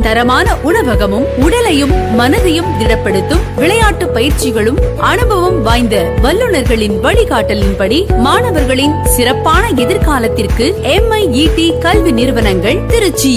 தரமான உணவகமும் உடலையும் மனதையும் திடப்படுத்தும் விளையாட்டு பயிற்சிகளும் அனுபவம் வாய்ந்த வல்லுநர்களின் வழிகாட்டலின்படி மாணவர்களின் சிறப்பான எதிர்காலத்திற்கு MIET கல்வி நிறுவனங்கள் திருச்சி.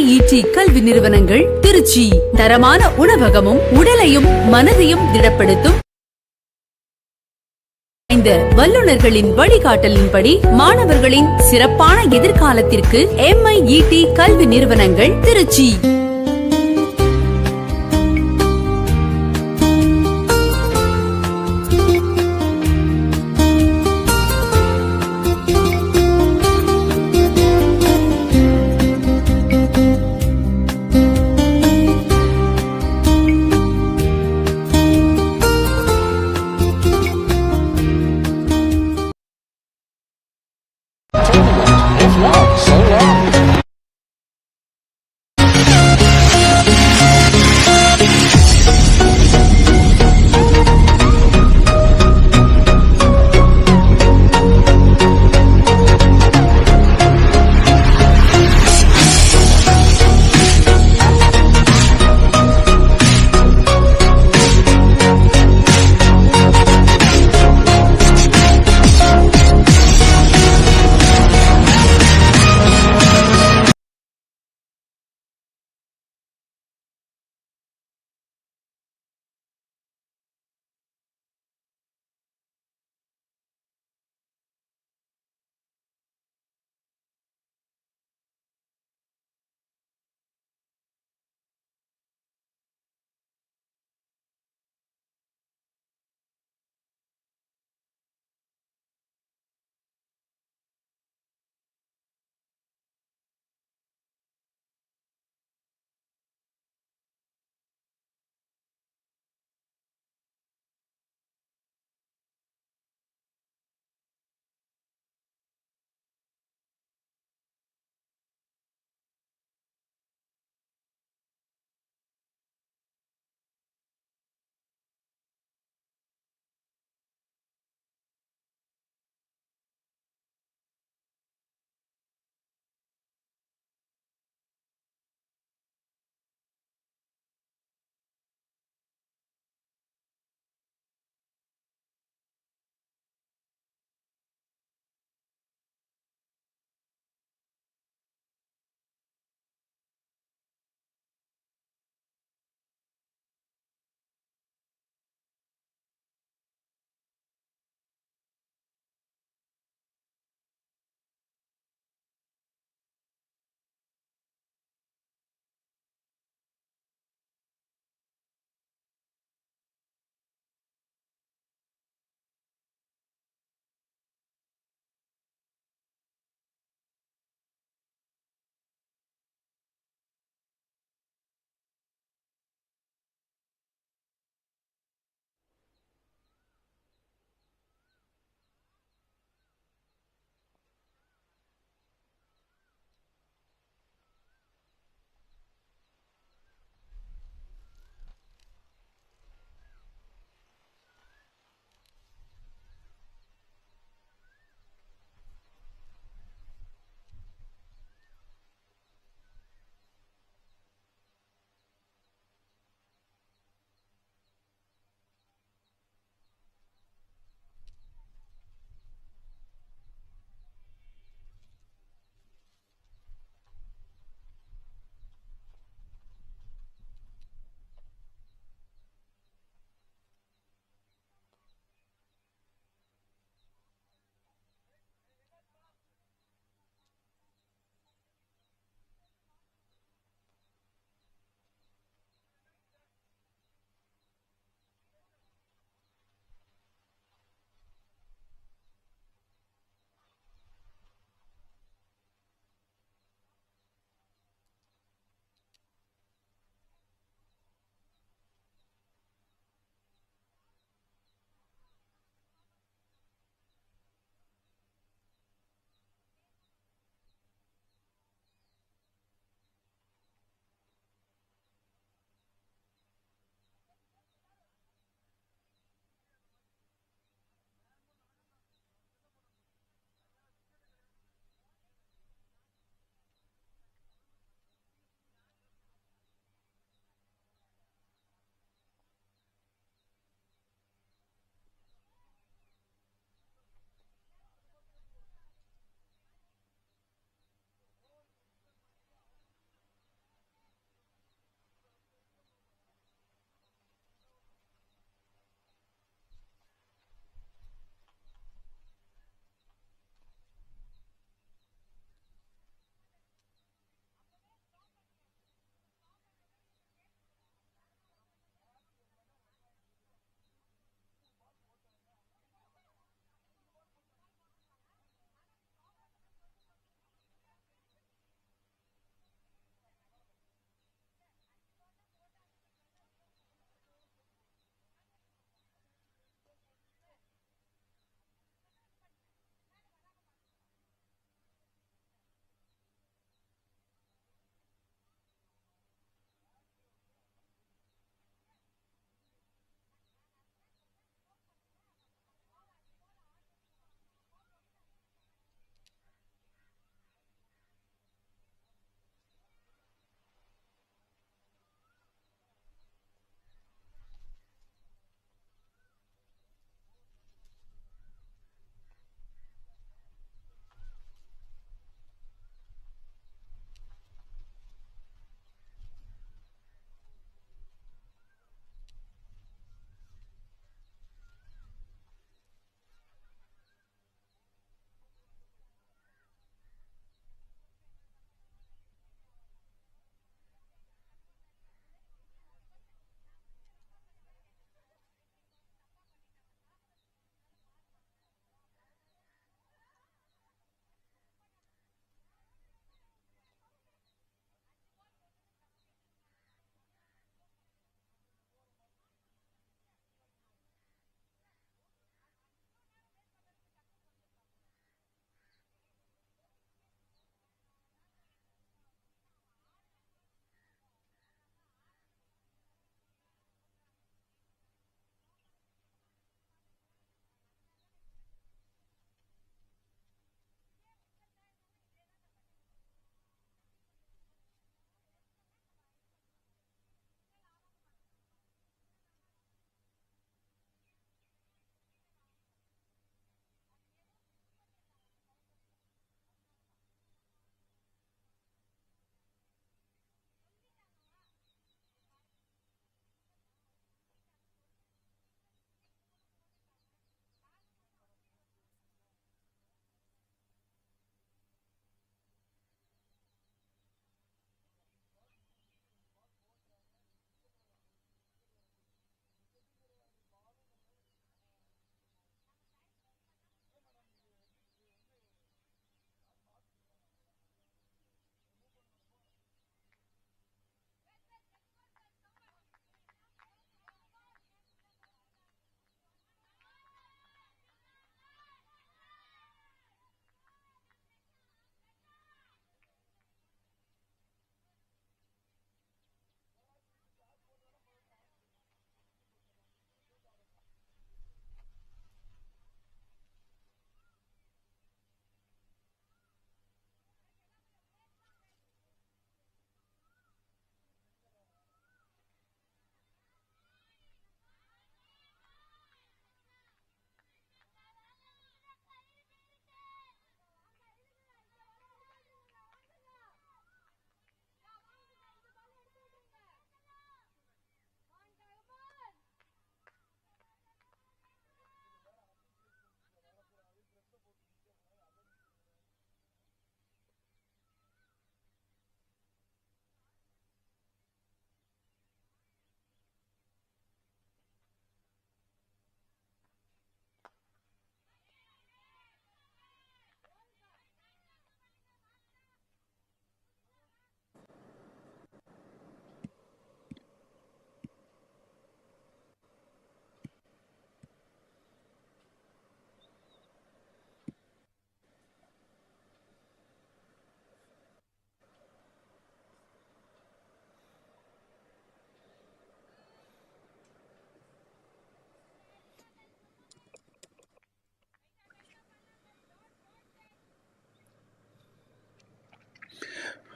MIET கல்வி நிறுவனங்கள் திருச்சி. தரமான உணவகமும் உடலையும் மனதையும் திடப்படுத்தும் இந்த வல்லுநர்களின் வழிகாட்டலின்படி மாணவர்களின் சிறப்பான எதிர்காலத்திற்கு MIET கல்வி நிறுவனங்கள் Trichy.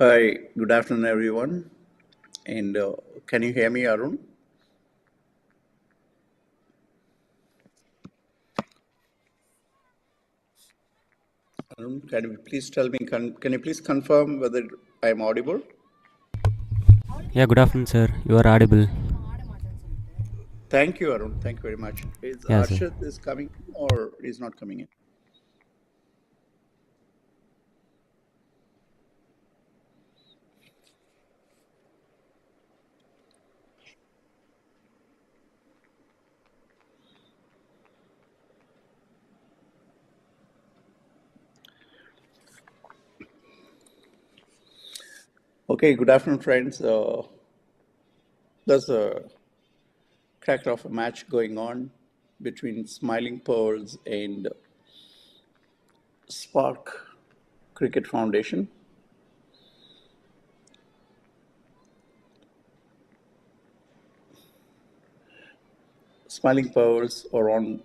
Hi, good afternoon, everyone. And can you hear me, Arun? Arun, can you please tell me, can you please confirm whether I am audible? Yeah, good afternoon, sir. You are audible. Thank you, Arun. Thank you very much. Is Yeah, sir. Arshad is coming or is not coming in? Okay, good afternoon, friends. There's a cracker of a match going on between Smiling Pearls and Spark Cricket Foundation. Smiling Pearls are on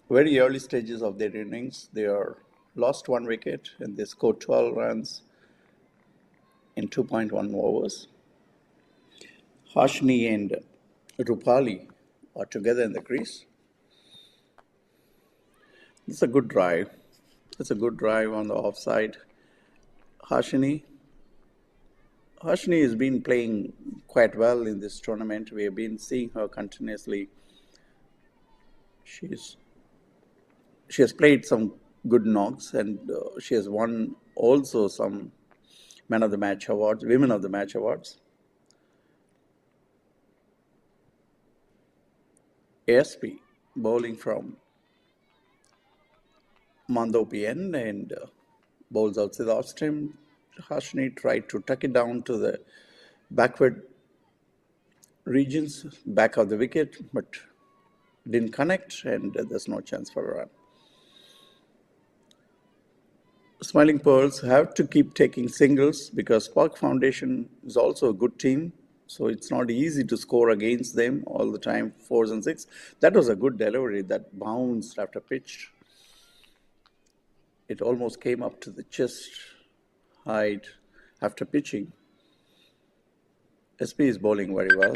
very early stages of their innings. They are lost one wicket and they scored 12 runs in 2.1 overs. Hashni and Rupali are together in the crease. It's a good drive. It's a good drive on the offside. Hashni. Hashni has been playing quite well in this tournament. We have been seeing her continuously. She's she has played some good knocks and she has won also some man of the match awards, women of the match awards. ASP bowling from Mandopian and bowls outside the off stump. Hashni tried to tuck it down to the backward regions, back of the wicket, but didn't connect, and there's no chance for a run. Smiling Pearls have to keep taking singles because Spark Foundation is also a good team. So it's not easy to score against them all the time, fours and six. That was a good delivery that bounced after pitch. It almost came up to the chest height after pitching. SP is bowling very well.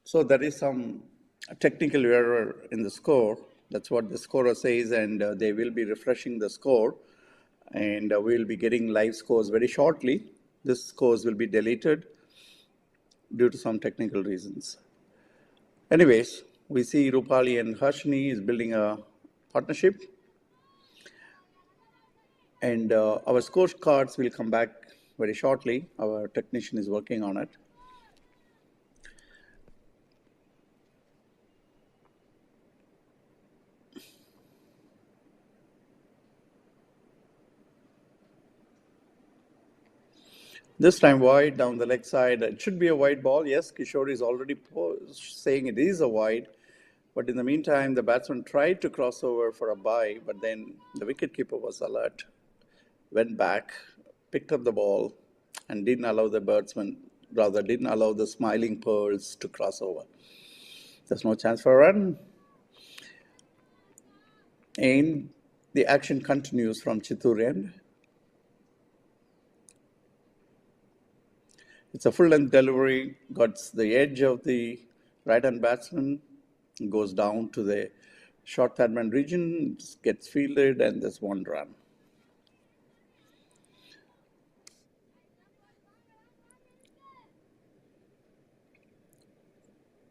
So there is some a technical error in the score. That's what the scorer says, and they will be refreshing the score, and we'll be getting live scores very shortly. This scores will be deleted due to some technical reasons. Anyways, we see Rupali and Harshini is building a partnership, and our scorecards will come back very shortly. Our technician is working on it. This time wide down the leg side. It should be a wide ball. Yes, Kishore is already saying it is a wide. But in the meantime, the batsman tried to cross over for a bye, but then the wicketkeeper was alert, went back, picked up the ball, and didn't allow the smiling pearls to cross over. There's no chance for a run. And the action continues from Chittoor end. It's a full-length delivery, got the edge of the right-hand batsman, goes down to the short third-man region, gets fielded, and there's one run.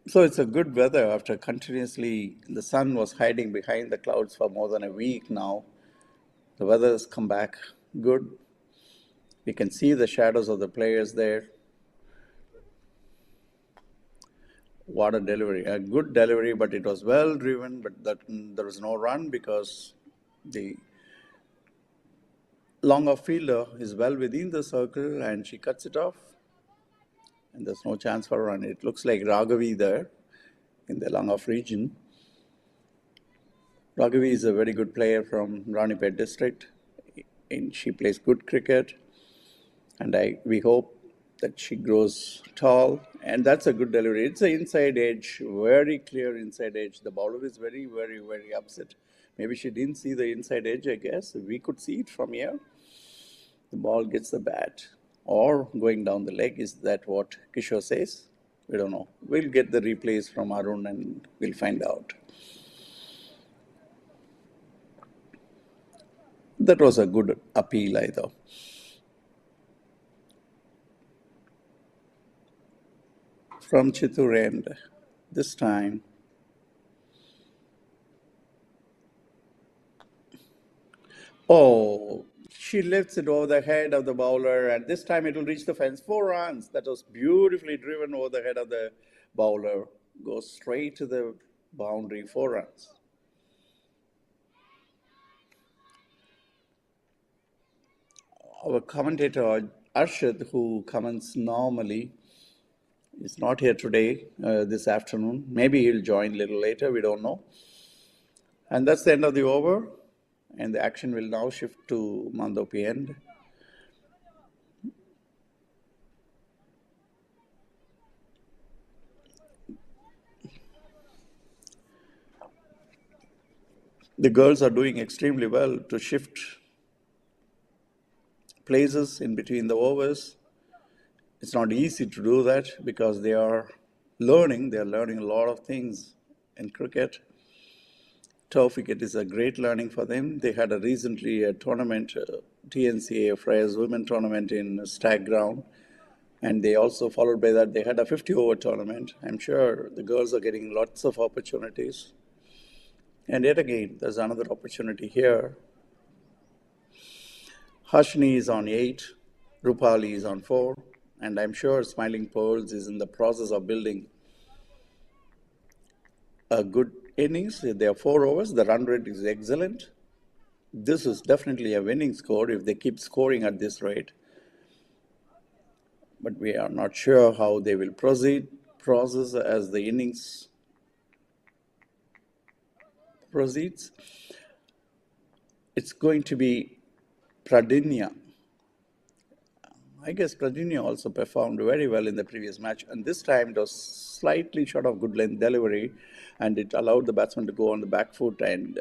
So it's a good weather after continuously, the sun was hiding behind the clouds for more than a week now. The weather has come back good. We can see the shadows of the players there. What a delivery, a good delivery, but it was well driven, but there was no run because the long off fielder is well within the circle and she cuts it off. And there's no chance for a run. It looks like Raghavi there in the long off region. Raghavi is a very good player from Ranipet district, and she plays good cricket. And we hope that she grows tall, and that's a good delivery. It's an inside edge, very clear inside edge. The bowler is very, very, very upset. Maybe she didn't see the inside edge, I guess. We could see it from here. The ball gets the bat, or going down the leg. Is that what Kishore says? We don't know. We'll get the replays from Arun and we'll find out. That was a good appeal, either. From Chittoor end, this time. Oh, she lifts it over the head of the bowler, and this time it will reach the fence. 4 runs. That was beautifully driven over the head of the bowler. Goes straight to the boundary. 4 runs. Our commentator Arshad, who comments normally, is not here today, this afternoon. Maybe he'll join a little later, we don't know. And that's the end of the over. And the action will now shift to Mandopi end. The girls are doing extremely well to shift places in between the overs. It's not easy to do that because they are learning a lot of things in cricket. Turf wicket is a great learning for them. They had recently a tournament, TNCA Friars Women Tournament in Stag Ground. And they also, followed by that, they had a 50-over tournament. I'm sure the girls are getting lots of opportunities. And yet again, there's another opportunity here. Harshini is on 8, Rupali is on 4, and I'm sure Smiling Pearls is in the process of building a good innings. There are 4 overs. The run rate is excellent. This is definitely a winning score if they keep scoring at this rate. But we are not sure how they will process as the innings proceeds. It's going to be Pradinya. I guess Pradinya also performed very well in the previous match, and this time it was slightly short of good length delivery, and it allowed the batsman to go on the back foot and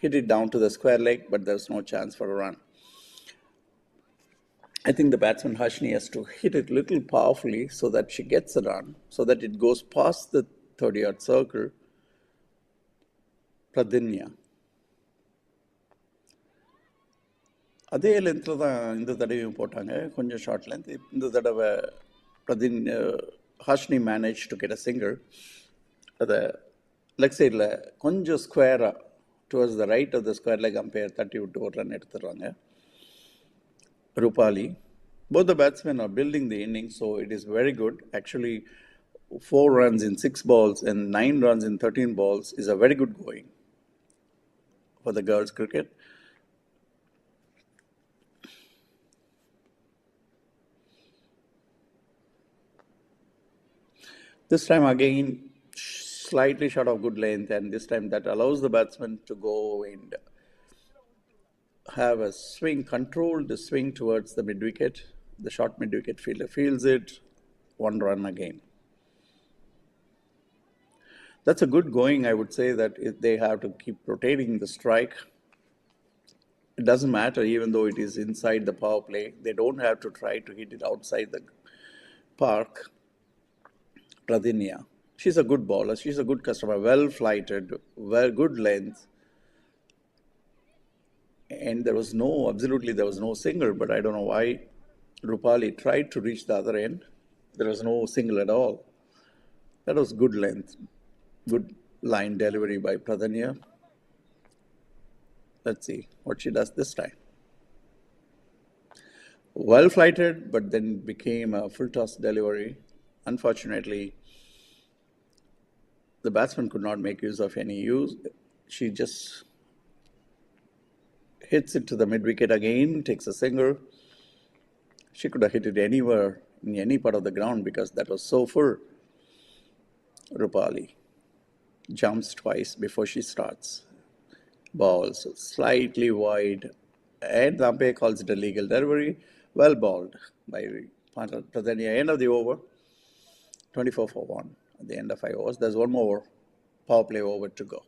hit it down to the square leg, but there's no chance for a run. I think the batsman Harshini has to hit it a little powerfully so that she gets a run, so that it goes past the 30-yard circle. Pradanya. அதே லென்த்தில் தான் இந்த தடவையும் போட்டாங்க, கொஞ்சம் short length. இந்த தடவை Hashni manage to get a single. அதை லெக் சைடில் கொஞ்சம் ஸ்கொயராக towards the right of the square leg umpire தட்டி விட்டு ஒரு ரன் எடுத்துடுறாங்க. Rupali. Both the batsmen are building the innings, so it is very good. Actually, 4 runs in 6 balls and 9 runs in 13 balls is a very good going for the girls' cricket. This time again, slightly short of good length, and this time that allows the batsman to go and have a swing, controlled swing towards the mid-wicket. The short mid-wicket fielder fields it, 1 run again. That's a good going. I would say that if they have to keep rotating the strike. It doesn't matter, even though it is inside the power play. They don't have to try to hit it outside the park. Pradanya. She's a good bowler. She's a good customer. Well flighted, well good length. And there was no single, but I don't know why Rupali tried to reach the other end. There was no single at all. That was good length, good line delivery by Pradanya. Let's see what she does this time. Well flighted, but then became a full toss delivery. Unfortunately, the batsman could not make use of any use. She just hits it to the mid-wicket again, takes a single. She could have hit it anywhere, in any part of the ground, because that was so full. Rupali jumps twice before she starts. Balls slightly wide, and the umpire calls it a legal delivery. Well bowled by Pradanya. End of the over, 24 for 1 at the end of 5 overs. There's one more power play over to go.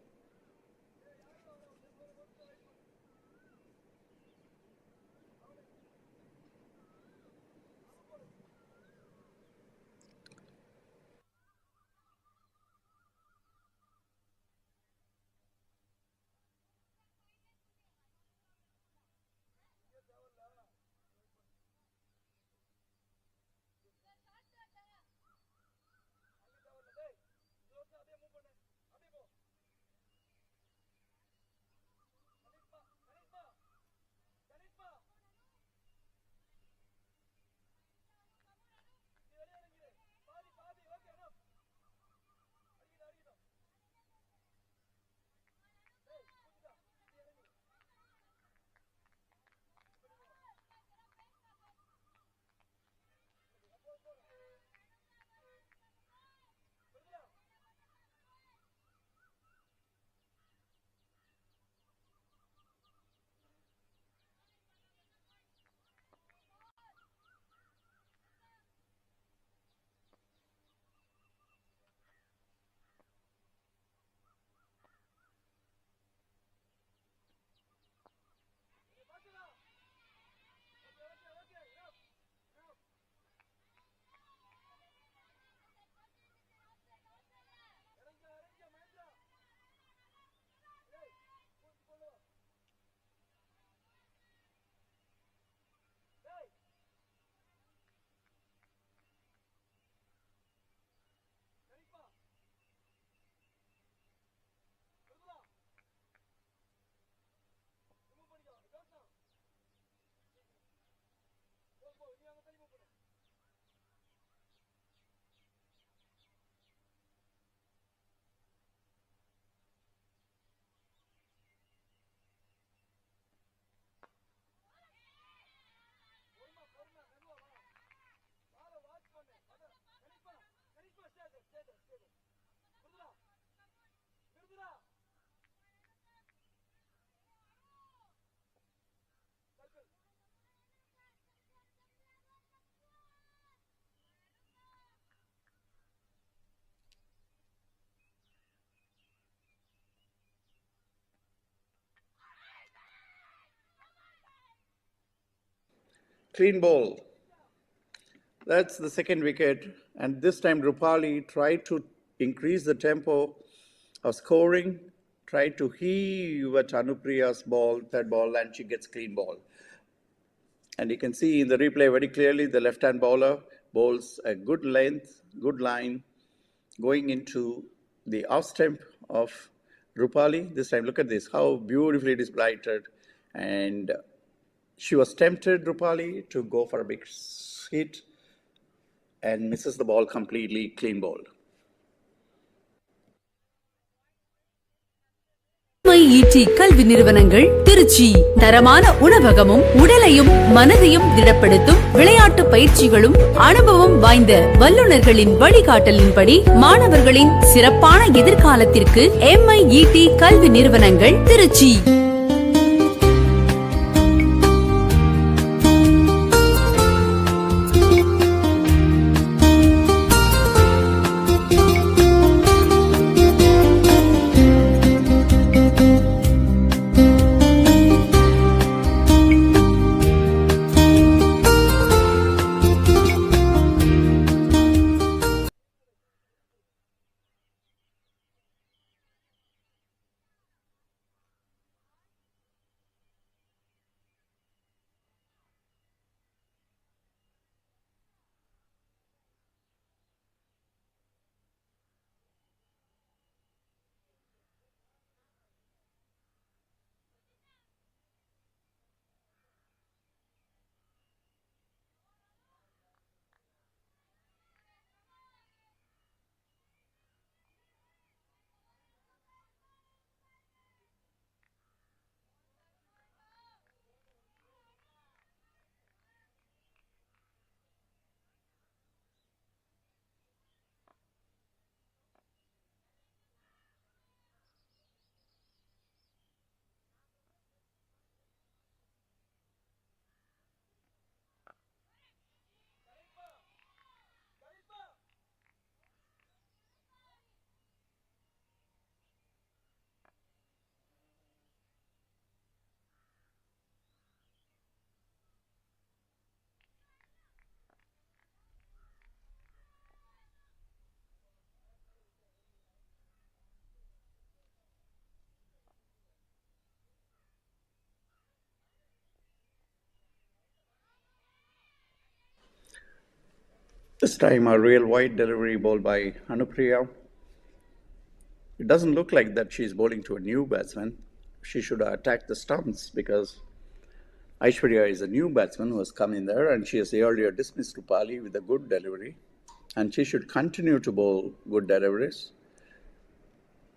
Clean ball. That's the second wicket. And this time Rupali tried to increase the tempo of scoring, try to heave at Anupriya's ball, third ball, and she gets clean ball. And you can see in the replay very clearly the left-hand bowler bowls a good length, good line, going into the off stump of Rupali. This time, look at this, how beautifully it is blighted. And she was tempted, Rupali, to go for a big hit and misses the ball completely, clean bowled. MIET கல்வி நிறுவனங்கள் திருச்சி தரமான உணவகமும் உடலையும் மனதையும் திடப்படுத்தும் விளையாட்டு பயிற்சிகளும் அனுபவம் வாய்ந்த வல்லுநர்களின் வழிகாட்டலின்படி மாணவர்களின் சிறப்பான எதிர்காலத்திற்கு MIET கல்வி நிறுவனங்கள் Trichy. This time a real wide delivery ball by Anupriya. It doesn't look like that she's bowling to a new batsman. She should attack the stumps because Aishwarya is a new batsman who has come in there and she has earlier dismissed Rupali with a good delivery. And she should continue to bowl good deliveries.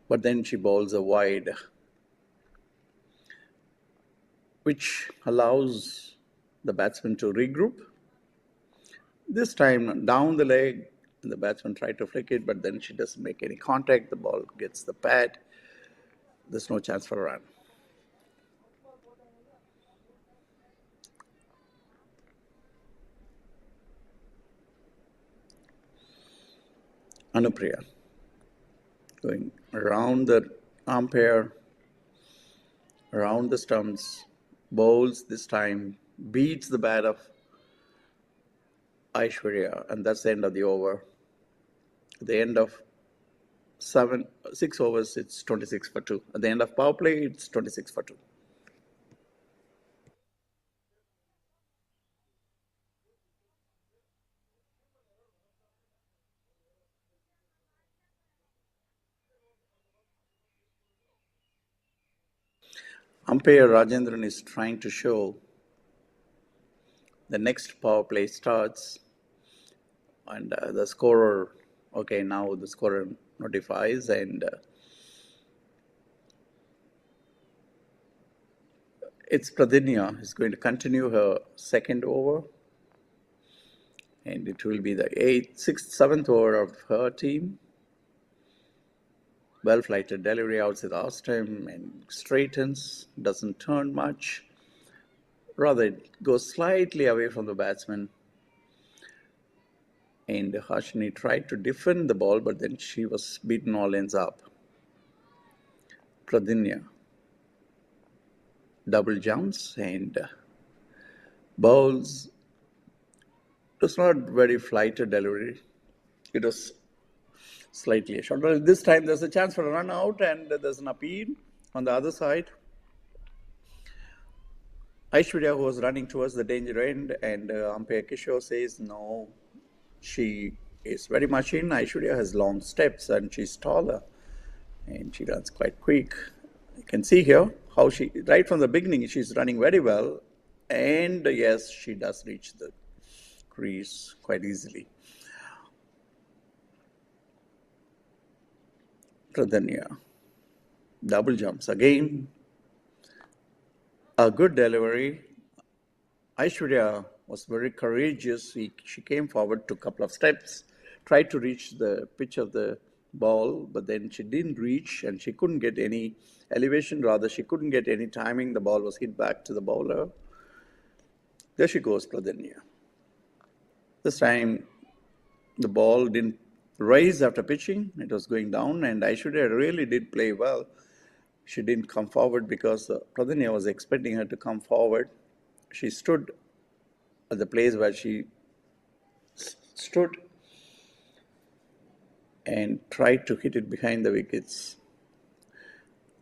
But then she bowls a wide, which allows the batsman to regroup. This time down the leg, the batsman tried to flick it, but then she doesn't make any contact. The ball gets the pad. There's no chance for a run. Anupriya going around the umpire, around the stumps, bowls this time, beats the bat of Aishwarya, and that's the end of the over. At the end of 6 overs, it's 26 for 2. At the end of power play, it's 26 for 2. Umpire Rajendran is trying to show the next power play starts and the scorer, okay, now the scorer notifies and it's Pradinya is going to continue her second over and it will be the 7th over of her team. Well-flighted delivery outside the off stump and straightens, doesn't turn much. Rather, it goes slightly away from the batsman. And Harshini tried to defend the ball, but then she was beaten all ends up. Pradinya double jumps and bowls. It was not very flighted delivery. It was slightly shorter. This time there's a chance for a run out and there's an appeal on the other side. Aishwarya, who was running towards the danger end, and umpire Kishore says no, she is very much in. Aishwarya has long steps and she's taller and she runs quite quick. You can see here how she, right from the beginning, she's running very well. And yes, she does reach the crease quite easily. Pradanya, double jumps again. A good delivery. Aishwarya was very courageous. She came forward, took a couple of steps, tried to reach the pitch of the ball, but then she didn't reach and she couldn't get any elevation. Rather, she couldn't get any timing. The ball was hit back to the bowler. There she goes, Pradanya. This time, the ball didn't rise after pitching. It was going down, and Aishwarya really did play well. She didn't come forward because Pradanya was expecting her to come forward. She stood at the place where she stood and tried to hit it behind the wickets.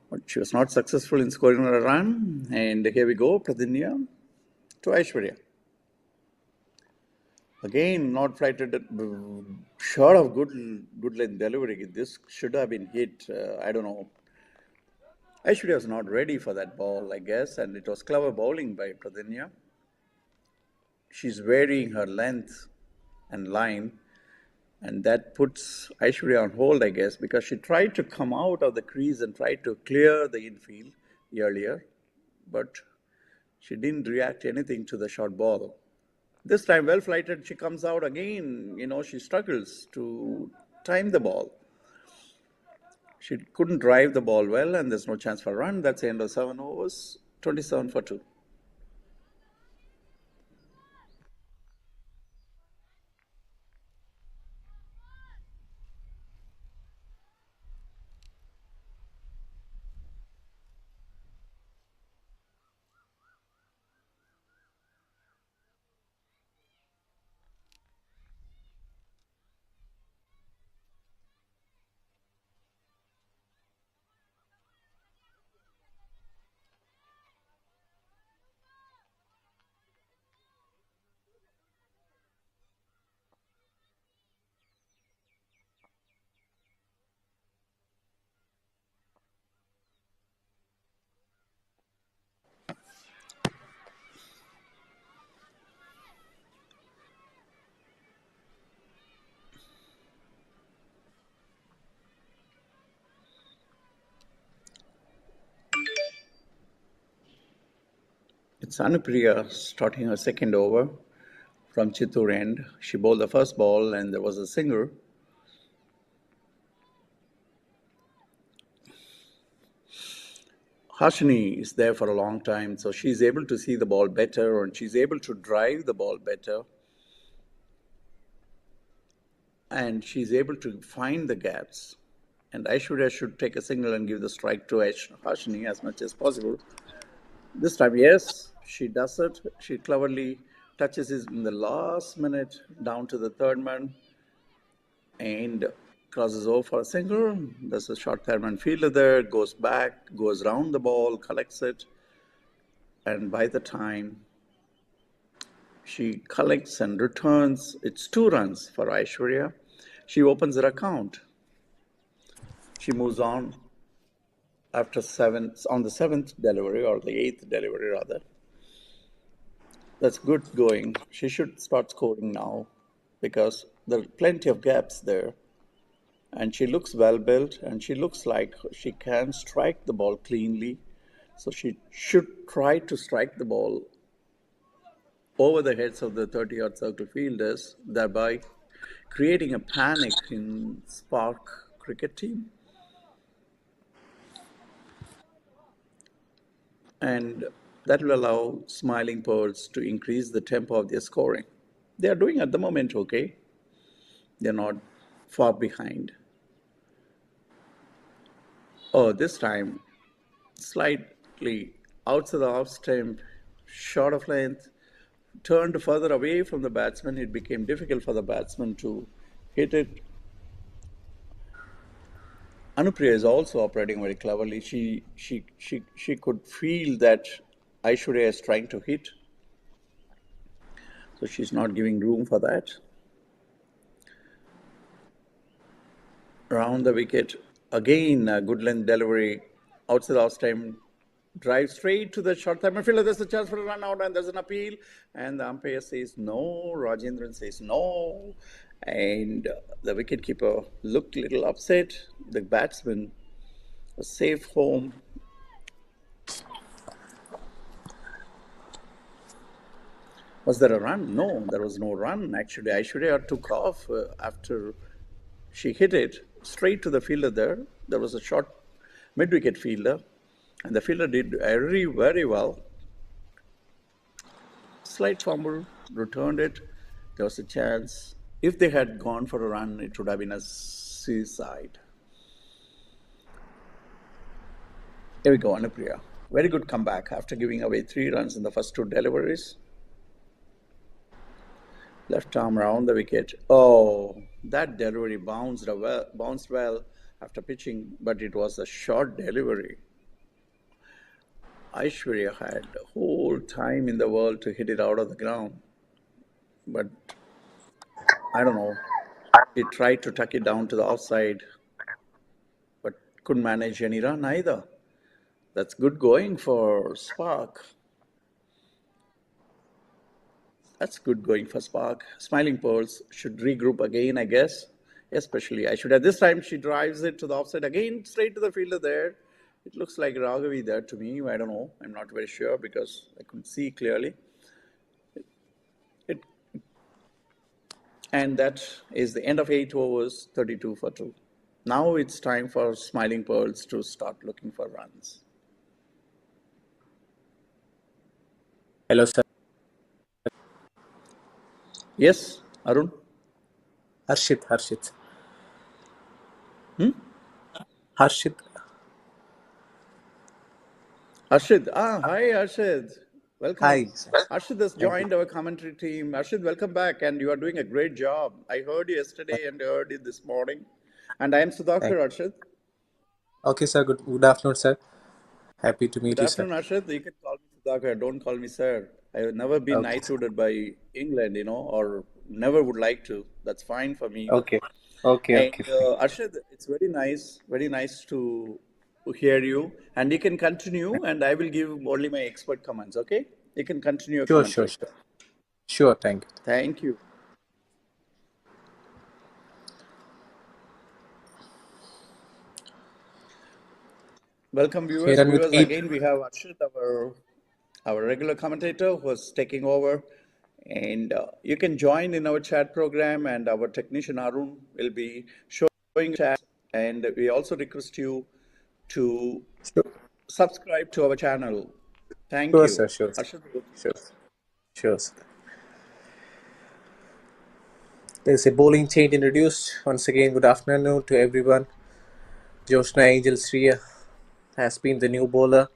But she was not successful in scoring a run. And here we go, Pradanya to Aishwarya. Again, not flighted, short of good length delivery. This should have been hit. I don't know. Aishwarya was not ready for that ball, I guess, and it was clever bowling by Pradanya. She's varying her length and line, and that puts Aishwarya on hold, I guess, because she tried to come out of the crease and tried to clear the infield earlier, but she didn't react anything to the short ball. This time, well flighted, she comes out again. She struggles to time the ball. She couldn't drive the ball well, and there's no chance for a run. That's the end of 7 overs, 27 for 2. It's Anupriya starting her second over from Chittoor end. She bowled the first ball and there was a singer. Harshini is there for a long time, so she's able to see the ball better and she's able to drive the ball better. And she's able to find the gaps. And Aishwarya should take a single and give the strike to Harshini as much as possible. This time, yes, she does it. She cleverly touches it in the last minute down to the third man and crosses over for a single. There's a short third man fielder there, goes back, goes round the ball, collects it. And by the time she collects and returns, it's 2 runs for Aishwarya. She opens her account. She moves on after 7, on the 7th delivery, or the 8th delivery rather. That's good going. She should start scoring now because there are plenty of gaps there. And she looks well built and she looks like she can strike the ball cleanly. So she should try to strike the ball over the heads of the 30-yard circle fielders, thereby creating a panic in Spark cricket team. And that will allow Smiling Pearls to increase the tempo of their scoring. They are doing at the moment okay. They're not far behind. Oh, this time, slightly outside the off stump, short of length, turned further away from the batsman. It became difficult for the batsman to hit it. Anupriya is also operating very cleverly. She could feel that Aishwarya is trying to hit, so she's not giving room for that. Around the wicket, again a good length delivery, outside off time, drive straight to the short time fielder. There's a chance for a run out, and there's an appeal, and the umpire says no. Rajendran says no, and the wicketkeeper looked a little upset. The batsman was safe home. Was there a run? No, there was no run. Actually, Aishwarya took off after she hit it straight to the fielder there. There was a short mid-wicket fielder, and the fielder did very, very well. Slight fumble, returned it. There was a chance. If they had gone for a run, it would have been a suicide. Here we go, Anupriya. Very good comeback after giving away 3 runs in the first 2 deliveries. Left arm round the wicket. Oh, that delivery bounced well after pitching, but it was a short delivery. Aishwarya had the whole time in the world to hit it out of the ground. But I don't know. She tried to tuck it down to the offside, but couldn't manage any run either. That's good going for Spark. That's good going for Spark. Smiling Pearls should regroup again, I guess. Especially Aishwarya. This time she drives it to the offside again, straight to the fielder there. It looks like Raghavi there to me. I don't know. I'm not very sure because I couldn't see clearly. And that is the end of 8 overs, 32 for 2. Now it's time for Smiling Pearls to start looking for runs. Hello, sir. Yes, Arun? Harshit. Harshit. Arshid. Hi, Arshid. Welcome. Hi, sir. Arshid has Thank you. joined our commentary team. Arshid, welcome back, and you are doing a great job. I heard you yesterday and heard it this morning. And I am Sudhakar, Thank Arshid. Okay, sir. Good afternoon, sir. Happy to meet Good you, sir. afternoon, Arshid. You can call me Sudhakar. Don't call me sir. I have never been Okay, sir. knighthooted by England, or never would like to. That's fine for me. Okay. Okay. And Arshad, it's very nice to hear you. And you can continue, and I will give only my expert comments, okay? You can continue your Sure. commentary. Sure. Thank you. Thank you. Welcome, viewers. Here and with 8. Again, we have Arshad, our regular commentator, who is taking over. And you can join in our chat program, and our technician Arun will be showing chat. And we also request you to Sure. subscribe to our channel. Thank Sure, you. sir. Sure. Arshad, Sure, sir. There's a bowling change introduced. Once again, good afternoon to everyone. Joshna Angel Sriya has been the new bowler.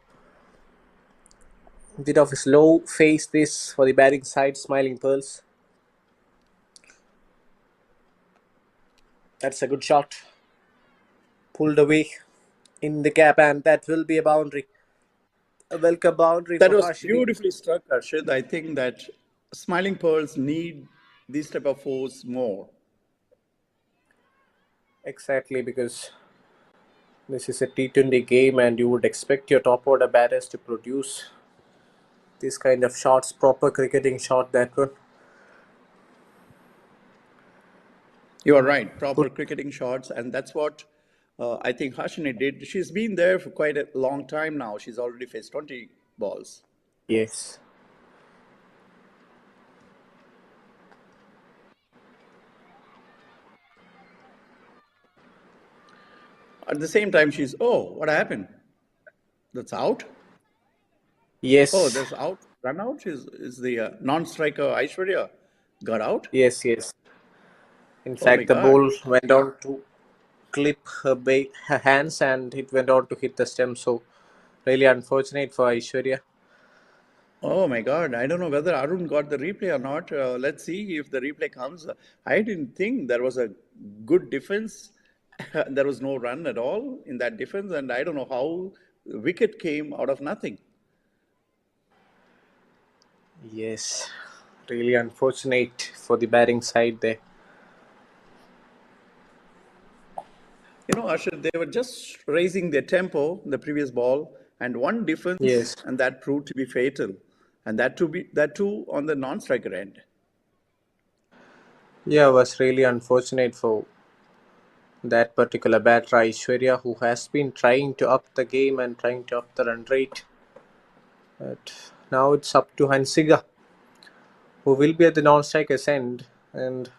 Bit of a slow face this for the batting side, Smiling Pearls. That's a good shot. Pulled away in the gap, and that will be a boundary. A welcome boundary that for was Harshidi. beautifully struck, Arshad. I think that Smiling Pearls need these type of fours more. Exactly, because this is a T20 game and you would expect your top order batters to produce this kind of shots, proper cricketing shot, that one. You are right, proper cricketing shots, and that's what I think Hashini did. She's been there for quite a long time now. She's already faced 20 balls. Yes. At the same time, what happened? That's out? Yes. Oh, there's out. Run out is the non-striker Aishwarya got out? Yes. In Oh my fact, the God. ball went on to clip her hands and it went on to hit the stem. So, really unfortunate for Aishwarya. Oh my God. I don't know whether Arun got the replay or not. Let's see if the replay comes. I didn't think there was a good defense There was no run at all in that defense, and I don't know how the wicket came out of nothing. Yes, really unfortunate for the batting side there. Asher, they were just raising their tempo in the previous ball, and one difference, Yes. and that proved to be fatal, and that too on the non-striker end. Yeah, it was really unfortunate for that particular batter, Aishwarya, who has been trying to up the game and trying to up the run rate. But now it's up to Hansiga, who will be at the non-striker's end. And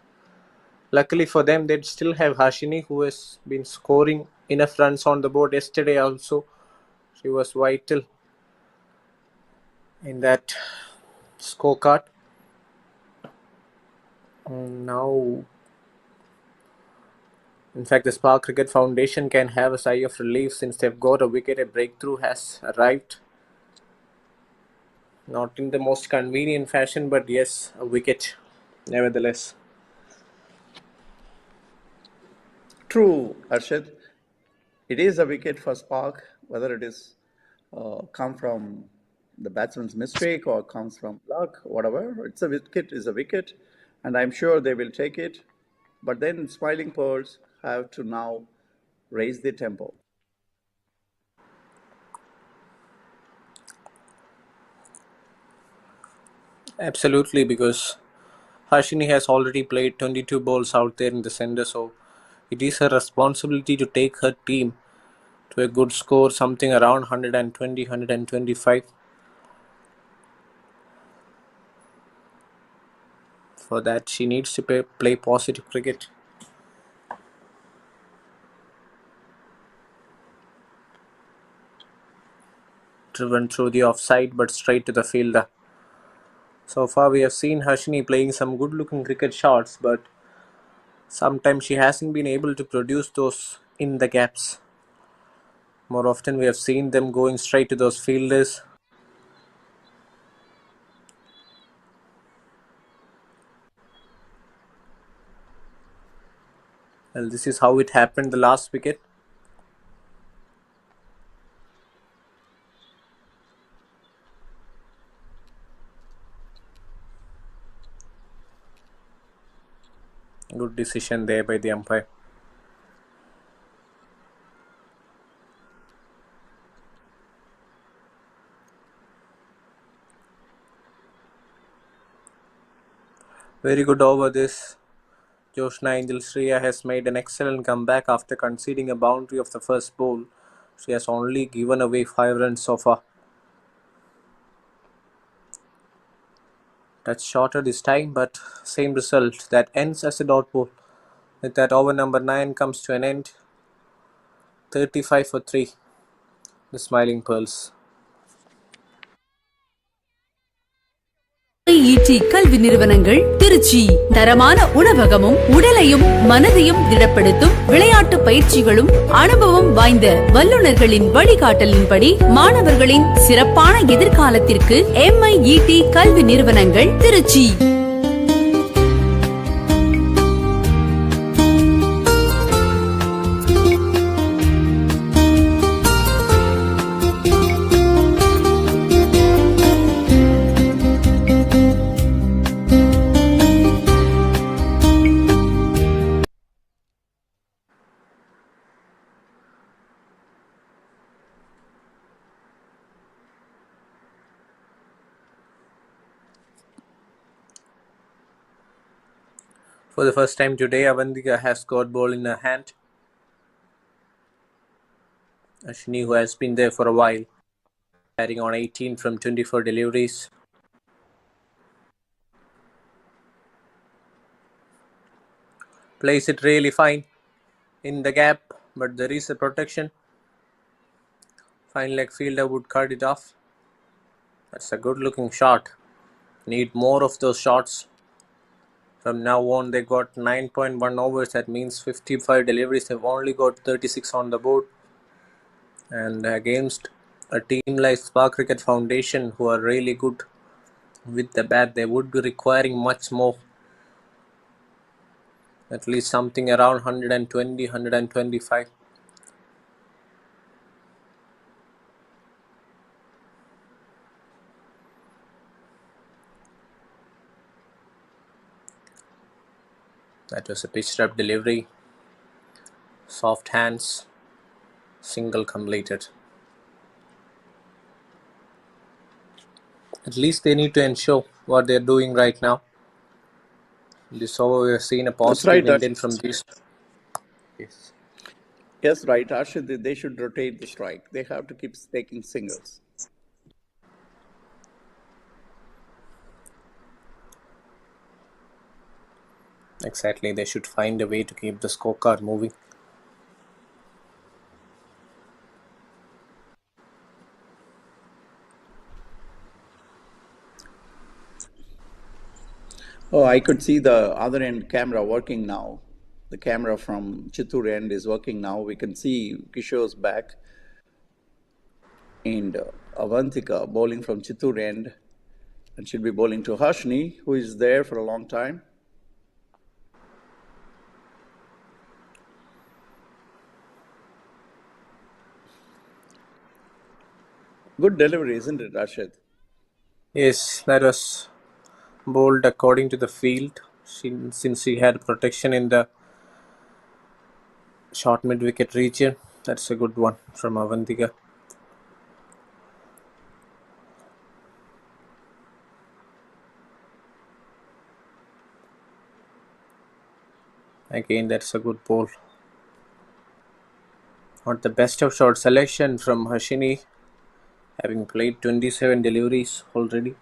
luckily for them, they'd still have Hashini, who has been scoring enough runs on the board yesterday also. She was vital in that scorecard. Now, in fact, the Spark Cricket Foundation can have a sigh of relief since they've got a wicket. A breakthrough has arrived. Not in the most convenient fashion, but yes, a wicket nevertheless. True, Arshad. It is a wicket for Spark, whether it is come from the batsman's mistake or comes from luck, whatever. It's a wicket is a wicket, and I'm sure they will take it. But then Smiling Pearls have to now raise the tempo. Absolutely, because Hashini has already played 22 balls out there in the centre, so it is her responsibility to take her team to a good score, something around 120, 125. For that, she needs to play positive cricket. Driven through the offside, but straight to the fielder. So far, we have seen Hashini playing some good looking cricket shots, but sometimes she hasn't been able to produce those in the gaps. More often, we have seen them going straight to those fielders. Well, this is how it happened the last wicket. Good decision there by the umpire. Very good over this. Joshna Angel Shriya has made an excellent comeback after conceding a boundary of the first ball. She has only given away 5 runs so far. Touch shorter this time, but same result. That ends as a dot ball. With that, over number 9 comes to an end. 35 for 3. The Smiling Pearls. IET கல்வி நிறுவனங்கள் திருச்சி தரமான உணவகமும் உடலையும் மனதையும் திடப்படுத்தும் விளையாட்டு பயிற்சிகளும் அனுபவம் வாய்ந்த வல்லுநர்களின் வழிகாட்டலின்படி மாணவர்களின் சிறப்பான எதிர்காலத்திற்கு எம்ஐஇடி கல்வி நிறுவனங்கள் Trichy. For the first time today, Avantika has got ball in her hand. Ashwini, who has been there for a while, carrying on 18 from 24 deliveries. Plays it really fine in the gap, but there is a protection. Fine leg fielder would cut it off. That's a good looking shot. Need more of those shots. From now on, they got 9.1 overs. That means 55 deliveries. They've only got 36 on the board. And against a team like Spark Cricket Foundation, who are really good with the bat, they would be requiring much more. At least something around 120, 125. That was a pitched up delivery. Soft hands. Single completed. At least they need to ensure what they're doing right now. This over, we've seen a That's positive right, intent Arshad. from this. Yes. Yes, right, Arshad. They should rotate the strike. They have to keep taking singles. Exactly. They should find a way to keep the scorecard moving. Oh, I could see the other end camera working now. The camera from Chittoor end is working now. We can see Kishore's back and Avantika bowling from Chittoor end, and she'll be bowling to Hashni, who is there for a long time. Good delivery, isn't it, Rashid? Yes, that was bowled according to the field. Since she had protection in the short mid wicket region, that's a good one from Avantika. Again, that's a good ball. Not the best of shot selection from Hashini, having played 27 deliveries already.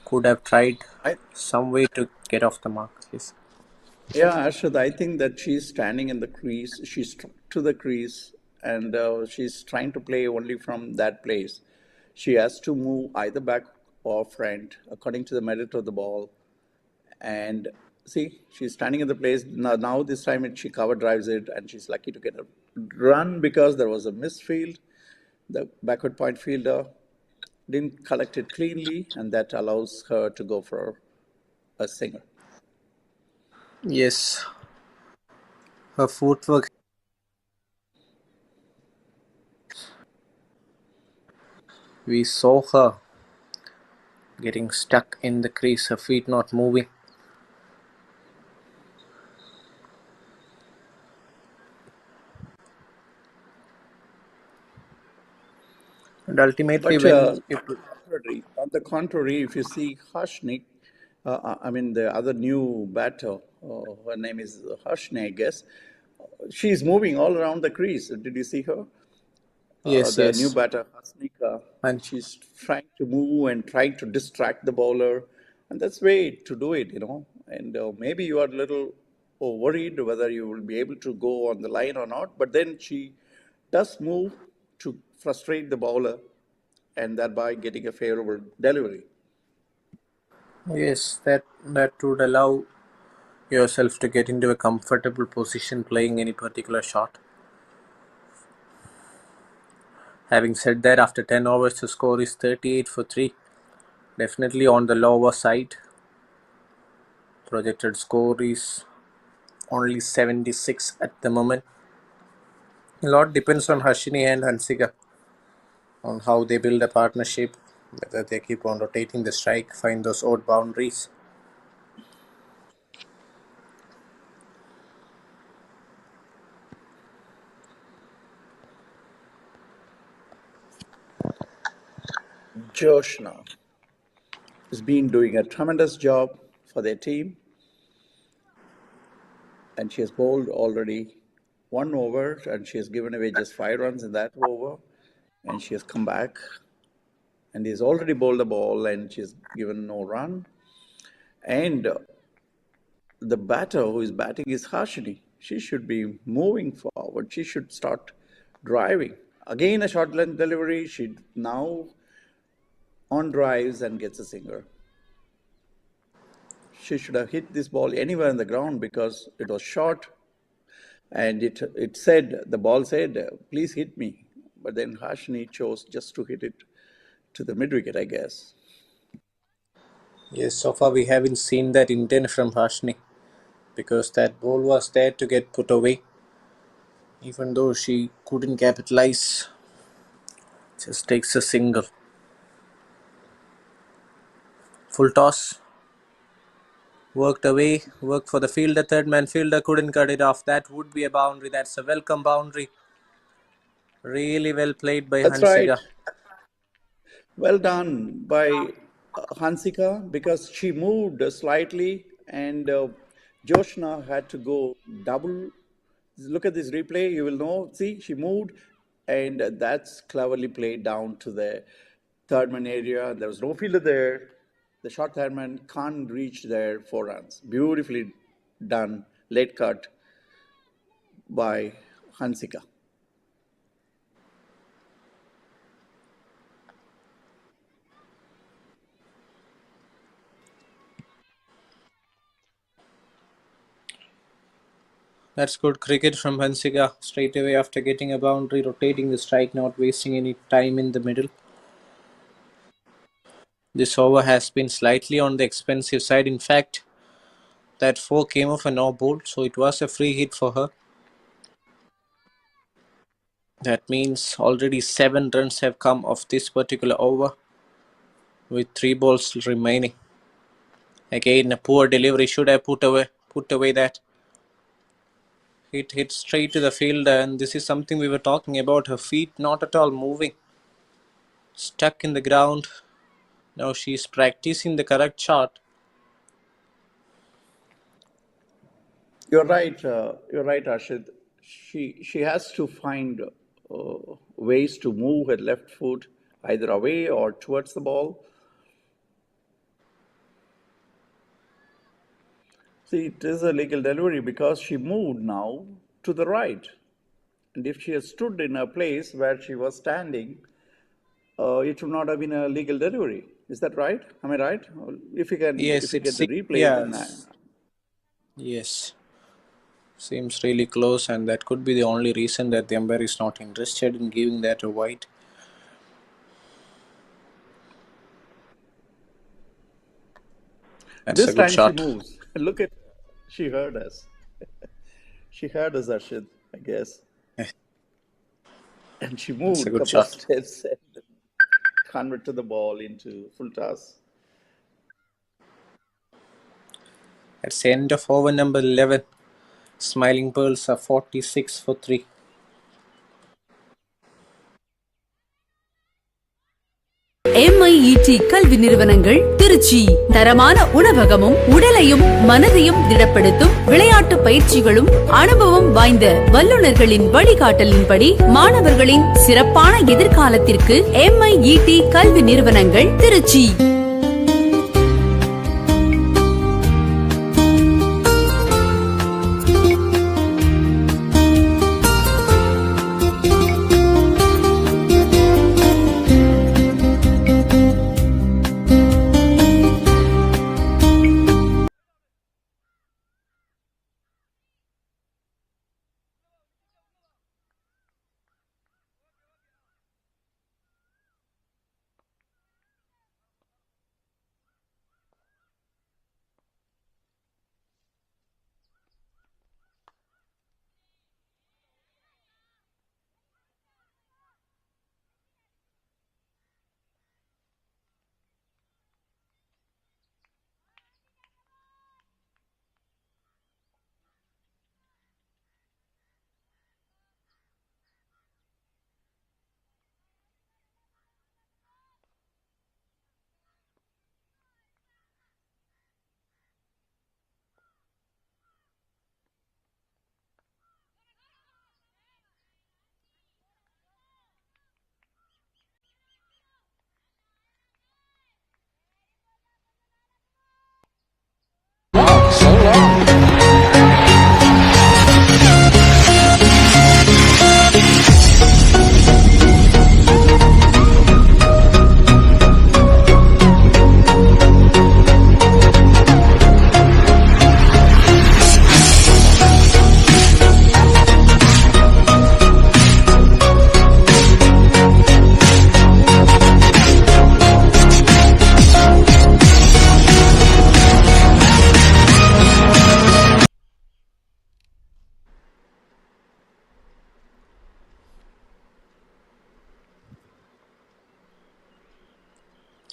Could have tried I, some way to get off the mark. Yes. yeah, Arshad, I think that she's standing in the crease. She's stuck to the crease, and she's trying to play only from that place. She has to move either back or front according to the merit of the ball. And see, she's standing in the place. Now this time she cover drives it, and she's lucky to get a run because there was a misfield. The backward point fielder didn't collect it cleanly, and that allows her to go for a single. Yes, her footwork. We saw her getting stuck in the crease, her feet not moving. And ultimately, But when it, on the contrary, if you see Harshnik, I mean the other new batter, her name is Harshni, I guess. She's moving all around the crease. Did you see her? yes, The new yes, batter, Hasnika, and she's trying to move and trying to distract the bowler, and that's way to do it, And maybe you are a little worried whether you will be able to go on the line or not, but then she does move to frustrate the bowler and thereby getting a favorable delivery. yes, that would allow yourself to get into a comfortable position playing any particular shot. Having said that, after 10 overs, the score is 38 for 3. Definitely on the lower side. Projected score is only 76 at the moment. A lot depends on Hashini and Hansika on how they build a partnership, whether they keep on rotating the strike, find those odd boundaries. Joshna has been doing a tremendous job for their team, and she has bowled already 1 over, and she has given away just 5 runs in that over, and she has come back and he's already bowled the ball and she's given no run. And the batter who is batting is Hashini. She should be moving forward. She should start driving. Again, a short length delivery. She now on drives and gets a single. She should have hit this ball anywhere on the ground because it was short, and it said, the ball said, please hit me. But then Hashini chose just to hit it to the mid wicket, I guess. Yes, so far we haven't seen that intent from Hashini. because that ball was there to get put away. Even though she couldn't capitalize, just takes a single. Full toss, worked away, worked for the fielder. Third man fielder couldn't cut it off. That would be a boundary. That's a welcome boundary. Really well played by That's right. Hansika. Well done by Hansika because she moved slightly and Joshna had to go double. Look at this replay, you will know. See, she moved and that's cleverly played down to the third man area. There was no fielder there. The short third man can't reach there for runs. Beautifully done, late cut by Hansika. That's good cricket from Hansika. Straight away after getting a boundary, rotating the strike, not wasting any time in the middle. This over has been slightly on the expensive side. In fact, that 4 came off a no ball, so it was a free hit for her. That means already 7 runs have come off this particular over with 3 balls remaining. Again, a poor delivery. Should have put away that. It hit straight to the fielder, and this is something we were talking about. Her feet not at all moving. Stuck in the ground. Now she's practicing the correct shot. You're right, Arshid. She has to find ways to move her left foot either away or towards the ball. See, it is a legal delivery because she moved now to the right. And if she had stood in a place where she was standing, it would not have been a legal delivery. Is that right? Am I right? If Yes, you it get the seems. replay, Yeah. then Yes. Seems really close, and that could be the only reason that the umpire is not interested in giving that a white. That's a this good time she shot. moves. Look at, she heard us. She heard us, Arshid, I guess. And she That's a moved a good couple of shot. steps and converted the ball into full toss. That's the end of over number 11. Smiling Pearls are 46 for 3. MIET கல்வி நிறுவனங்கள் திருச்சி தரமான உணவகமும் உடலையும் மனதையும் திடப்படுத்தும் விளையாட்டு பயிற்சிகளும் அனுபவம் வாய்ந்த வல்லுநர்களின் வழிகாட்டலின்படி மாணவர்களின் சிறப்பான எதிர்காலத்திற்கு MIET கல்வி நிறுவனங்கள் Trichy.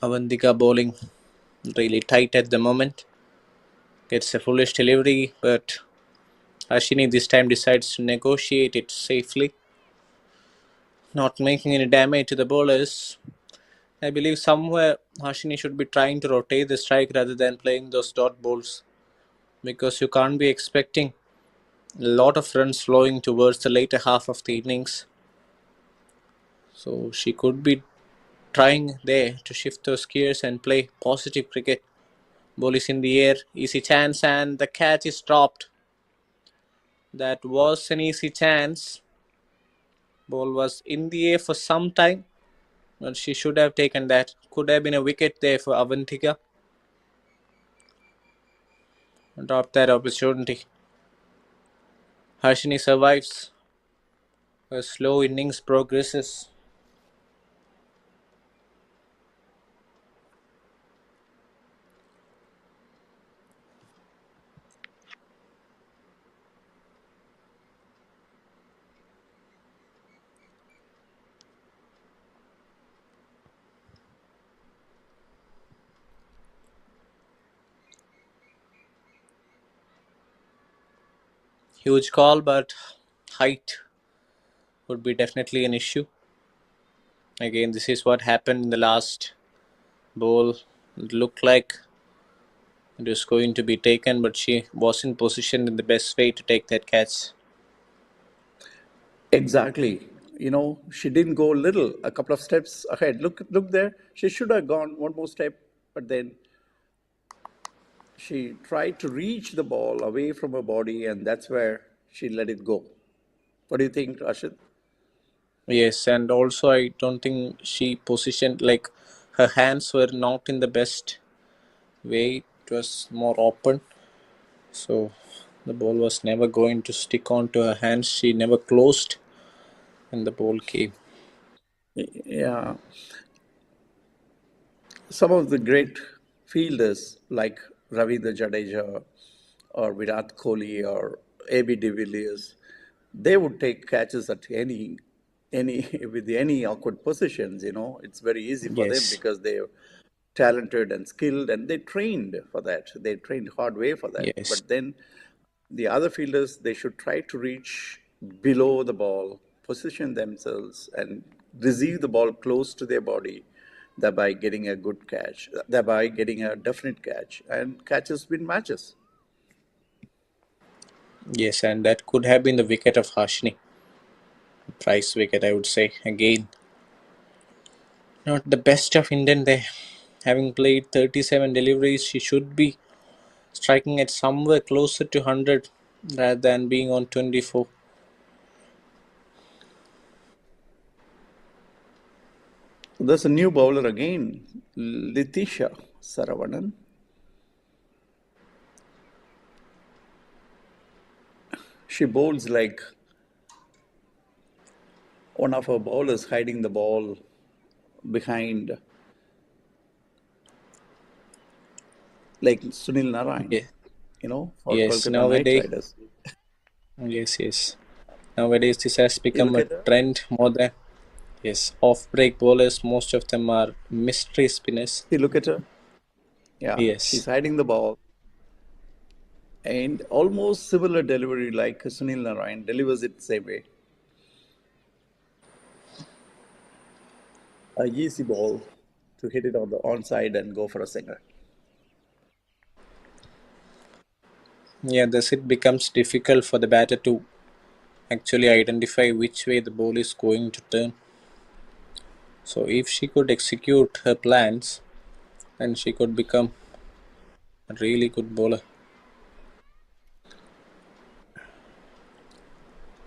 Avantika bowling really tight at the moment. Gets a foolish delivery, but Ashini this time decides to negotiate it safely, not making any damage to the bowlers. I believe somewhere Hashini should be trying to rotate the strike rather than playing those dot balls, because you can't be expecting a lot of runs flowing towards the later half of the innings. So she could be trying there to shift those gears and play positive cricket. Ball is in the air, easy chance, and the catch is dropped. That was an easy chance. Ball was in the air for some time, but she should have taken that. Could have been a wicket there for Avantika. Dropped that opportunity. Harshini survives. Her slow innings progresses. Huge call, but height would be definitely an issue. Again, this is what happened in the last ball. It looked like it was going to be taken, but she wasn't positioned in the best way to take that catch. Exactly. She didn't go a couple of steps ahead. Look there. She should have gone one more step, but then she tried to reach the ball away from her body, and that's where she let it go. What do you think, Rashid? Yes, and also I don't think she positioned, like, her hands were not in the best way. It was more open, so the ball was never going to stick onto her hands. She never closed when the ball came. Yeah. Some of the great fielders like Ravindra Jadeja or Virat Kohli or A.B. de Villiers, they would take catches at any with any awkward positions. It's very easy for them Yes, because they're talented and skilled, and they trained for that. They trained hard way for that. yes, But then the other fielders, they should try to reach below the ball, position themselves, and receive the ball close to their body, thereby getting a good catch, thereby getting a definite catch, and catches win matches. yes, and that could have been the wicket of Hashini. Price wicket, I would say. Again, not the best of Indian there. Having played 37 deliveries, she should be striking at somewhere closer to 100 rather than being on 24. There's a new bowler again, Letitia Saravanan. She bowls like one of her bowlers hiding the ball behind, like Sunil Narayan, Yeah. for Yes, Kolkata Knight nowadays, Riders. yes. Nowadays, this has You become look a at her, trend more than, yes, off break bowlers. Most of them are mystery spinners. you look at her. Yeah, she's Yes, hiding the ball and almost similar delivery like Sunil Narayan delivers it same way. A easy ball to hit it on the onside and go for a single. yeah, thus it becomes difficult for the batter to actually identify which way the ball is going to turn. So, if she could execute her plans, then she could become a really good bowler.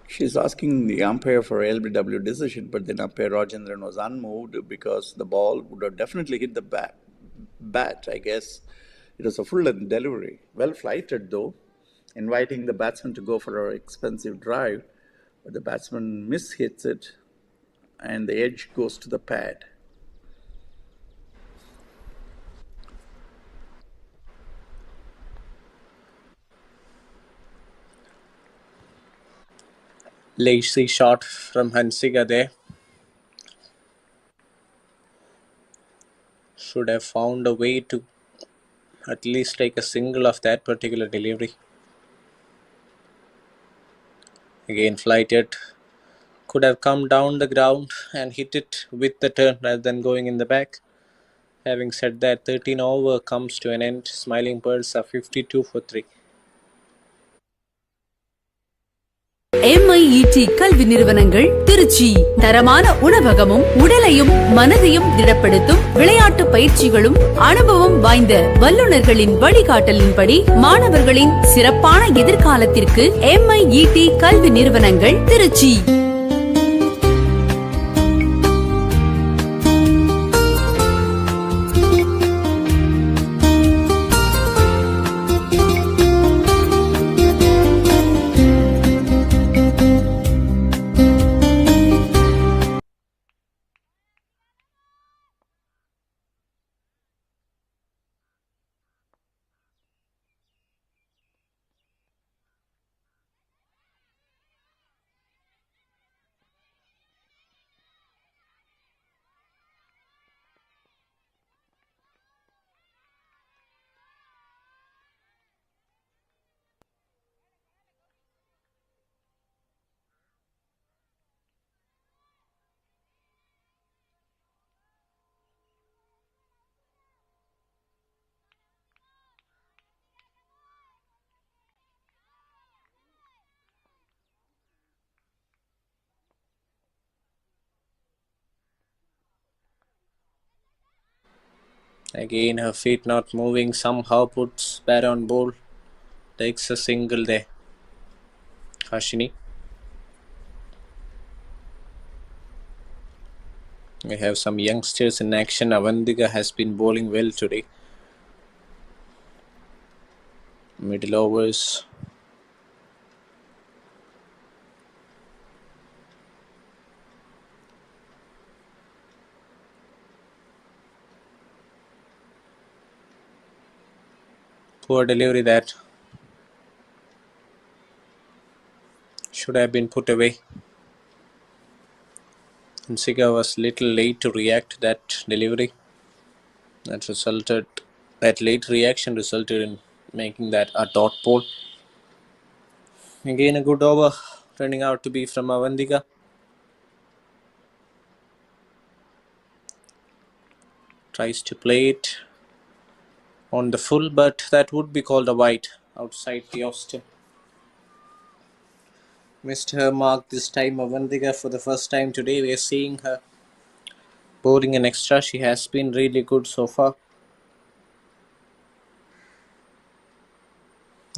She's asking the umpire for LBW decision, but then umpire Rajendran was unmoved because the ball would have definitely hit the bat, I guess. It was a full length delivery. Well flighted though, inviting the batsman to go for an expensive drive, but the batsman mishits it and the edge goes to the pad. Lazy shot from Hansika there. should have found a way to at least take a single of that particular delivery. Again, flighted. Could have come down the ground and hit it with the turn rather than going in the back. Having said that, 13 over comes to an end. Smiling Pearls are 52 for 3. MIET கல்வி நிறுவனங்கள் திருச்சி தரமான உணவகமும் உடலையும் மனதையும் திடப்படுத்தும் விளையாட்டு பயிற்சிகளும் அனுபவம் வாய்ந்த வல்லுநர்களின் வழிகாட்டலின்படி மாணவர்களின் சிறப்பான எதிர்காலத்திற்கு MIET கல்வி நிறுவனங்கள் Trichy. Again, her feet not moving, somehow puts bat on ball. Takes a single there. Hashini. We have some youngsters in action. Avantika has been bowling well today. Middle overs. Poor delivery that should have been put away. Hansika was little late to react to that delivery. That late reaction resulted in making that a dot ball. Again a good over turning out to be from Avantika. Tries to play it on the full, but that would be called a wide outside the Austin. Missed her mark this time. Avantika for the first time today. We are seeing her bowling an extra. She has been really good so far.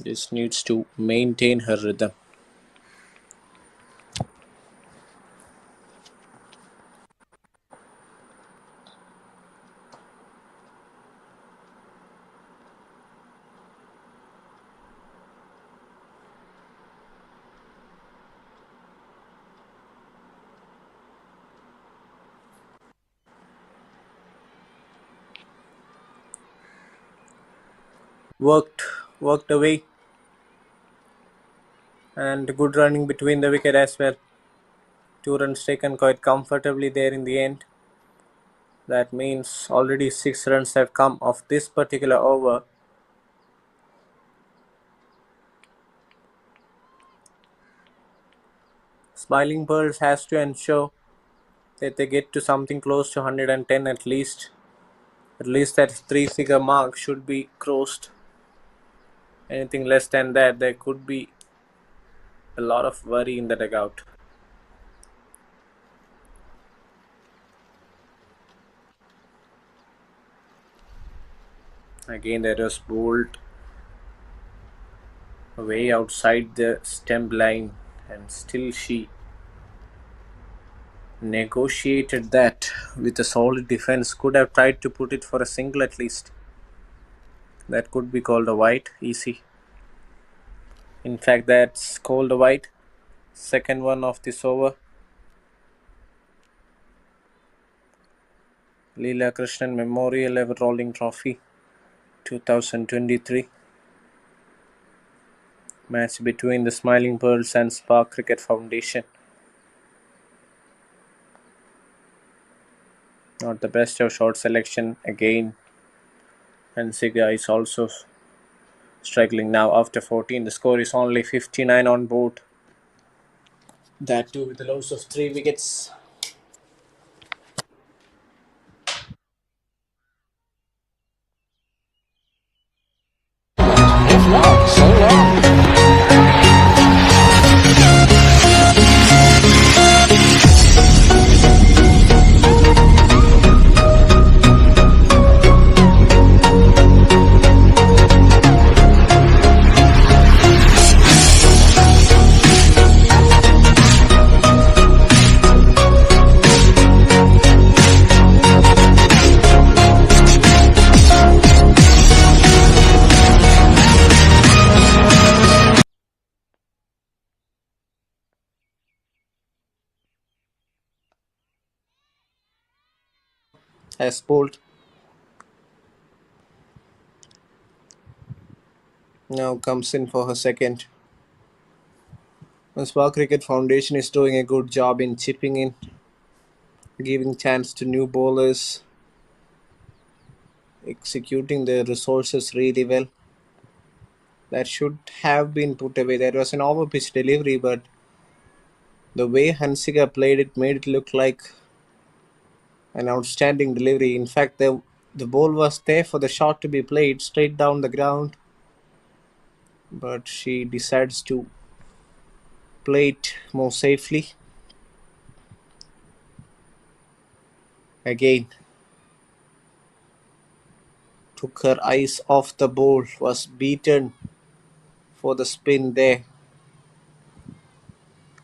Just needs to maintain her rhythm. Worked away, and good running between the wicket as well. 2 runs taken quite comfortably there in the end. That means already 6 runs have come of this particular over. Smiling Pearls has to ensure that they get to something close to 110 at least. At least that 3-figure mark should be crossed. Anything less than that, there could be a lot of worry in the dugout. Again, that was bowled way outside the stump line, and still she negotiated that with a solid defense. Could have tried to put it for a single at least. That could be called a wide, easy. In fact, that's called a wide. Second one of this over. Leela Krishnan Memorial Ever Rolling Trophy 2023. Match between the Smiling Pearls and Spark Cricket Foundation. Not the best of shot selection again. And Siga is also struggling now after 14. The score is only 59 on board. That too with the loss of 3 wickets. Has bowled. Now comes in for her second. The Spark Cricket Foundation is doing a good job in chipping in, giving chance to new bowlers, executing their resources really well. That should have been put away. That was an overpitch delivery, but the way Hansika played it made it look like an outstanding delivery. In fact, the ball was there for the shot to be played straight down the ground, but she decides to play it more safely. Again, took her eyes off the ball, was beaten for the spin there.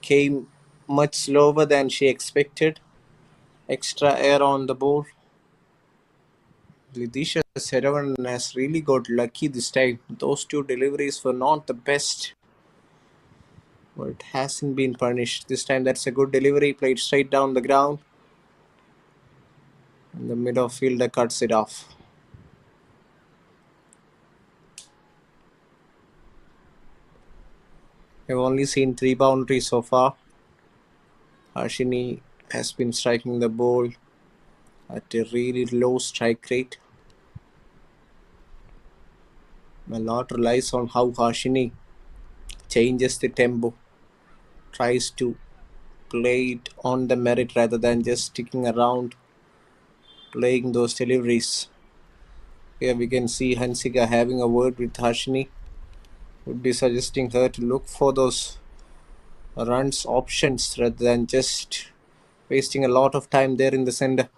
Came much slower than she expected. Extra air on the ball. Lidisha Seravan has really got lucky this time. Those two deliveries were not the best, but it hasn't been punished. This time that's a good delivery, played straight down the ground. And the mid fielder cuts it off. We've only seen 3 boundaries so far. Harshini has been striking the ball at a really low strike rate. A lot relies on how Harshini changes the tempo, tries to play it on the merit rather than just sticking around playing those deliveries. Here we can see Hansika having a word with Harshini. Would be suggesting her to look for those runs options rather than just wasting a lot of time there in the center.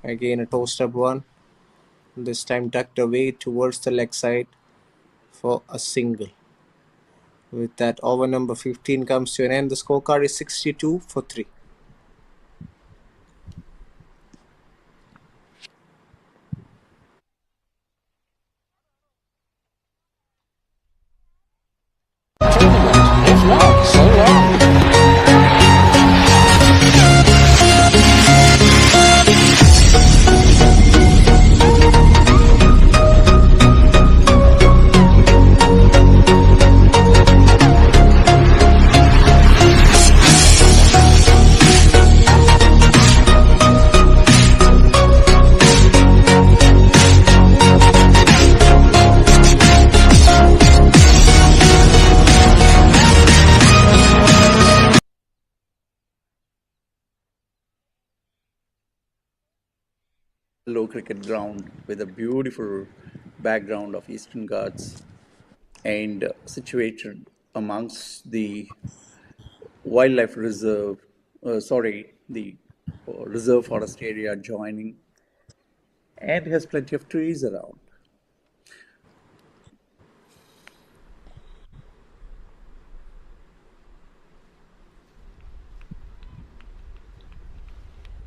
Again a toast up one. This time tucked away towards the leg side for a single. With that, over number 15 comes to an end. The scorecard is 62 for 3. Low cricket ground with a beautiful background of Eastern Ghats and situated amongst the wildlife reserve, the reserve forest area adjoining, and has plenty of trees around.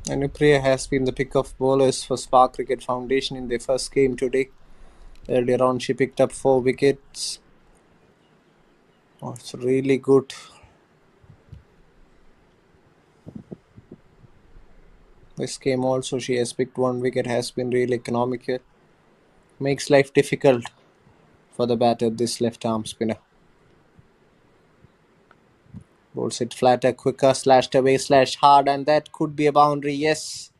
Anupriya has been the pick of bowlers for Spark Cricket Foundation in their first game today. Earlier on, she picked up 4 wickets. Oh, it's really good. This game also, she has picked 1 wicket, has been really economical. Makes life difficult for the batter, this left arm spinner. Bowls it flatter, quicker, slashed away, slash hard, and that could be a boundary. Yes,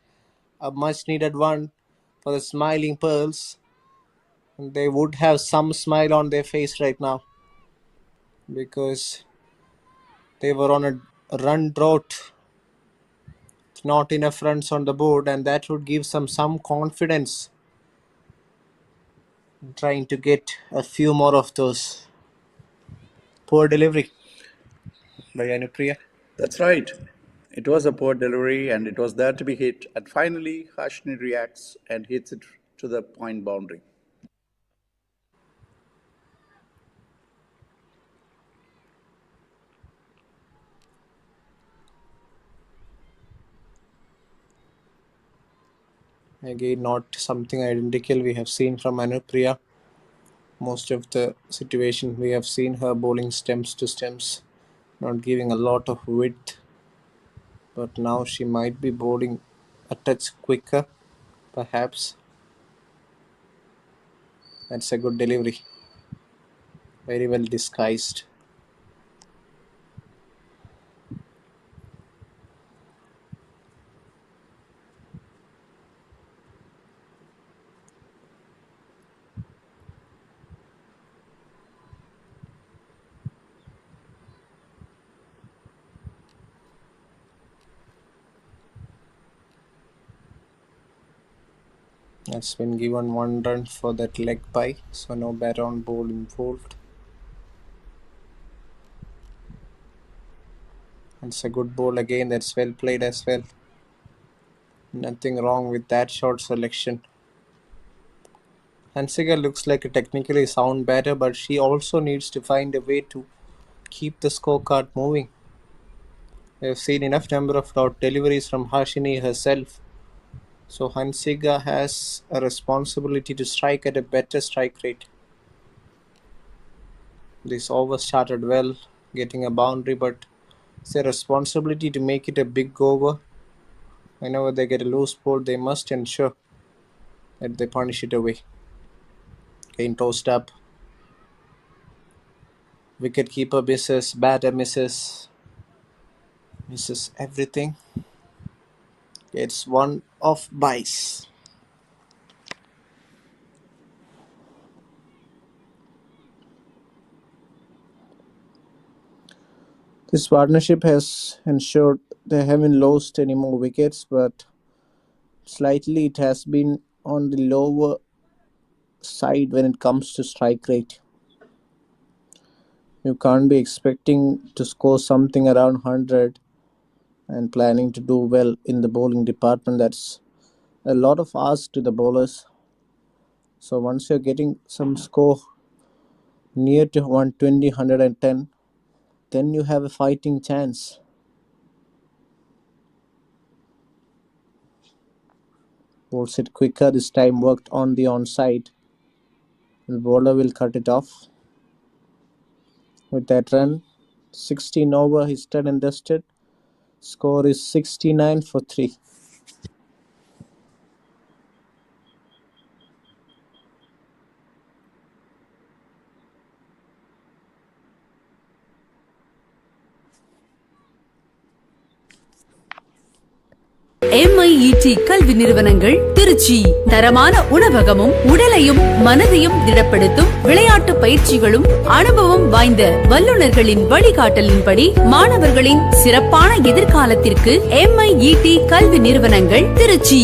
a much needed one for the smiling pearls. And they would have some smile on their face right now because they were on a run drought, not enough runs on the board, and that would give some confidence in trying to get a few more of those. Poor delivery by Anupriya. That's right. It was a poor delivery and it was there to be hit. And finally, Hashni reacts and hits it to the point boundary. Again, not something identical we have seen from Anupriya. Most of the situation we have seen her bowling stems to stems, not giving a lot of width. But now she might be bowling a touch quicker, perhaps. That's a good delivery. Very well disguised. That's been given 1 run for that leg by, so no baron ball involved. It's a good ball again, that's well played as well. Nothing wrong with that shot selection. Hansiger looks like a technically sound batter, but she also needs to find a way to keep the scorecard moving. We have seen enough number of deliveries from Hashini herself. So Hansiga has a responsibility to strike at a better strike rate. This over started well, getting a boundary, but it's a responsibility to make it a big over. Whenever they get a loose ball, they must ensure that they punish it away. Again tossed up. Wicketkeeper misses, batter misses everything. It's one of byes. This partnership has ensured they haven't lost any more wickets, but slightly it has been on the lower side when it comes to strike rate. You can't be expecting to score something around 100 and planning to do well in the bowling department. That's a lot of ask to the bowlers. So once you're getting some score near to 120, 110, then you have a fighting chance. Bowls it quicker, this time worked on the onside. The bowler will cut it off. With that run, 16 over, he's done and dusted. Score is 69 for 3. MIET கல்வி நிறுவனங்கள் திருச்சி தரமான உணவகமும் உடலையும் மனதையும் திடப்படுத்தும் விளையாட்டு பயிற்சிகளும் அனுபவம் வாய்ந்த வல்லுநர்களின் வழிகாட்டலின்படி மாணவர்களின் சிறப்பான எதிர்காலத்திற்கு MIET கல்வி நிறுவனங்கள் Trichy.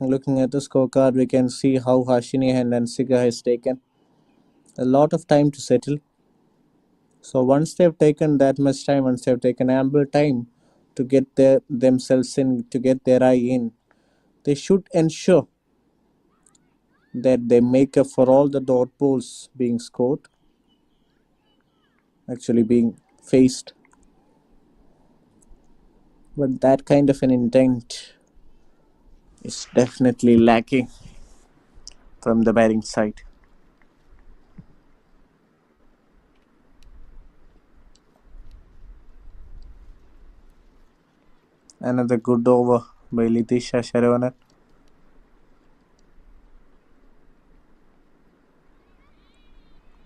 Looking at the scorecard, we can see how Hashini and Ansiga has taken a lot of time to settle. So once they've taken that much time, once they've taken ample time to get themselves in, to get their eye in, they should ensure that they make up for all the dot balls being scored, actually being faced. But that kind of an intent is definitely lacking from the batting side. Another good over by Litisha Sharavanan.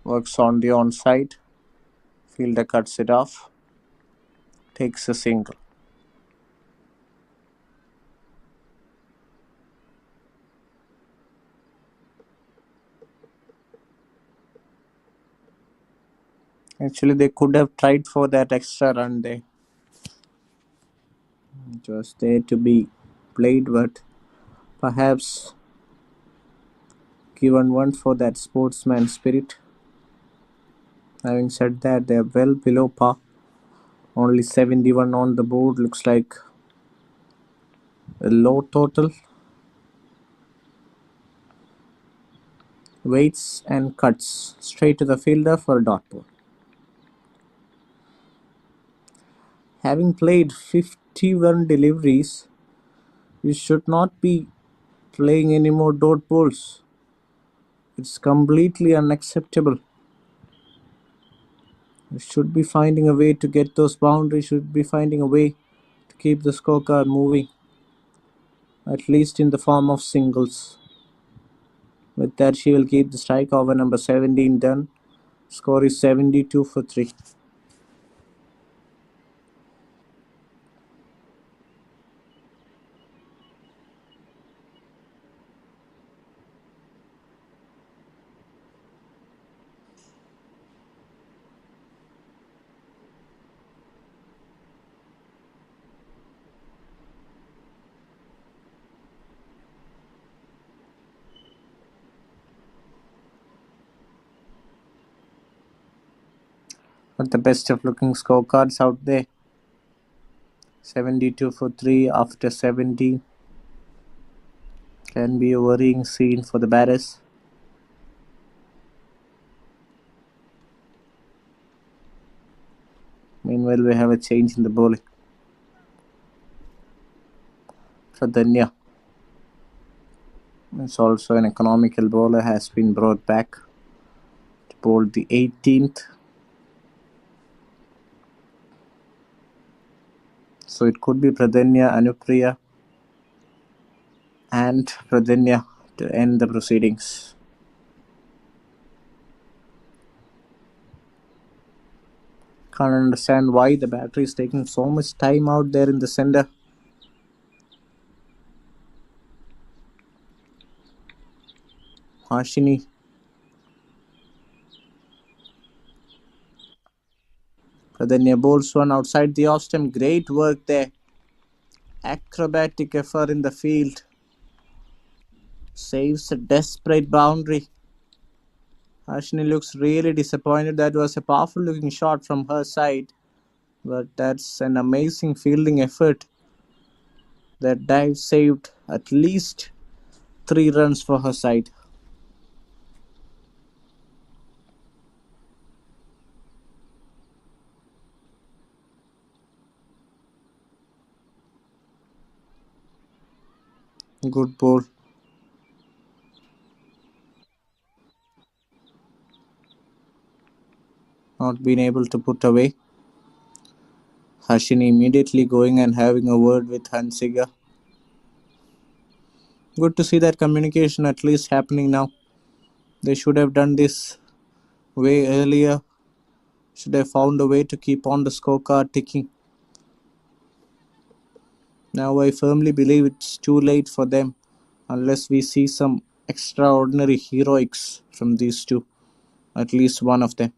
Works on the onside. Fielder cuts it off. Takes a single. Actually, they could have tried for that extra run there. It was there to be played, but perhaps given one for that sportsman spirit. Having said that, they are well below par. Only 71 on the board. Looks like a low total. Waits and cuts straight to the fielder for a dot ball. Having played 51 deliveries, you should not be playing any more dot balls. It's completely unacceptable. You should be finding a way to get those boundaries, should be finding a way to keep the scorecard moving, at least in the form of singles. With that, she will keep the strike over number 17 done. Score is 72 for 3. But the best of looking scorecards out there. 72 for 3 after 70 can be a worrying scene for the batters. Meanwhile, we have a change in the bowling. Pradanya is also an economical bowler, has been brought back to bowl the 18th. So it could be Pradanya, Anupriya and Pradanya to end the proceedings. Can't understand why the battery is taking so much time out there in the center. Hashini. Pradanya bowls one outside the off stump. Great work there. Acrobatic effort in the field. Saves a desperate boundary. Hashini looks really disappointed. That was a powerful looking shot from her side. But that's an amazing fielding effort. That dive saved at least 3 runs for her side. Good ball. Not been able to put away. Hashini immediately going and having a word with Hansiga. Good to see that communication at least happening now. They should have done this way earlier. Should have found a way to keep on the scorecard ticking. Now I firmly believe it's too late for them unless we see some extraordinary heroics from these two. At least one of them.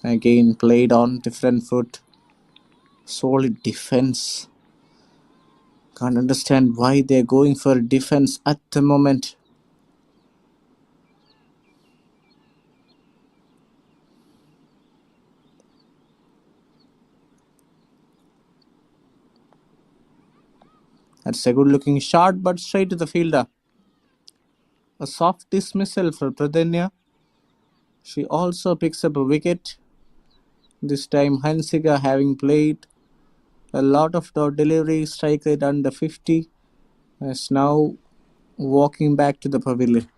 Again played on different foot. Solid defense Can't understand why they're going for defense at the moment. That's a good looking shot, but straight to the fielder. A soft dismissal for Pradanya. She also picks up a wicket. This time Hansika, having played a lot of delivery, strike rate under 50, is now walking back to the pavilion.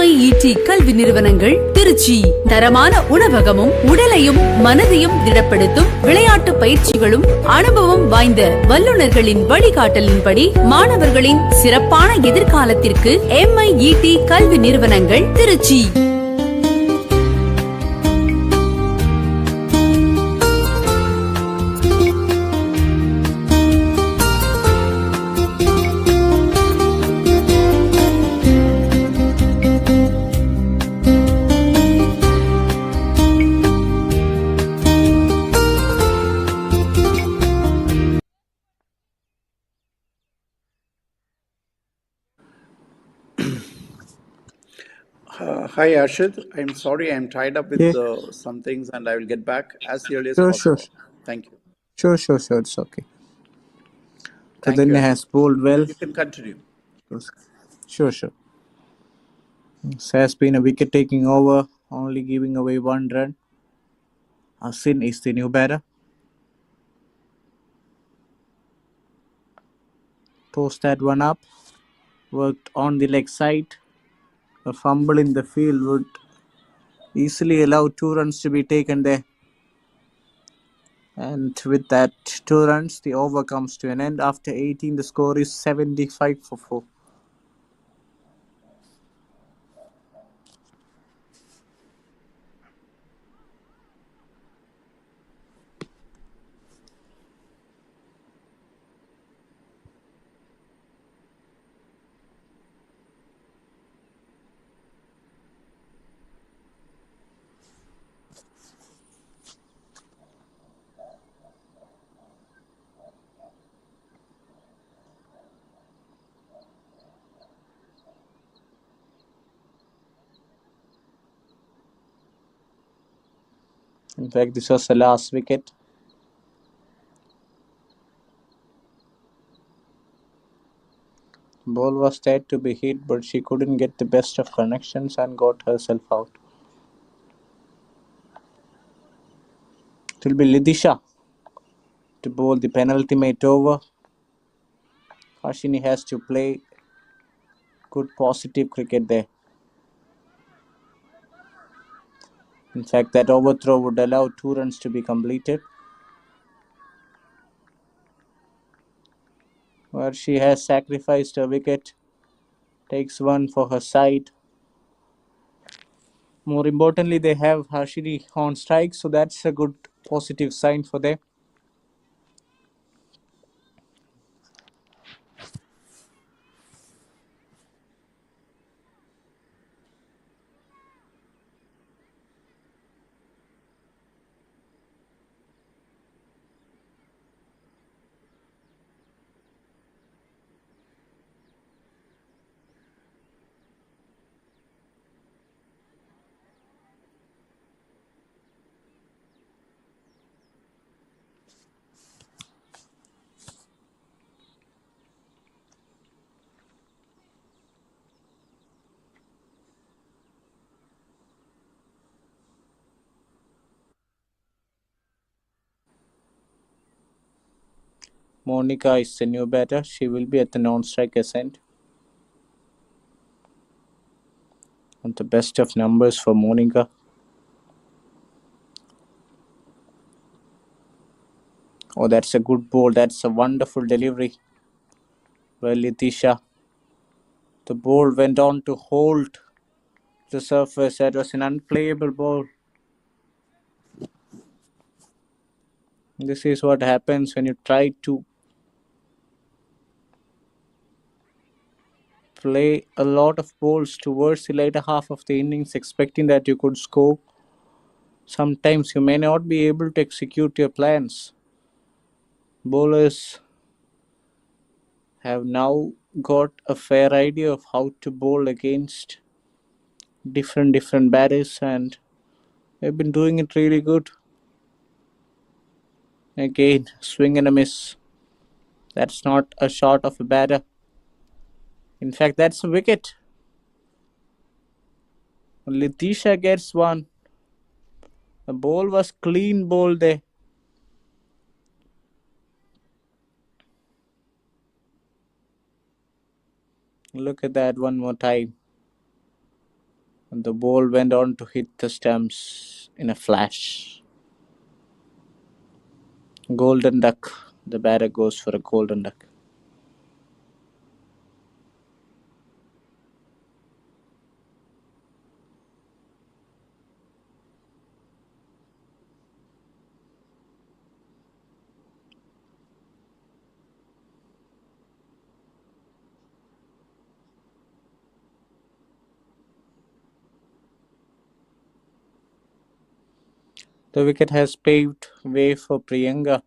MIET கல்வி நிறுவனங்கள் திருச்சி தரமான உணவகமும் உடலையும் மனதையும் திடப்படுத்தும் விளையாட்டு பயிற்சிகளும் அனுபவம் வாய்ந்த வல்லுநர்களின் வழிகாட்டலின்படி மாணவர்களின் சிறப்பான எதிர்காலத்திற்கு MIET கல்வி நிறுவனங்கள் Trichy. Hi, Arshid. I'm sorry, I'm tied up with Yeah. some things and I will get back as early as Sure. possible. Thank you. Sure. It's okay. Thank you, Pradanya Arshid. has bowled well. You can continue. Sure. This has been a wicket taking over, only giving away 1 run. Asin is the new batter. Tossed that one up. Worked on the leg side. A fumble in the field would easily allow 2 runs to be taken there. And with that 2 runs, the over comes to an end. After 18, the score is 75 for 4. In fact, this was the last wicket. Ball was there to be hit, but she couldn't get the best of connections and got herself out. It will be Lidisha to bowl the penultimate over. Hashini has to play good positive cricket there. In fact, that overthrow would allow 2 runs to be completed. Where she has sacrificed a wicket, takes 1 for her side. More importantly, they have Hashini on strike, so that's a good positive sign for them. Monica is the new batter. She will be at the non-striker's end. And the best of numbers for Monica. Oh, that's a good ball. That's a wonderful delivery. Well, Letitia. The ball went on to hold the surface. That was an unplayable ball. This is what happens when you try to play a lot of balls towards the later half of the innings, expecting that you could score. Sometimes you may not be able to execute your plans. Bowlers have now got a fair idea of how to bowl against different batters, and they've been doing it really good. Again, swing and a miss. That's not a shot of a batter. In fact, that's a wicket. Letitia gets one. The ball was clean ball there. Look at that one more time. And the ball went on to hit the stumps in a flash. Golden duck. The batter goes for a golden duck. The wicket has paved way for Priyanka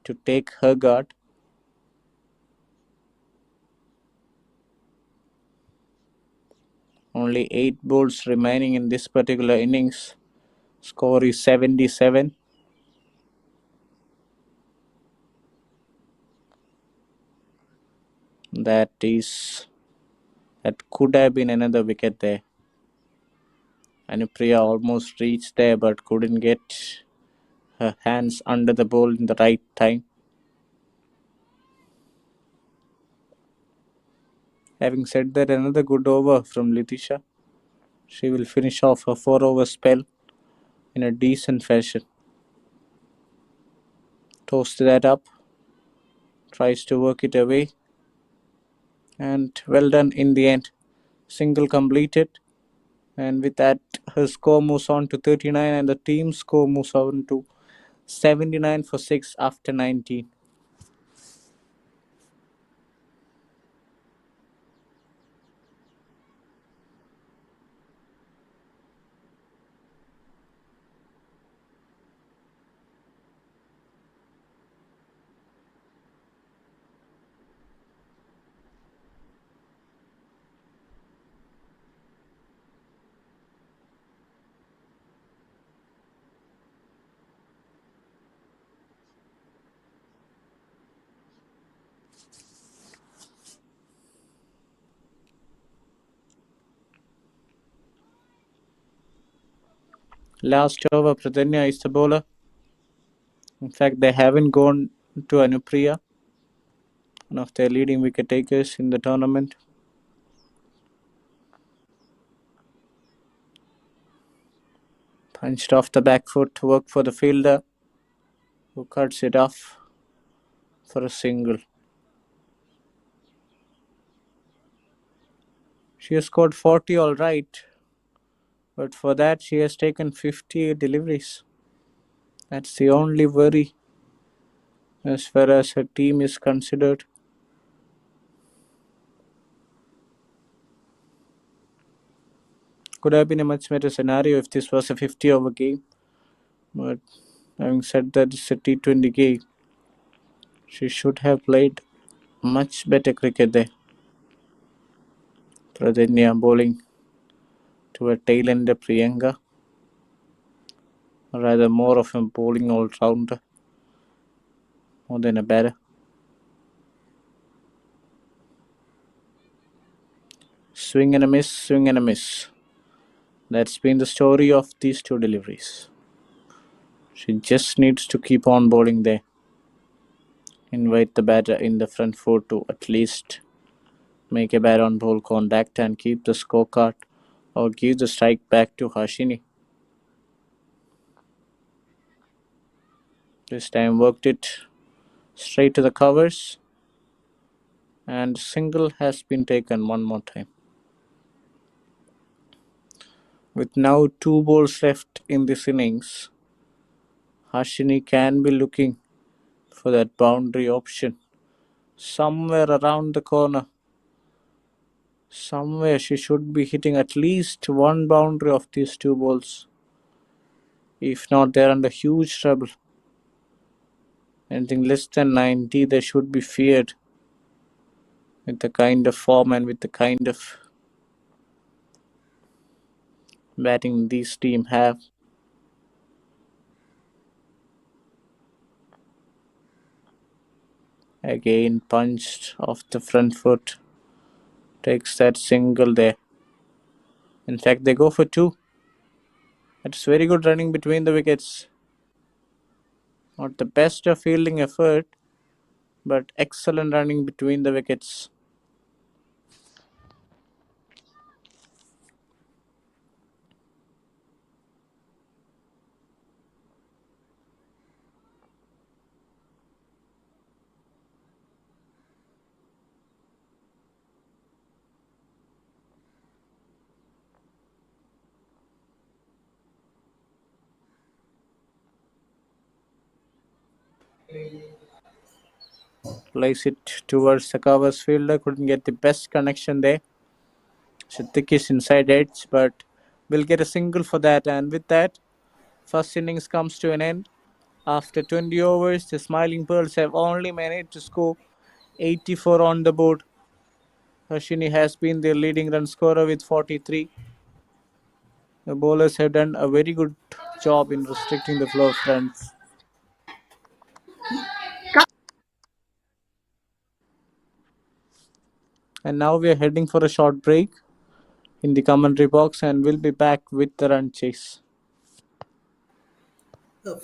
to take her guard. Only 8 balls remaining in this particular innings. Score is 77. That could have been another wicket there. Anupriya almost reached there but couldn't get her hands under the ball in the right time. Having said that, another good over from Letitia. She will finish off her 4-over spell in a decent fashion. Toast that up. Tries to work it away. And well done in the end. Single completed. And with that, her score moves on to 39 and the team score moves on to 79 for 6 after 19. Last over, Pradanya is the bowler. In fact, they haven't gone to Anupriya, one of their leading wicket takers in the tournament. Punched off the back foot to work for the fielder, who cuts it off for a single. She has scored 40 all right, but for that she has taken 58 deliveries. That's the only worry as far as her team is considered. Could have been a much better scenario if this was a 50-over game. But having said that, it's a T20 game. She should have played much better cricket there. Pradanya bowling to a tail-ender Priyanka. Or rather more of a bowling all-rounder more than a batter. Swing and a miss, swing and a miss. That's been the story of these two deliveries. She just needs to keep on bowling there. invite the batter in the front foot to at least make a bat on ball contact and keep the scorecard or give the strike back to Hashini. This time worked it straight to the covers, and single has been taken one more time. With now 2 balls left in this innings, Hashini can be looking for that boundary option somewhere around the corner. Somewhere she should be hitting at least one boundary of these 2 balls. If not, they're under huge trouble. Anything less than 90, they should be feared with the kind of form and with the kind of batting these team have. Again punched off the front foot. Takes that single there. In fact, they go for 2. That's very good running between the wickets. Not the best of fielding effort, but excellent running between the wickets. Plays it towards the covers fielder. Couldn't get the best connection there. Siddiq is inside edge, but will get a single for that. And with that, first innings comes to an end. After 20 overs, the Smiling Pearls have only managed to score 84 on the board. Hashini has been their leading run scorer with 43. The bowlers have done a very good job in restricting the flow of runs. And now we are heading for a short break in the commentary box and we'll be back with the run chase.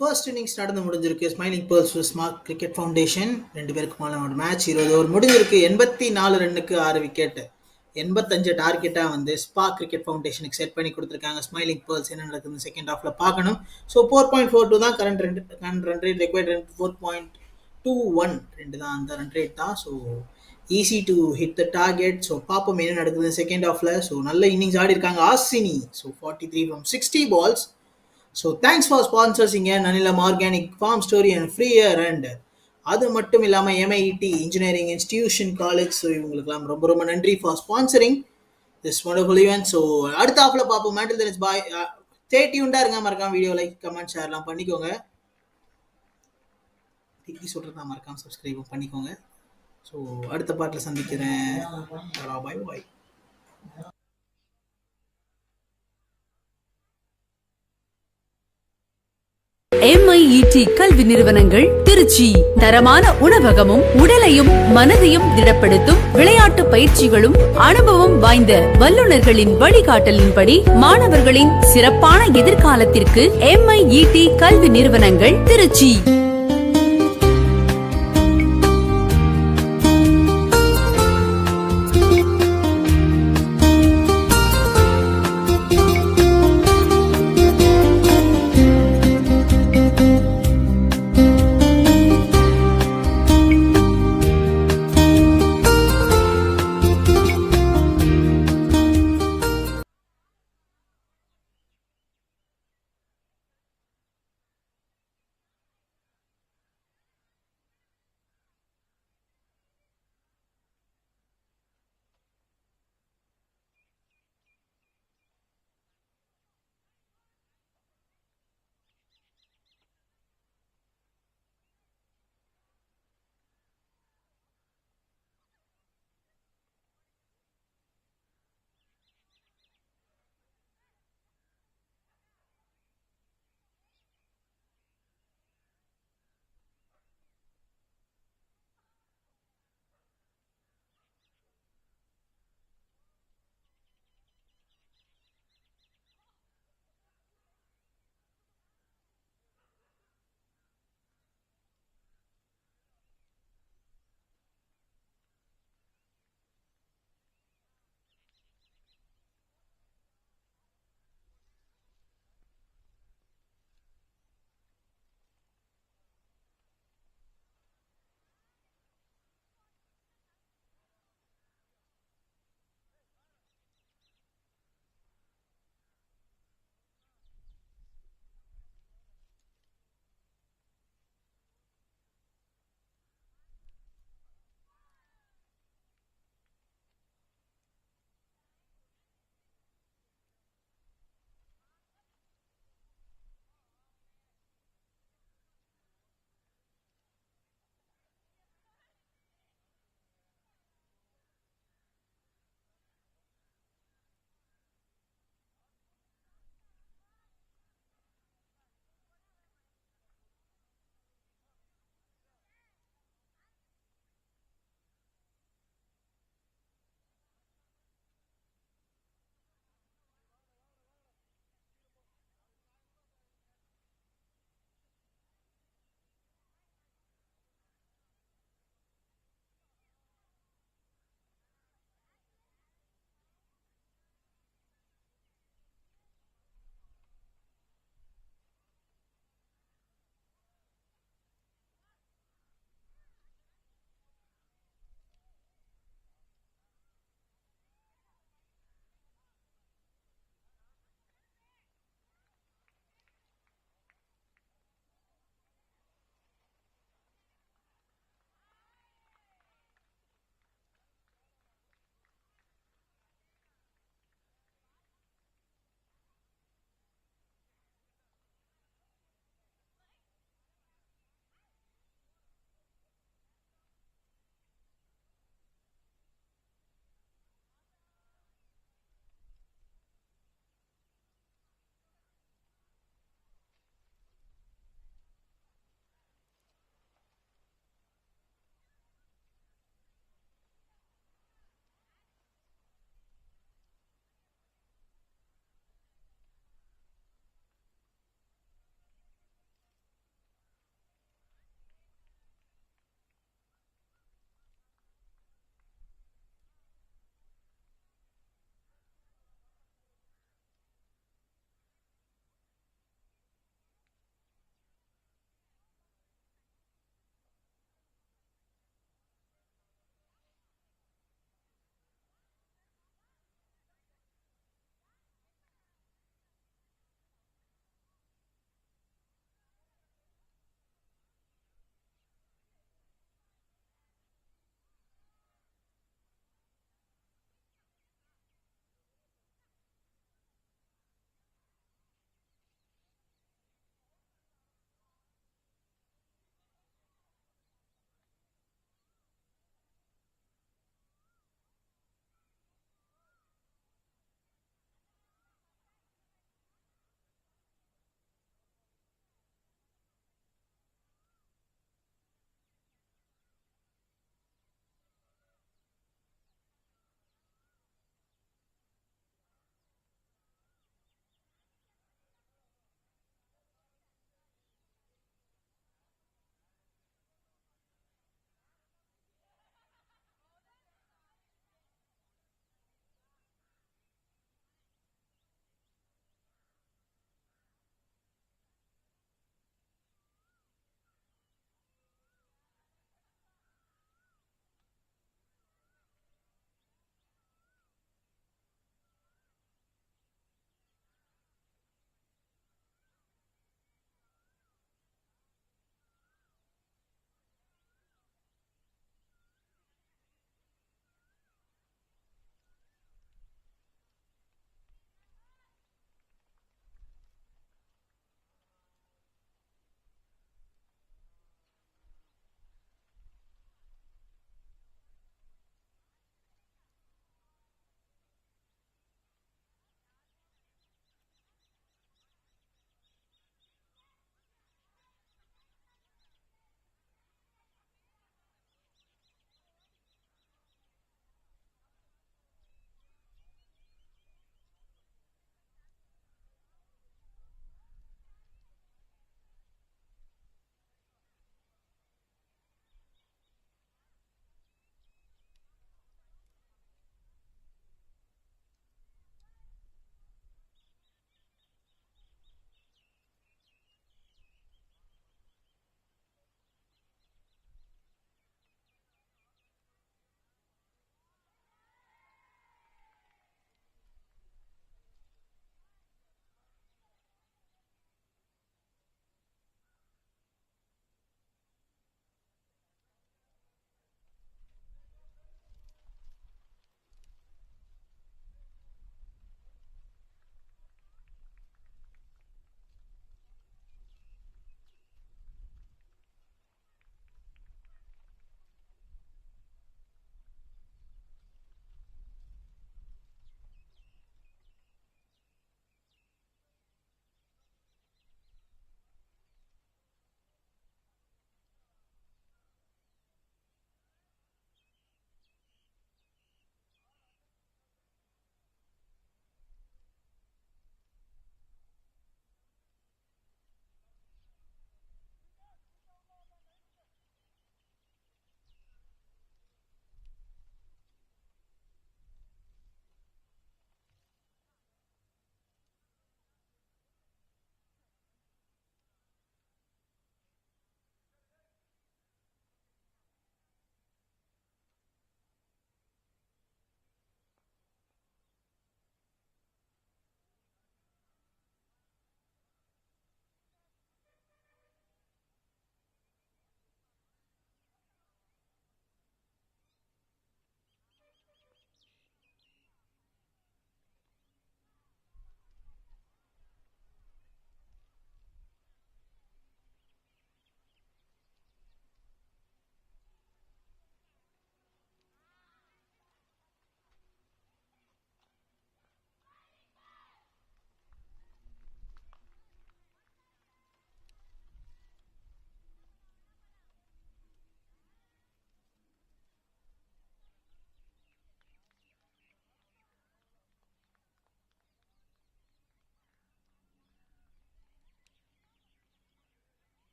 First innings நடந்து முடிஞ்சிருக்கு. Smiling Pearls Smart Cricket Foundation 2 பேருக்குமான ஒரு match 20 over முடிஞ்சிருக்கு. 84 ரன்னுக்கு 6 wicket, 85 டார்கெட்டாக வந்து spark cricket ஃபவுண்டேஷனுக்கு set பண்ணி கொடுத்துருக்காங்க. Smiling pearls என்ன நடக்குது செகண்ட் ஹாஃப்ல பார்க்கணும். ஸோ 4.42 தான் current run rate. Required run 4.21 ரெண்டு தான் அந்த ரன் ரேட் தான். So easy to hit the target. So பார்ப்போம் என்ன நடக்குது செகண்ட் ஹாஃப்ல. ஸோ நல்ல இன்னிங்ஸ் ஆடி இருக்காங்க Aasini. So 43 from 60 balls. So thanks for sponsoring Nannilam organic farm story and free year and அது மட்டும் இல்லாமல் MIT engineering institution college. So இவங்களுக்குலாம் ரொம்ப ரொம்ப நன்றி for sponsoring this wonderful event. So அடுத்த ஆஃபில் பார்ப்போம். மேண்டில் தென்ஸ் பாய். தேட்டியுண்டா இருங்க. மறக்காம வீடியோ லைக் கமெண்ட் ஷேர்லாம் பண்ணிக்கோங்க. டிக்கி சொல்கிறதா மறக்காம சப்ஸ்கிரைபும் பண்ணிக்கோங்க. ஸோ அடுத்த பாட்டில் சந்திக்கிறேன். பாய் பாய். MIET கல்வி நிறுவனங்கள் திருச்சி தரமான உணவகமும் உடலையும் மனதையும் திடப்படுத்தும் விளையாட்டு பயிற்சிகளும் அனுபவம் வாய்ந்த வல்லுநர்களின் வழிகாட்டலின்படி மாணவர்களின் சிறப்பான எதிர்காலத்திற்கு MIET கல்வி நிறுவனங்கள் Trichy.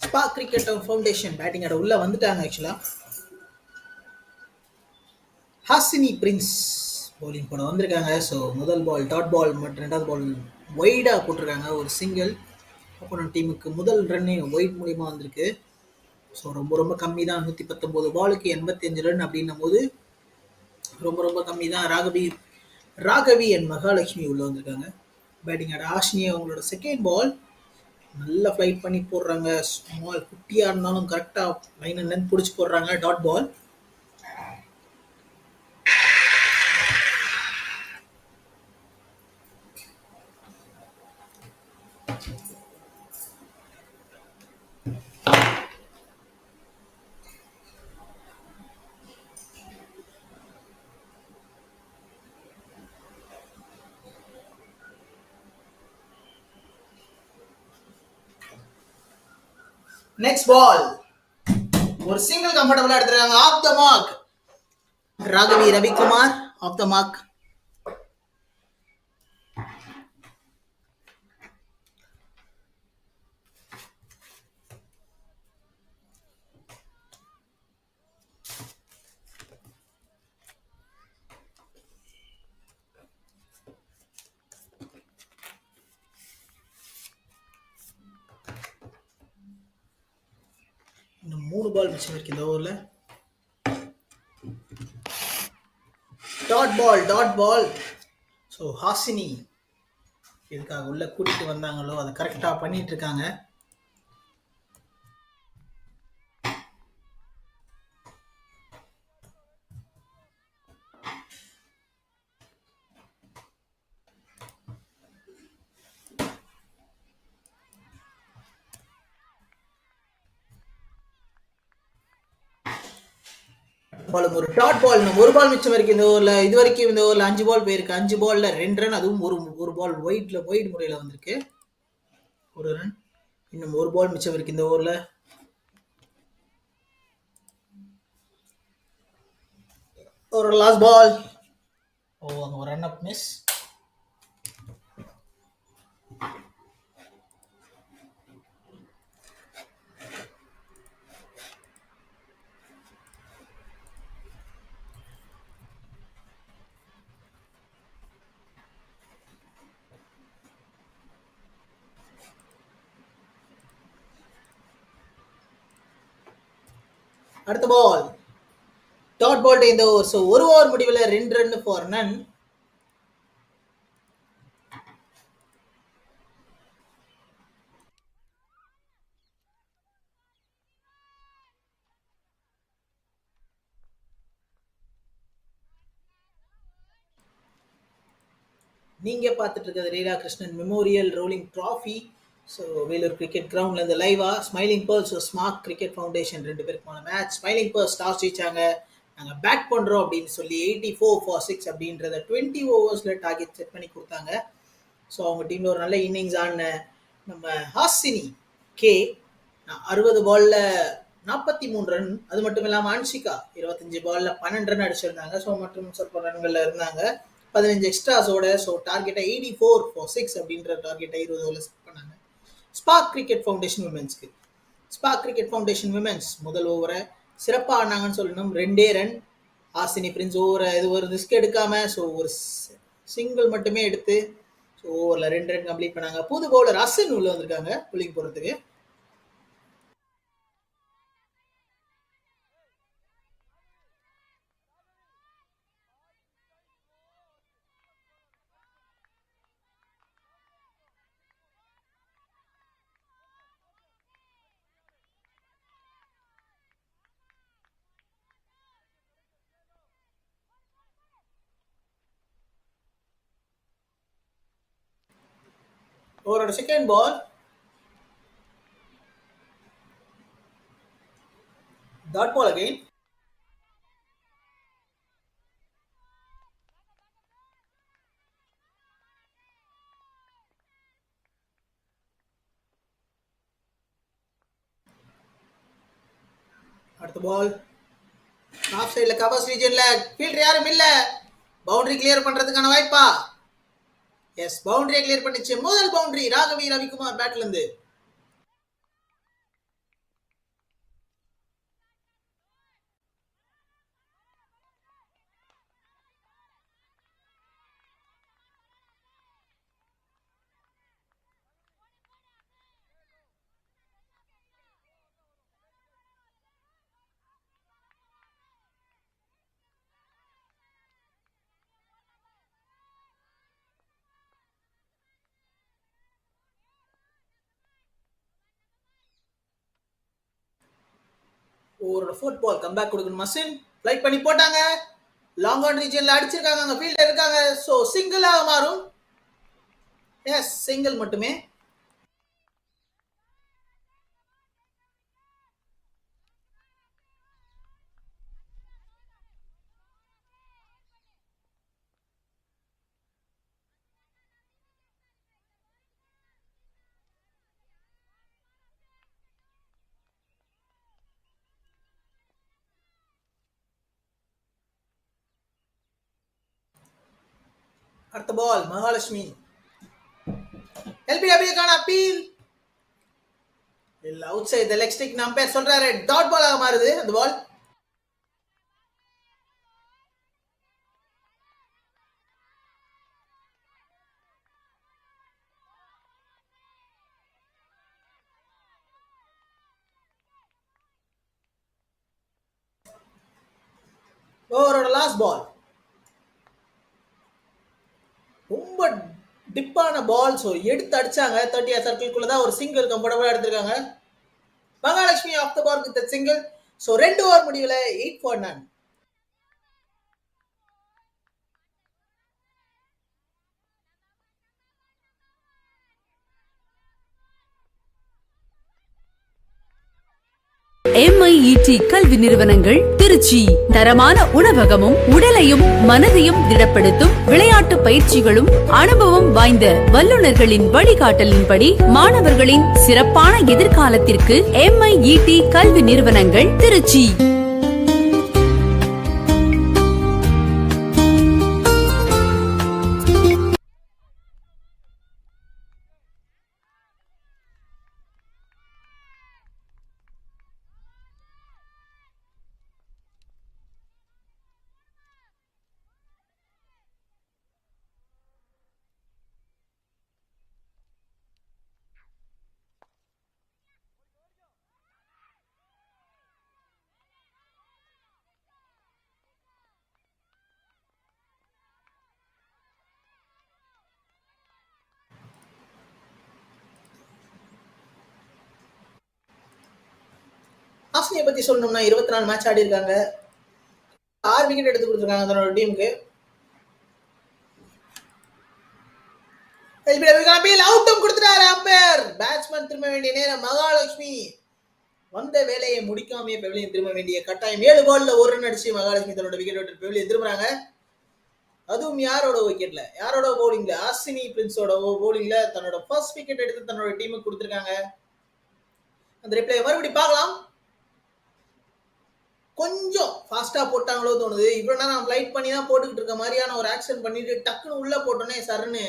Spark Cricket Foundation batting ஆட உள்ள வந்துட்டாங்க. ஆக்சுவலா ஹாசினி பிரின்ஸ் பவுலிங் போட வந்திருக்காங்க. ஸோ முதல் பால் டாட் பால் மற்றும் ரெண்டாவது பால் ஒய்டாக போட்டிருக்காங்க. ஒரு சிங்கிள் அப்புறம் டீமுக்கு முதல் ரன்னு ஒயிட் மூலியமா வந்திருக்கு. ஸோ ரொம்ப ரொம்ப கம்மி தான். 119 பாலுக்கு 85 ரன் அப்படின்னும் போது ரொம்ப ரொம்ப கம்மி தான். ராகவி அண்ட் மகாலட்சுமி உள்ள வந்திருக்காங்க. பேட்டிங் ஆட ஆஷினி அவங்களோட செகண்ட் பால் நல்லா ஃப்ளைட் பண்ணி போடுறாங்க. ஸ்மால் குட்டியாக இருந்தாலும் கரெக்டாக லைன் அண்ட் லென்த் பிடிச்சி போடுறாங்க. Dot ball. நெக்ஸ்ட் பால் ஒரு சிங்கிள் கம்ஃபர்டபுளா எடுத்துறாங்க. Off the mark. Raghavi Ravikumar off the mark. இன்னும் 3 பால் மிச்சம் இருக்கு இந்த ஓவர்ல. Dot ball. ஸோ ஹாசினி எதுக்காக உள்ள கூட்டிட்டு வந்தாங்களோ அதை கரெக்டா பண்ணிட்டு இருக்காங்க. ஒரு டாட் பால் ஒரு பால் மிச்சம் இருக்கு இந்த ஓவர்ல. இது வரைக்கும் இந்த ஓவர்ல 5 பால் போயிருக்கு. 5 பால்ல 2 ரன், அதுவும் ஒரு பால் ஒயிட் முறையில வந்திருக்கு. ஒரு ரன். இன்னும் ஒரு பால் மிச்சம் இருக்கு இந்த ஓவர்ல. ஒரு லாஸ்ட் பால். அங்க ஒரு ரன் அப் மிஸ். அடுத்த பால் டாட் பால் இந்த ஓவர். ஸோ ஒரு ஓவர் முடிவில் 2 ரன் ஃபார் நன். நீங்க பார்த்துட்டு இருக்கிறது Leela Krishnan Memorial Rolling Trophy. So Vellore cricket கிரவுண்ட்ல இருந்து லைவா Smiling Pearls Smart Cricket Foundation 2 பேருக்குமான மேட்ச். ஸ்மைலிங் பேர்ல்ஸ் டாஸ் ஜெயிச்சாங்க. நாங்கள் பேட் பண்ணுறோம் அப்படின்னு சொல்லி 84 for 6 அப்படின்றத 20 ஓவர்ஸில் டார்கெட் செட் பண்ணி கொடுத்தாங்க. ஸோ அவங்க டீமில் ஒரு நல்ல இன்னிங்ஸ் ஆன நம்ம ஹாசினி கே 60 பாலில் 43 ரன். அது மட்டும் இல்லாமல் அன்ஷிகா 25 பாலில் 12 ரன் அடிச்சிருந்தாங்க. ஸோ மற்றும் சொற்ப ரன்களில் இருந்தாங்க. 15 எக்ஸ்ட்ராஸோட. ஸோ டார்கெட்டை 84 for 6 அப்படின்ற டார்கெட்டை 20 ஓவரில் செட் பண்ணாங்க. ஸ்பார்க் கிரிக்கெட் ஃபவுண்டேஷன் விமென்ஸ்க்கு. ஸ்பார்க் கிரிக்கெட் ஃபவுண்டேஷன் விமென்ஸ் முதல் ஓவரை சிறப்பாக ஆனாங்கன்னு சொல்லணும். 2 ரன். ஹாசினி பிரின்ஸ் ஓவரை இது ஒரு ரிஸ்க் எடுக்காம ஸோ ஒரு சிங்கிள் மட்டுமே எடுத்து ஸோ ஓவரில் 2 ரன் கம்ப்ளீட் பண்ணாங்க. புது பவுலர் அசன் உள்ள வந்திருக்காங்க புள்ளிங் போகிறதுக்கு. ஓவரோட second ball dot ball again. அடுத்த பால் ஆஃப் சைட்ல கவர்ஸ் ரீஜன்ல ஃபீல்டர் யாரும் இல்ல. பவுண்டரி கிளியர் பண்றதுக்கான வாய்ப்பா? எஸ், பவுண்டரியை கிளியர் பண்ணிச்சு. முதல் பவுண்டரி ராகவி ரவிக்குமார் பேட்ல இருந்து. ஓவரோட ஃபோர்த் பால் கம்பேக் கொடுக்கணும் மசின். ஃப்ளைட் பண்ணி போட்டாங்க. லாங் ஆன் ரீஜன்ல அடிச்சிருக்காங்க. அங்க ஃபீல்டர் இருக்காங்க. ஸோ சிங்கிளாக மாறும். எஸ், சிங்கிள் மட்டுமே. அடுத்த பால் மகாலட்சுமி. எல்பிடபிள்யூக்கான அப்பீல் இல்ல, அவுட் சைடு தி லெக் ஸ்டிக். நம்பர் சொல்றாரு டாட் பாலாக மாறுது அந்த பால். ஓவரோட லாஸ்ட் பால். ரொம்ப டிப்பான பால். ஸோ எடுத்து அடிச்சாங்க. 30 சர்க்கிள்குள்ள தான் ஒரு சிங்கிள் கம்ஃபர்டபுளா எடுத்திருக்காங்க. Mahalakshmi off the ball with single. So 2 over முடிவில் 8 for none. MIET கல்வி நிறுவனங்கள் திருச்சி தரமான உணவகமும் உடலையும் மனதையும் திடப்படுத்தும் விளையாட்டு பயிற்சிகளும் அனுபவம் வாய்ந்த வல்லுநர்களின் வழிகாட்டலின்படி மாணவர்களின் சிறப்பான எதிர்காலத்திற்கு MIET கல்வி நிறுவனங்கள் திருச்சி. ஹாஸ்னியை பத்தி சொல்லணும்னா 24 மேட்ச் ஆடி இருக்காங்க. 6 விக்கெட் எடுத்து கொடுத்துருக்காங்க தன்னோட டீமுக்கு. அவுட்டும் கொடுத்துட்டாரு அம்பையர். பேட்ஸ்மேன் திரும்ப வேண்டிய நேரம். மகாலட்சுமி வந்த வேலையை முடிக்காமயே பெவிலியன் திரும்ப வேண்டிய கட்டாயம். 7 பால்ல 1 ரன் அடிச்சு மகாலட்சுமி தன்னோட விக்கெட் விட்டு பெவிலியன் திரும்புறாங்க. அதுவும் யாரோட விக்கெட்ல, யாரோட போலிங்ல, அஸ்வினி பிரின்ஸோட போலிங்ல தன்னோட ஃபர்ஸ்ட் விக்கெட் எடுத்து தன்னோட டீமுக்கு கொடுத்துருக்காங்க. அந்த ரிப்ளை மறுபடியும் பார்க்கலாம். கொஞ்சம் ஃபாஸ்டா போட்டாங்களோ தோணுது. இவ்வளவு நேரம் ஃப்ளைட் பண்ணி தான் போட்டுக்கிட்டு இருக்க மாதிரியான ஒரு ஆக்ஷன் பண்ணிட்டு டக்குன்னு உள்ள போட்டோன்னே சருன்னு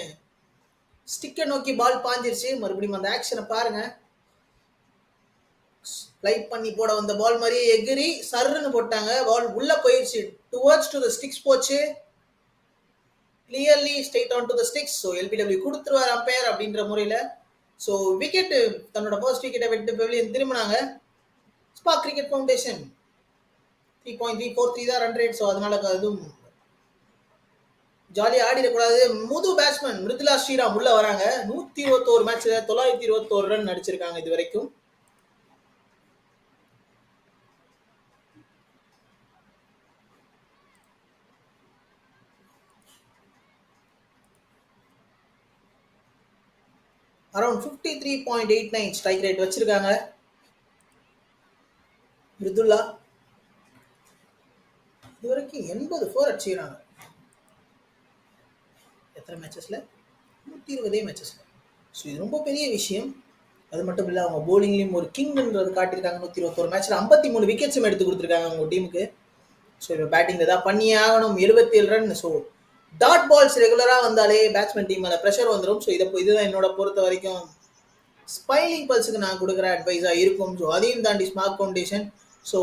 ஸ்டிக்கை நோக்கி பால் பாஞ்சிருச்சு. மறுபடியும் அந்த ஆக்ஷனை பாருங்க. ஃப்ளைட் பண்ணி போட வந்த பால் மாதிரியே எகிரி சருன்னு போட்டாங்க. பால் உள்ள போயிடுச்சு. டுவர்ட்ஸ் டு த ஸ்டிக்ஸ் போச்சு. Clearly straight on to the sticks. So LBW கொடுத்துருவார் அம்பையர் அப்படின்ற முறையில். ஸோ விக்கெட் தன்னோட ஃபர்ஸ்ட் விக்கெட்டை விட்டு பெவிலியன் திரும்பினாங்க. ஸ்பார்க் கிரிக்கெட் ஃபவுண்டேஷன் 3.343 தான் ரன் ரேட். ஸோ அதனால அதுவும் ஜாலியாக ஆடிடக்கூடாது. முது பேட்ஸ்மேன் மிருதுலா ஸ்ரீராம் உள்ள வராங்க. 121 மேட்ச்ல 921 ரன் அடிச்சிருக்காங்க இது வரைக்கும். அரௌண்ட் 53.89 ஸ்ட்ரைக் ரேட் வச்சிருக்காங்க மிருதுலா. இது வரைக்கும் 84 அடிச்சுக்கிறாங்க. எத்தனை மேட்சஸ்ல? 120 மேட்சஸ்ல. ஸோ இது ரொம்ப பெரிய விஷயம். அது மட்டும் இல்லை, அவங்க போலிங்லையும் ஒரு கிங்ன்றது காட்டியிருக்காங்க. 121 மேட்ச்ல 53 விக்கெட்ஸும் எடுத்து கொடுத்துருக்காங்க அவங்க டீமுக்கு. ஸோ இப்போ பேட்டிங் ஏதாவது பண்ணியே ஆகணும். 77 ரன். ஸோ டாட் பால்ஸ் ரெகுலராக வந்தாலே பேட்ஸ்மேன் டீம் மேலே ப்ரெஷர் வந்துடும். ஸோ இதுதான் என்னோட பொறுத்த வரைக்கும் ஸ்பைலிங் பல்ஸுக்கு நான் கொடுக்குற அட்வைஸாக இருக்கும். ஸோ அதையும் தாண்டி ஸ்மார்க் ஃபவுண்டேஷன் ஸோ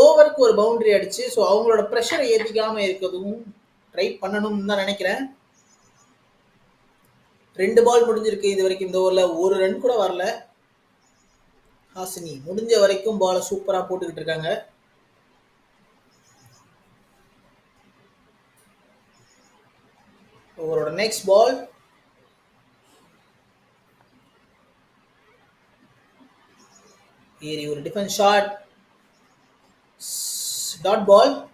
ஓவருக்கு ஒரு பவுண்டரி அடிச்சு ஸோ அவங்களோட ப்ரெஷரை ஏற்றிக்காமல் இருக்கிறதும் ட்ரை பண்ணணும்னு தான் நினைக்கிறேன். 2 பால் முடிஞ்சிருக்கு இது வரைக்கும். இந்த ஓவரில் 1 ரன் கூட வரல. ஹாசினி முடிஞ்ச வரைக்கும் பாலை சூப்பராக போட்டுக்கிட்டு இருக்காங்க. ஓவரோட நெக்ஸ்ட் பால் ஏறி ஒரு defence shot. Dot ball.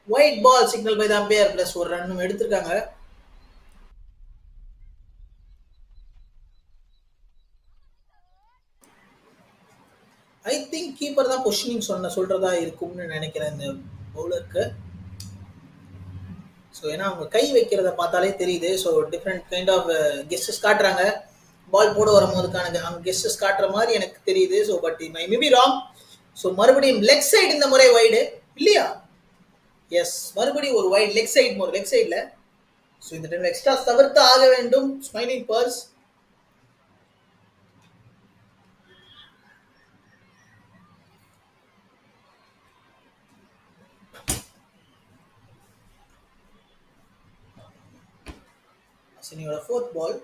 White ball signal by the umpire plus ஒரு ரன்னும் எடுத்திருக்காங்க. ஐ திங்க் கீப்பர் தான் பொசிஷனிங் சொல்றதா இருக்கும்னு நினைக்கிறேன் இந்த பவுலருக்கு. ஸோ ஏன்னா அவங்க கை வைக்கிறத பார்த்தாலே தெரியுது. So different kind of gestures காட்டுறாங்க. பால் போட வரும்போதுக்கான அவங்க கெஸ்டஸ் காட்டுற மாதிரி எனக்கு தெரியுது. So but my maybe wrong. So மறுபடியும் லெக் சைடு இந்த முறை வைடு இல்லையா? எஸ், மறுபடியும் ஒரு வைட் லெக் சைடு லெக் சைடில். ஸோ இந்த டைம் எக்ஸ்ட்ரா தவிர்த்து ஆக வேண்டும் ஸ்மைலிங் பர்ஸ். அஸ்வினியோட ஃபோர்த் பால்,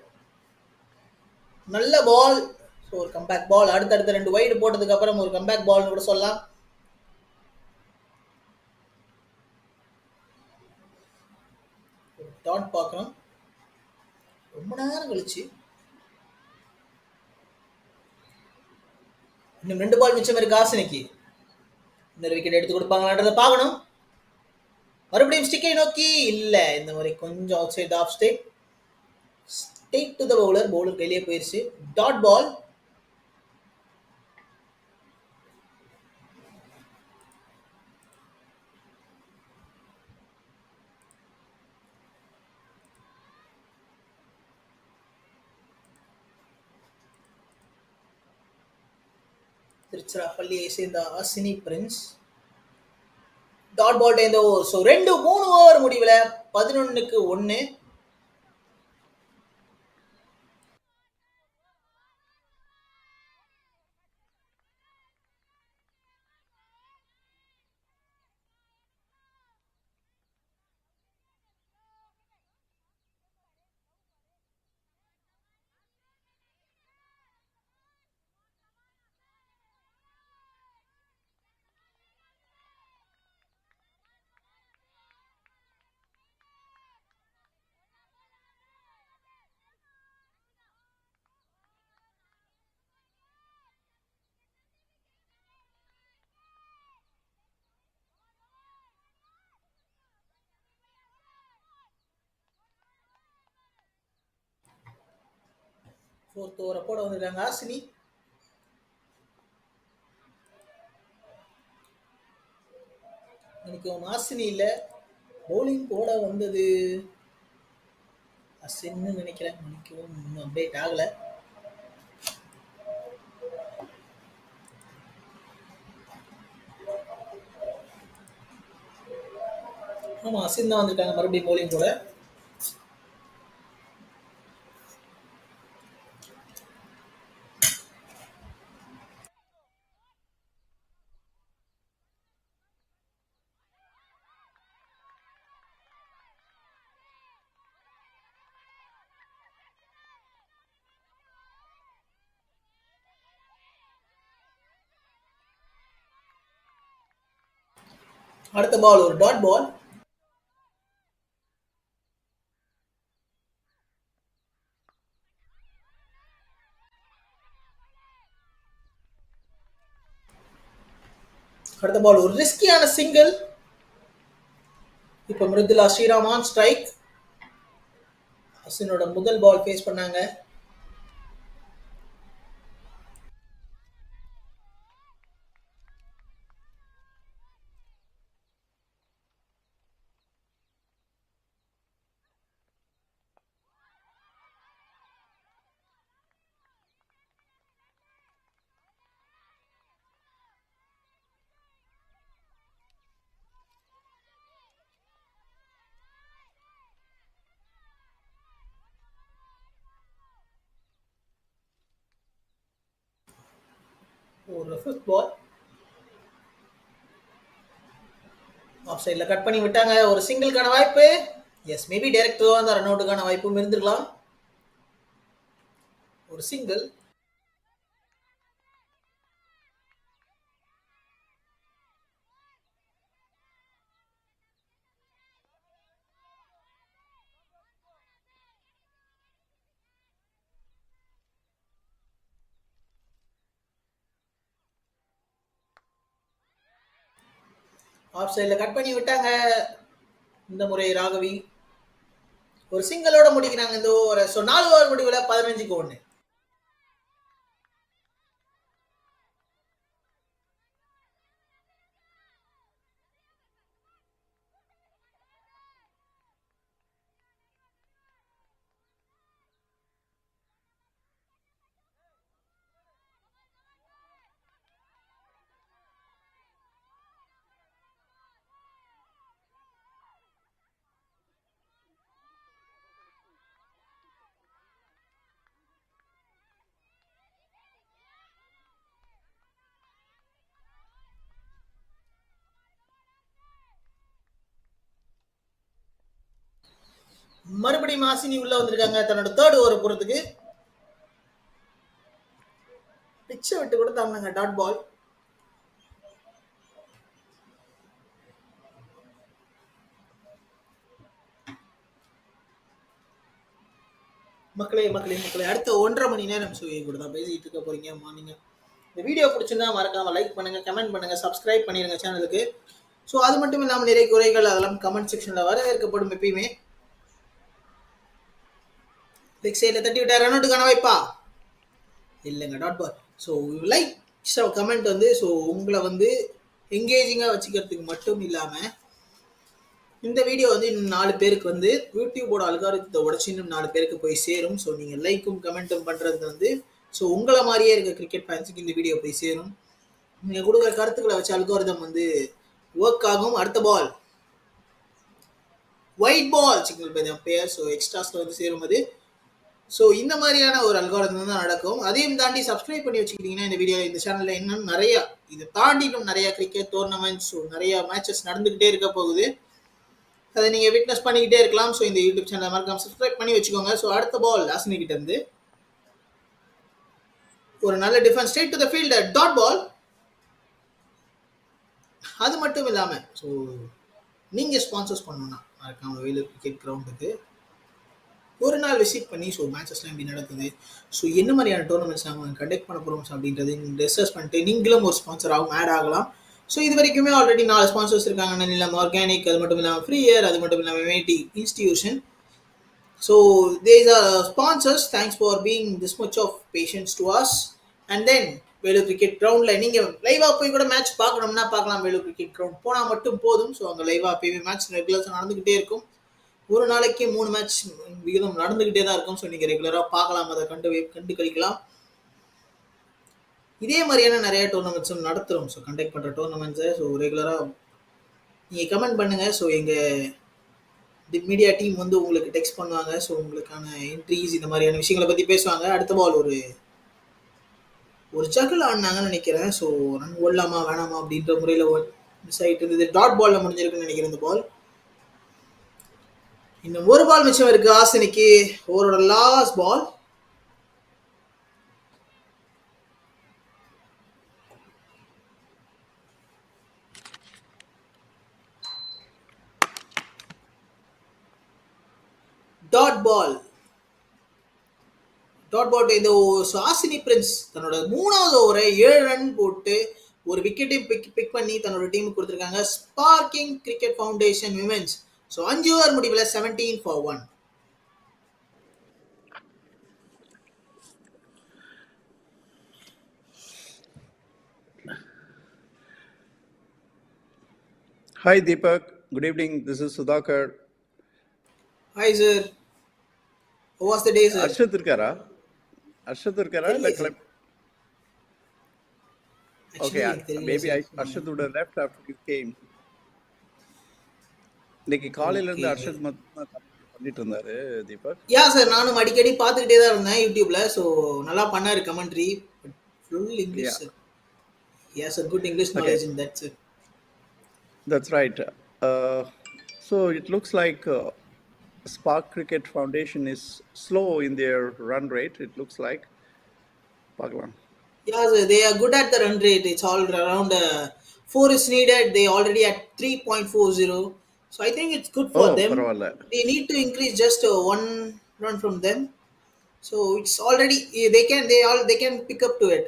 நல்ல பால். ஸோ ஒரு கம்பேக் பால், அடுத்தடுத்த 2 வைடு போட்டதுக்கு அப்புறம் ஒரு கம்பேக் பால்னு கூட சொல்லலாம். டாட் பார்க்குறோம் ரொம்ப நேரம் கழிச்சு. இன்னும் 2 பால் மிச்சம் இருக்கு ஆசினிக்கு. இன்னொரு விக்கெட் எடுத்து கொடுப்பாங்களான்றதை பார்க்கணும். மறுபடியும் ஸ்டிக்கை நோக்கி இல்ல, இந்த மாதிரி கொஞ்சம் outside off stack. Stack to the bowler, bowler கையிலேயே போயிருச்சு. Dot ball. திருச்சிராப்பள்ளியை சேர்ந்த அஸ்வினி பிரின்ஸ் டாட் பால் இந்த ஓவர். ஸோ 2-3 ஓவர் முடிவில் 11-1. ஃபோர்த் ஓவரை போட வந்திருக்காங்க ஆசினி. எனக்கு ஆசினி இல்லை, பவுலிங் போட வந்தது அஸ்வின்னு நினைக்கிறேன். மன்னிக்கவும், இன்னும் அப்டேட் ஆகலை. ஆமாம், அஸ்வின் தான் வந்திருக்காங்க மறுபடியும் பவுலிங் போட. அடுத்த பால் ஒரு டாட் பால். அடுத்த பால் ஒரு ரிஸ்கியான சிங்கிள். இப்போ மிருதுலா ஸ்ரீராம் ஆன் ஸ்ட்ரைக். அஸ்வினோட முதல் பால் ஃபேஸ் பண்ணாங்க. ஒரு ஃபிஃப்த் பால். ஆஃப் சைடில் கட் பண்ணி விட்டாங்க. ஒரு சிங்கிள்கான வாய்ப்பு. எஸ், மேபி டைரக்ட் அந்த ரன் அவுட்டுக்கான வாய்ப்பும் இருந்திருக்கலாம். ஒரு சிங்கிள். ஆஃப் சைடில் கட் பண்ணி விட்டாங்க. இந்த முறை ராகவி ஒரு சிங்கிளோட முடிக்கிறாங்க இந்த ஓவரை. ஸோ 4 ஓவர் முடிவில் 15க்கு 1. மறுபடியும் மாசினி உள்ள வந்திருக்காங்க தன்னோட 3rd ஓவர் போறதுக்கு. பிச்சை விட்டு கொடுத்தாங்க டாட் பால். மக்களே அடுத்த 1.5 மணி நேரம் கூட தான் பேசிட்டு இருக்க போறீங்க. மார்னிங் இந்த வீடியோ பிடிச்சிருந்தா மறக்காம லைக் பண்ணுங்க, கமெண்ட் பண்ணுங்க, சப்ஸ்கிரைப் பண்ணிருங்க சேனலுக்கு. ஸோ அது மட்டும் இல்லாமல் நிறைய குறைகள் அதெல்லாம் கமெண்ட் செக்ஷன்ல வரவேற்கப்படும் எப்பயுமே. லெக் சைடில் தட்டி விட்டார். ரன் அவுட்டுக்கான வாய்ப்பா? இல்லைங்க, dot ball. So like comment வந்து ஸோ உங்களை வந்து என்கேஜிங்காக வச்சுக்கிறதுக்கு மட்டும் இல்லாமல் இந்த வீடியோ வந்து இன்னும் 4 பேருக்கு வந்து யூடியூபோட அல்காரிதத்தை உடச்சி இன்னும் 4 பேருக்கு போய் சேரும். ஸோ நீங்கள் லைக்கும் கமெண்ட்டும் பண்ணுறது வந்து ஸோ உங்களை மாதிரியே இருக்க கிரிக்கெட் ஃபேன்ஸுக்கு இந்த வீடியோ போய் சேரும். நீங்கள் கொடுக்குற கருத்துக்களை வச்சு அல்காரிதம் வந்து ஒர்க் ஆகும். அடுத்த ball wide ball, signal by the umpire. So எக்ஸ்ட்ராஸில் வந்து சேரும் அது. ஸோ இந்த மாதிரியான ஒரு அல்காரிதம் தான் நடக்கும். அதையும் தாண்டி சப்ஸ்கிரைப் பண்ணி வச்சுக்கிட்டீங்கன்னா இந்த வீடியோ இந்த சேனலில் இன்னும் நிறையா இதை தாண்டிலும் நிறையா கிரிக்கெட் டோர்னமெண்ட்ஸ் நிறையா மேட்சஸ் நடந்துக்கிட்டே இருக்க போகுது. அதை நீங்கள் விட்னஸ் பண்ணிக்கிட்டே இருக்கலாம். ஸோ இந்த யூடியூப் சேனலை மறக்காம சப்ஸ்கிரைப் பண்ணி வச்சுக்கோங்க. ஸோ அடுத்த பால் ஹாசினி கிட்ட இருந்து ஒரு நல்ல defence, straight to the fielder, dot ball. அது மட்டும் இல்லாமல் ஸோ நீங்கள் ஸ்பான்சர்ஸ் பண்ணணும்னா மறக்காம வேலூர் கிரிக்கெட் கிரவுண்டுக்கு ஒரு நாள் விசிட் பண்ணி ஸோ மேட்சஸ்லாம் எப்படி நடக்குது, ஸோ என்ன மாதிரியான டோர்னமெண்ட்ஸ் நாங்கள் கண்டக்ட் பண்ண போகிறோம் அப்படின்றது டிஸ்கஸ் பண்ணிட்டு நீங்களும் ஒரு ஸ்பான்சராகவும் ஆட் ஆகலாம். ஸோ இது வரைக்குமே ஆல்ரெடி 4 ஸ்பான்சர்ஸ் இருக்காங்க. இல்லாமல் ஆர்கானிக், அது மட்டும் இல்லாமல் ஃப்ரீ ஏர், அது மட்டும் இல்லாமல் மேடி institution. So these are sponsors. Thanks for being this much of patience to us. And then Vellore cricket கிரவுண்டில் நீங்கள் லைவாக போய் கூட மேட்ச் பார்க்கணும்னா பார்க்கலாம். வேலூர் கிரிக்கெட் கிரவுண்ட் போனால் மட்டும் போதும். ஸோ அங்கே லைவாக போய் மேட்ச் ரெகுலர்ஸாக நடந்துக்கிட்டே இருக்கும். ஒரு நாளைக்கு 3 மேட்ச் விகிதம் நடந்துக்கிட்டே தான் இருக்கும். ஸோ நீங்கள் ரெகுலராக பார்க்கலாம், அதை கண்டு கழிக்கலாம். இதே மாதிரியான நிறைய டோர்னமெண்ட்ஸும் நடத்துகிறோம். ஸோ கண்டக்ட் பண்ணுற டோர்னமெண்ட்ஸை ஸோ ரெகுலராக நீங்கள் கமெண்ட் பண்ணுங்கள். ஸோ எங்கள் மீடியா டீம் வந்து உங்களுக்கு டெக்ஸ்ட் பண்ணுவாங்க. ஸோ உங்களுக்கான என்ட்ரிஸ் இந்த மாதிரியான விஷயங்களை பற்றி பேசுவாங்க. அடுத்த பால் ஒரு ஜக்கில் ஆடினாங்கன்னு நினைக்கிறேன். ஸோ ரன் ஓடலாமா வேணாமா அப்படின்ற முறையில் மிஸ் ஆகிட்டு இருந்தது. டாட் பாலில் முடிஞ்சிருக்குன்னு நினைக்கிறேன் இந்த பால். இன்னும் ஒரு பால் மிச்சம் இருக்கு ஹாசினிக்கு. ஓவரோட லாஸ்ட் பால். டாட் பால் இந்த ஹாசினி பிரின்ஸ் தன்னோட 3வது ஓவரை 7 ரன் போட்டு ஒரு விக்கெட்டையும் பிக் பண்ணி தன்னோட டீமுக்கு கொடுத்துருக்காங்க. Sparking cricket Foundation women's. So 5 over முடிவில் 17 for 1. Hi Deepak, good evening. This is Sudhakar. Hi sir. How was the day sir? Arshad irkara illa club? Okay, maybe Arshad would have left after you came. இன்னைக்கு காலையில இருந்து அர்ஷத் பண்ணிட்டு இருந்தாரு தீபக். யா sir, நானும் அடிக்கடி பார்த்துக்கிட்டே தான் இருந்தேன் யூடியூப்ல. ஸோ நல்லா பண்ணாரு commentary. Full English sir. Yes, a good English knowledge in that sir. That's right. Uh, so it looks like Spark Cricket Foundation is slow in their run rate. It looks like. பார்க்கலாம். Yeah, so they are good at the run rate. It's all around 4 is needed. They already at 3.40. So I think it's good for them. பரவாயில்ல. They need to increase just one run from them. So it's already they can pick up to it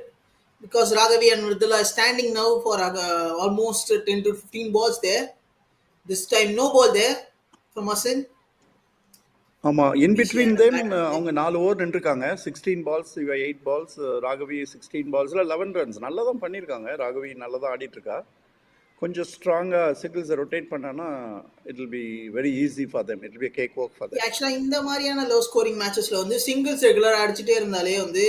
because Raghavi and Mridula are standing now for almost 10 to 15 balls there. This time no ball there from Asin. ஆமாம், இன் Usually between at a them bat. அவங்க 4 over நின்றுருக்காங்க. 16 balls, இவ 8 balls, Raghavi 16 பால்ஸில் 11 runs. நல்லா தான் பண்ணியிருக்காங்க. ராகவி நல்லா தான் ஆடிட்டுருக்கா. கொஞ்சம் ஸ்ட்ராங்காக சிங்கிள்ஸை ரொட்டேட் பண்ணான்னா it will be very easy for them. It will be cake work for them. ஆக்சுவலாக இந்த மாதிரியான லோ ஸ்கோரிங் மேட்சஸில் வந்து சிங்கிள்ஸ் ரெகுலராக அடிச்சுட்டே இருந்தாலே வந்து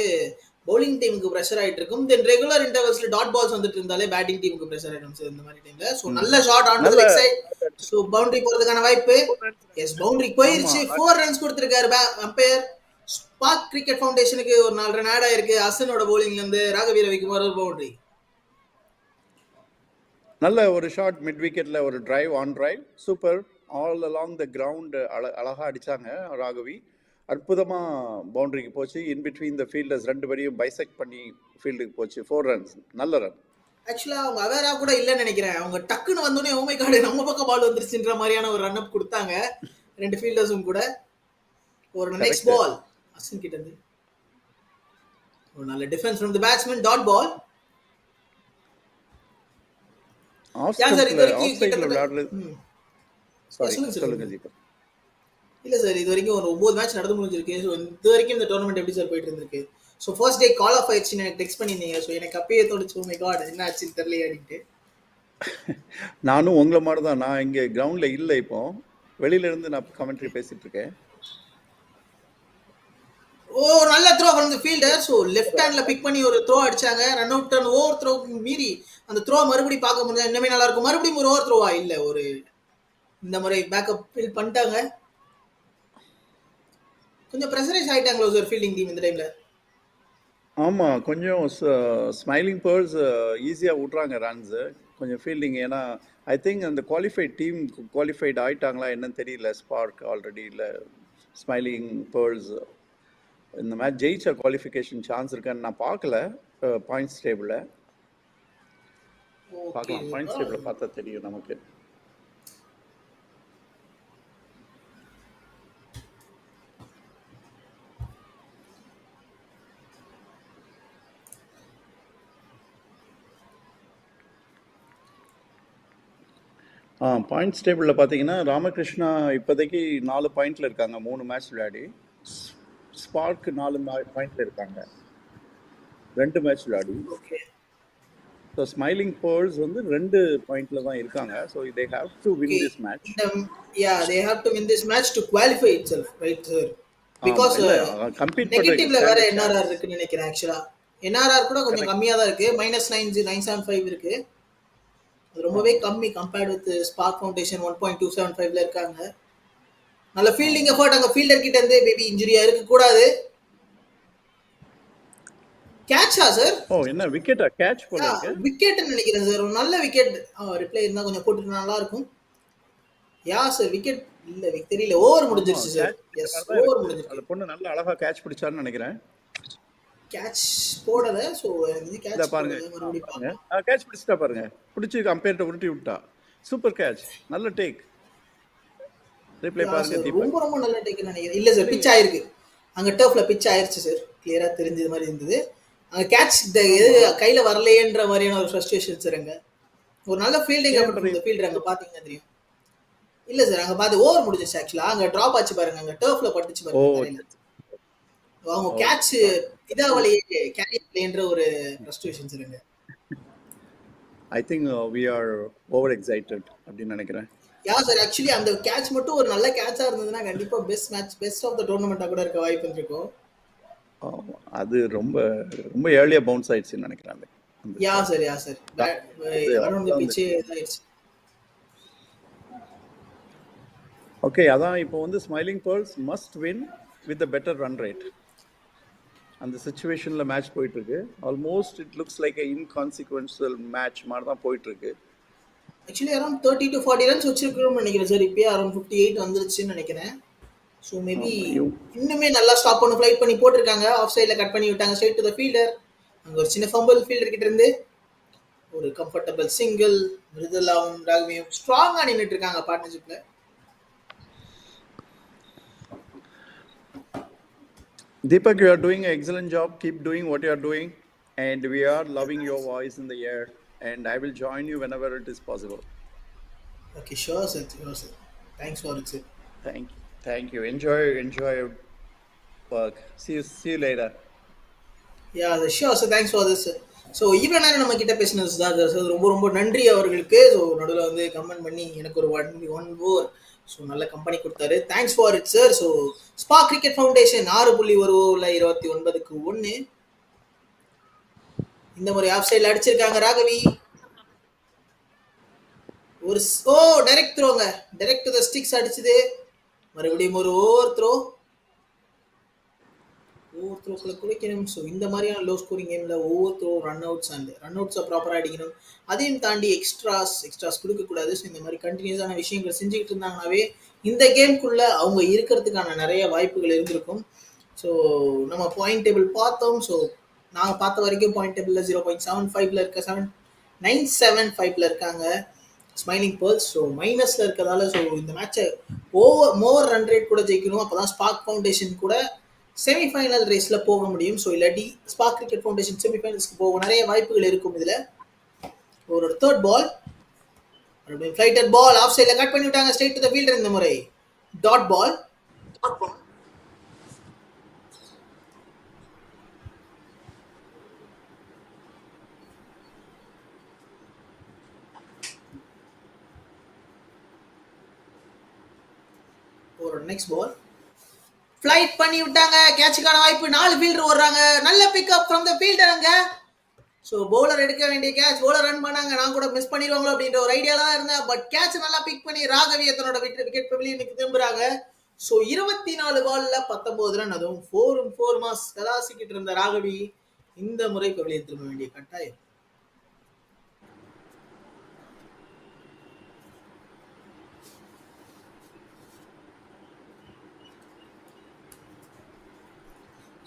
பவுலிங் டீமுக்கு ப்ரெஷர் ஆகிட்டு இருக்கும். தென் ரெகுலர் இன்டர்வல்ஸில் டாட் பால்ஸ் வந்துட்டு இருந்தாலே பேட்டிங் டீமுக்கு ப்ரெஷர் ஆகிடும் சார் இந்த மாதிரி டைமில். ஸோ நல்ல shot on the leg side. So boundary போகிறதுக்கான வாய்ப்பு. எஸ், பவுண்டரி போயிருச்சு. 4 ரன்ஸ் கொடுத்துருக்காரு அம்பையர். ஸ்பார்க் கிரிக்கெட் ஃபவுண்டேஷனுக்கு ஒரு 4 ரன் ஆட் ஆயிருக்கு. அசனோட பவுலிங்லேருந்து ராகவி ரவிக்குமார் ஒரு பவுண்டரி. நல்ல ஒரு ஷாட் மிட் விக்கெட்டில் ஒரு drive, on drive, super. All along the ground அழகாக அடித்தாங்க ராகவி. அற்புதமாக பவுண்டரிக்கு போச்சு. இன் பிட்வீன் த ஃபீல்டர்ஸ் 2 பேரையும் பைசெக்ட் பண்ணி ஃபீல்டுக்கு போச்சு. 4 ரன்ஸ், நல்ல ரன். ஆக்சுவலாக அவங்க அவேரா கூட இல்லைன்னு நினைக்கிறேன். அவங்க டக்குன்னு வந்தோடனே ஓமை கார்டு நம்ம பக்கம் பால் வந்துருச்சுன்ற மாதிரியான ஒரு ரன் அப் கொடுத்தாங்க 2 ஃபீல்டர்ஸும் கூட. ஒரு நெக்ஸ்ட் பால் அஸ்வின் கிட்ட இருந்து ஒரு நல்ல defence from the batsman. Dot ball. இல்ல சார், இது வரைக்கும் ஒரு 9 மேட்ச் நடந்து முடிஞ்சிருக்கு. ஸோ இது வரைக்கும் இந்த டோர்னமெண்ட் எப்படி சார் போயிட்டு இருந்திருக்கு? So first day call off ஆயிடுச்சுன்னு எனக்கு டெக்ஸ்ட் பண்ணியிருந்தீங்க. ஸோ எனக்கு அப்பயே தோணுச்சு, மை காட் என்ன ஆச்சுன்னு தெரியல அப்படின்ட்டு. நானும் உங்களை மாதிரி தான். நான் இங்கே கிரவுண்டில் இல்லை, இப்போ வெளியில இருந்து நான் கமெண்ட்ரி பேசிட்டு இருக்கேன். ஓ, நல்ல throw from the fielder. So left ஹேண்ட்ல பிக் பண்ணி ஒரு த்ரோ அடிச்சாங்க. Run out and over throw மீறி அந்த த்ரோ மறுபடியும் பார்க்க முடியாது. இன்னுமே நல்லா இருக்கும். மறுபடியும் ஒரு ஓவர் த்ரோவா இல்ல, ஒரு இந்த முறை பேக்கப் ஃபில் பண்ணிட்டாங்க. கொஞ்சம் ப்ரெஷரைஸ் ஆயிட்டாங்களோ சார் ஃபீல்டிங் டீம் இந்த டைம்ல? ஆமாம், கொஞ்சம் ஸ்மைலிங் பேர்ஸ் ஈஸியாக விட்றாங்க ரன்ஸு. கொஞ்சம் ஃபீல்டிங், ஏன்னா ஐ திங்க் அந்த குவாலிஃபைட் டீம் குவாலிஃபைட் ஆகிட்டாங்களா என்னன்னு தெரியல. ஸ்பார்க் ஆல்ரெடி இல்லை, ஸ்மைலிங் பேர்ஸ் இந்த மேட்ச் ஜெயிச்ச குவாலிஃபிகேஷன் சான்ஸ் இருக்கான்னு நான் பார்க்கல. பாயிண்ட்ஸ் டேபிளில் பார்க்கலாம். பாயிண்ட்ஸ் டேபிளில் பார்த்தா தெரியும் நமக்கு. பாயிண்ட்ஸ் டேபிளில் பார்த்தீங்கன்னா ராமகிருஷ்ணா இப்போதைக்கு 4 பாயிண்டில் இருக்காங்க, 3 மேட்ச் விளையாடி. ஸ்பார்க் 4 பாயிண்டில் இருக்காங்க, 2 மேட்ச் விளையாடி. ஸோ ஸ்மைலிங் பேர்ஸ் வந்து 2 பாயிண்ட்ல தான் இருக்காங்க. So they have to win this match. they have to win this match to qualify itself, right sir? Because கம்பீட் நெகட்டிவ்ல வேற NRR இருக்குன்னு நினைக்கிறேன். ஆக்சுவலா NRR கூட கொஞ்சம் கம்மியா தான் இருக்கு. -975 இருக்கு. அது ரொம்பவே கம்மி கம்பேர்ட் வித் ஸ்பார்க் ஃபவுண்டேஷன் 1.275ல இருக்காங்க. நல்ல ஃபீல்டிங் எஃபர்ட் அங்க ஃபீல்டர் கிட்ட இருந்து பேபி இன்ஜுரியா இருக்க கூடாது. கேட்சா சார்? ஓ, என்ன விக்கெட்டா? கேட்ச் போல இருக்கு. விக்கெட்னு நினைக்கிறேன் சார். ஒரு நல்ல விக்கெட். ரிப்ளை இருந்தா கொஞ்சம் போட்டு நல்லா இருக்கும். யா சார், விக்கெட் இல்ல தெரியல. ஓவர் முடிஞ்சிருச்சு சார். எஸ், ஓவர் முடிஞ்சிருச்சு. அந்த பொண்ணு நல்ல அழகா கேட்ச் பிடிச்சான்னு நினைக்கிறேன். கேட்ச் போடல. சோ இது கேட்ச் பாருங்க, கேட்ச் பிடிச்சிட்டா பாருங்க. பிடிச்சி அம்பையர்ட்ட உருட்டி விட்டா. சூப்பர் கேட்ச், நல்ல டேக். ரிப்ளை பாருங்க தீபக். ரொம்ப ரொம்ப நல்ல டேக்னு நினைக்கிறேன். இல்ல சார், பிட்ச் ஆயிருக்கு. அங்க டர்ஃப்ல பிட்ச் ஆயிருச்சு சார். கிளியரா தெரிஞ்சது மாதிரி இருந்தது. அங்க கேட்ச் கையில வரலையேன்ற மாதிரியான ஒரு ஃப்ரஸ்ட்ரேஷன் சார். அங்க ஒரு நல்ல ஃபீல்டிங் எஃபர்ட் ஃபீல்டர் அங்க பாத்தீங்கன்னா தெரியும். இல்ல சார், அங்க பாத்து ஓவர் முடிஞ்சிச்சு. ஆக்சுவலா அங்க டிராப் ஆச்சு பாருங்க. அங்க டர்ஃப்ல பட்டுச்சு பாருங்க. அவங்க கேட்ச் இதாவலையே கேரி பிளேன்ற ஒரு ஃப்ரஸ்ட்ரேஷன் சார். அங்க I think we are over excited அப்படி நினைக்கிறேன். யா சார், ஆக்சுவலி அந்த கேட்ச் மட்டும் ஒரு நல்ல கேட்சா இருந்ததுன்னா கண்டிப்பா best match, best of the டோர்னமெண்டா கூட இருக்க வாய்ப்பு இருக்கும். அது ரொம்ப ரொம்ப ஏர்லியா பவுன்ஸ் ஆயிடுச்சுன்னு நினைக்கிறேன். Yeah sir, yeah sir. Around the pitch ஆயிடுச்சு. ஓகே, அதான் இப்போ வந்து Smiling Pearls must win with a better run rate. அந்த சிச்சுவேஷனில் மேட்ச் போயிட்டுருக்கு. Almost it looks like a inconsequential match மாதிரி தான் போயிட்டுருக்கு. ஆக்சுவலி அரௌண்ட் 30 to 40 ரன்ஸ் வச்சிருக்கணும்னு நினைக்கிறேன் சார். இப்பயே அரௌண்ட் 58 வந்துருச்சுன்னு நினைக்கிறேன். ஸோ மேபி You இன்னுமே நல்லா ஸ்டாப் பண்ணி ஃப்ளைட் பண்ணி போட்டிருக்காங்க. ஆஃப் சைடில் கட் பண்ணி விட்டாங்க ஸ்ட்ரைட் டு த ஃபீல்டர். அங்கே ஒரு சின்ன ஃபம்பிள் ஃபீல்டர் கிட்ட இருந்து ஒரு கம்ஃபர்டபுள் சிங்கிள். மிருதுலாவும் ராகவியும் ஸ்ட்ராங்காக நின்றுட்டு இருக்காங்க பார்ட்னர்ஷிப்பில். Deepak, you are doing an excellent job. Keep doing what you are doing, and we are loving your voice in the air. And I will join you whenever it is possible. Okay sure sir, sure sir. Thanks for it sir. Thank you. Enjoy your work. See you later. Yeah sure sir, thanks for this sir. So இவ்வளோ நேரம் நம்ம கிட்ட பேசினது sir ரொம்ப ரொம்ப நன்றி அவர்களுக்கு. So நடுவில் வந்து கமெண்ட் பண்ணி எனக்கு ஒரு ஒன் ஓவர் ஸோ நல்ல கம்பெனி கொடுத்தாரு. Thanks for it sir. So spa cricket foundation 6.1 ஓவரில் 29க்கு 1 இந்த முறை ஆஃப் சைடில் அடிச்சிருக்காங்க ராகவி. ஒரு direct த்ரோங்க, direct to the sticks அடிச்சுது. மறுபடியும் ஒரு ஓவர் த்ரோக்குள்ள குறைக்கணும். ஸோ இந்த மாதிரியான லோ ஸ்கோரிங் கேமில் ஓவர் த்ரோ ரன் அவுட்ஸை ப்ராப்பராக அடிக்கணும். அதையும் தாண்டி எக்ஸ்ட்ராஸ் கொடுக்கக்கூடாது. ஸோ இந்த மாதிரி கண்டினியூஸான விஷயங்கள் செஞ்சுக்கிட்டு இருந்தாங்கன்னாவே இந்த கேம்குள்ளே அவங்க இருக்கிறதுக்கான நிறைய வாய்ப்புகள் இருந்திருக்கும். ஸோ நம்ம பாயிண்ட் டேபிள் பார்த்தோம். ஸோ நாங்கள் பார்த்த வரைக்கும் பாயிண்ட் டேபிளில் 0.75 இருக்க 975 இருக்காங்க ஸ்மைலிங் பேர்ல்ஸ். ஸோ மைனஸில் இருக்கிறதால ஸோ இந்த மேட்சை மோர் ரன் ரேட் கூட ஜெயிக்கணும். அப்போ தான் ஸ்பார்க் ஃபவுண்டேஷன் கூட செமிஃபைனல் ரேஸில் போக முடியும். ஸோ இல்லாட்டி ஸ்பார்க் கிரிக்கெட் ஃபவுண்டேஷன் செமிஃபைனல்ஸ்க்கு போக நிறைய வாய்ப்புகள் இருக்கும். இதில் ஒரு third ball, flighted ball off சைடில் கட் பண்ணி விட்டாங்க ஸ்ட்ரைட் டு த ஃபீல்டர். இந்த முறை டாட் பால். ஒரு நெக்ஸ்ட் பால் ஃப்ளைட் பண்ணி விட்டாங்க. கேட்சுக்கான வாய்ப்பு. 4 ஃபீல்டர் ஓடுறாங்க. நல்ல பிக்அப் ஃப்ரம் த ஃபீல்டர் அங்க. ஸோ பவுலர் எடுக்க வேண்டிய கேட்ச், பவுலர் ரன் பண்ணாங்க. நான் கூட மிஸ் பண்ணிடுவாங்களோ அப்படின்ற ஒரு ஐடியா தான் இருந்தேன். பட் கேட்ச் நல்லா பிக் பண்ணி ராகவி தன்னோட விக்கெட் பெவிலியனுக்கு திரும்புறாங்க. ஸோ 24 பால்ல 19 ரன், அதுவும் 4 மாஸ் கலாசிக்கிட்டு இருந்த ராகவி இந்த முறை பெவிலியன் திரும்ப வேண்டிய கட்டாயம்.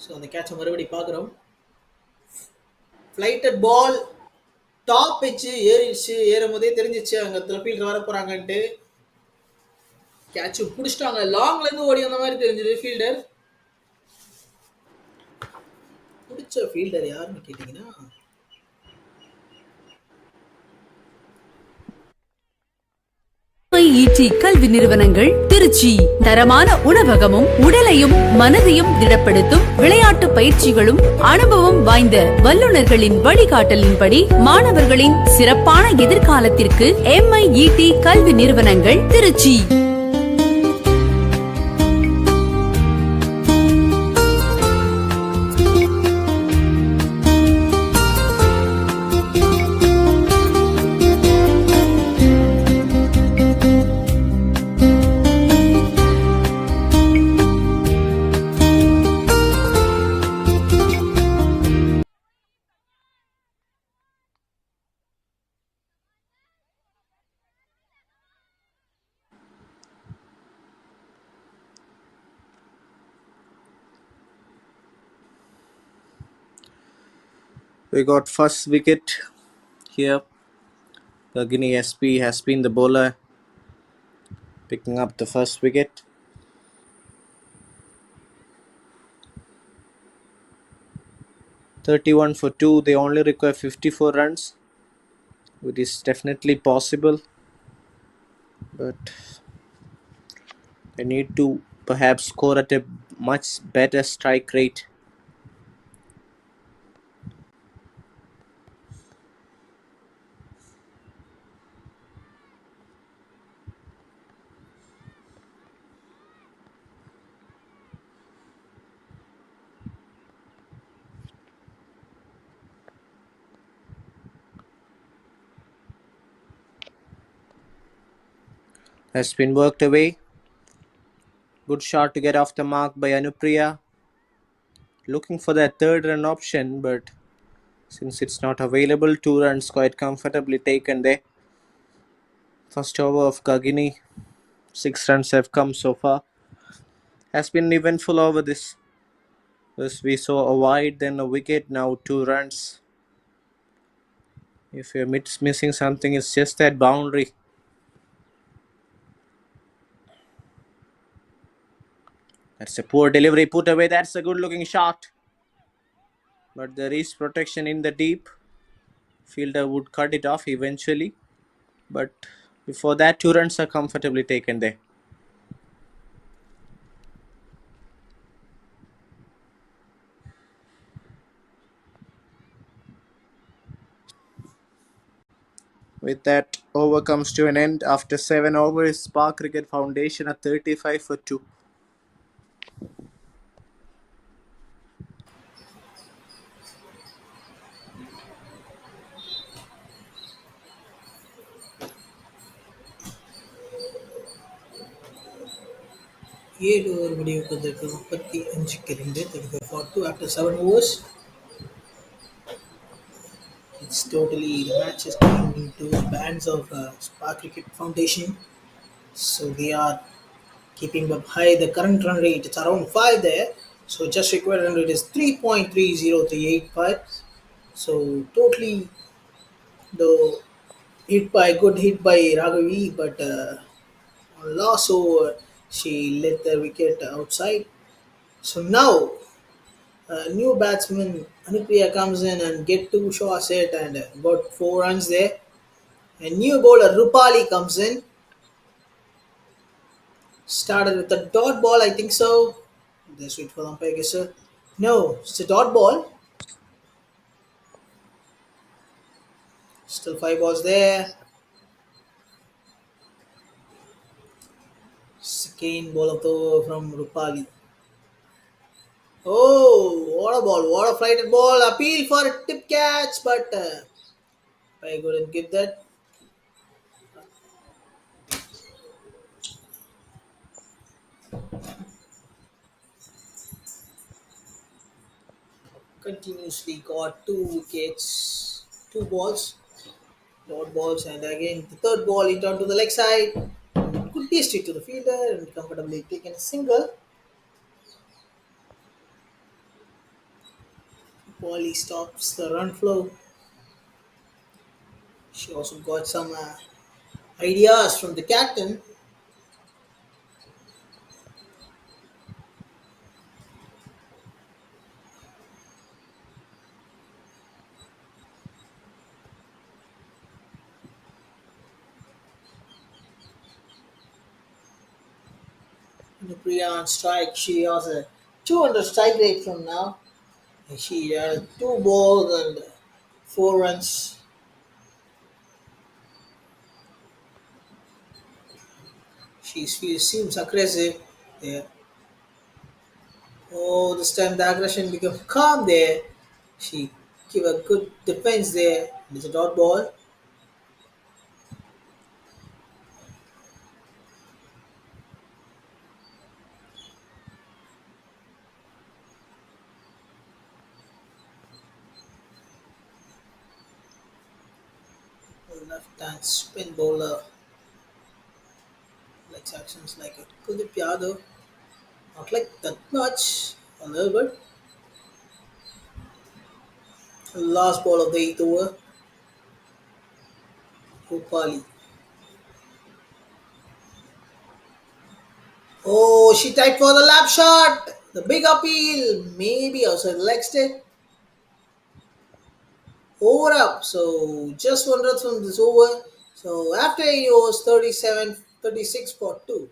ஸோ அந்த கேட்சை மறுபடி பார்க்குறோம். ஃப்ளைட்டட் பால் டாப் பிச்சு ஏறும் போதே தெரிஞ்சிச்சு அங்கே ஃபீல்டர் வர போகிறாங்கன்ட்டு. கேட்சு பிடிச்சிட்டாங்க. லாங்லேருந்து ஓடி வந்த மாதிரி தெரிஞ்சது ஃபீல்டர். பிடிச்ச ஃபீல்டர் யாருன்னு கேட்டிங்கன்னா ஈடி கல்வி நிறுவனங்கள் திருச்சி. தரமான உணவகமும் உடலையும் மனதையும் திடப்படுத்தும் விளையாட்டு பயிற்சிகளும் அனுபவம் வாய்ந்த வல்லுநர்களின் வழிகாட்டலின்படி மாணவர்களின் சிறப்பான எதிர்காலத்திற்கு MIET கல்வி நிறுவனங்கள் Trichy. We got first wicket here. Gagini SP has been the bowler picking up the first wicket. (31 for 2). They only require 54 runs, which is definitely possible, but they need to perhaps score at a much better strike rate. Has been worked away. Good shot to get off the mark by Anupriya. Looking for that third run option, but since it's not available, 2 runs quite comfortably taken there. First over of Gagini. 6 runs have come so far. Has been eventful over this. First we saw a wide, then a wicket, now 2 runs. If you're missing something, it's just that boundary. That's a poor delivery put away. That's a good looking shot. But there is protection in the deep. Fielder would cut it off eventually. But before that, 2 runs are comfortably taken there. With that, over comes to an end. After 7 overs, Spark Cricket Foundation are 35 for 2. ஏழு over முடிவுக்கு வந்திருக்கு 35க்கு 2 35 for 2 after 7 overs. It's totally the match is coming into the hands of Spark Cricket Foundation. So they are keeping up high. The current run rate it's around 5 there. So just required run rate is 3.30385. So totally the good hit by Raghavi, but on last over she let the wicket outside. So now new batsman Anupriya comes in and get 2 shots hit and got 4 runs there. And new bowler Rupali comes in. Started with a dot ball, I think so. Let's wait for the umpire, I guess, sir. No, it's a dot ball. Still 5 balls there. Second ball of the over from Rupali. Oh, what a ball, what a flighted ball. Appeal for a tip catch, but I couldn't give that. Continuously got 2 wickets, 2 balls, dot balls, and again the third ball hit onto the leg side. Could be straight to the fielder and comfortably taken a single. Polly stops the run flow. She also got some ideas from the captain. Priya on strike. She has a 200 strike rate from now. She had 2 balls and 4 runs. She seems aggressive there. Oh, this time the aggression became calm there. She gave a good defense there. It's a dot ball. Left hand spin bowler. Likes actions like a Kuldeep Yadav. Not like that much, a little bit. Last ball of the 8th over. Rupali. Oh, she tried for the lap shot. The big appeal. Maybe outside the leg stick. Over up. So just 1 run from this over. So after 8 overs, 36 for 2.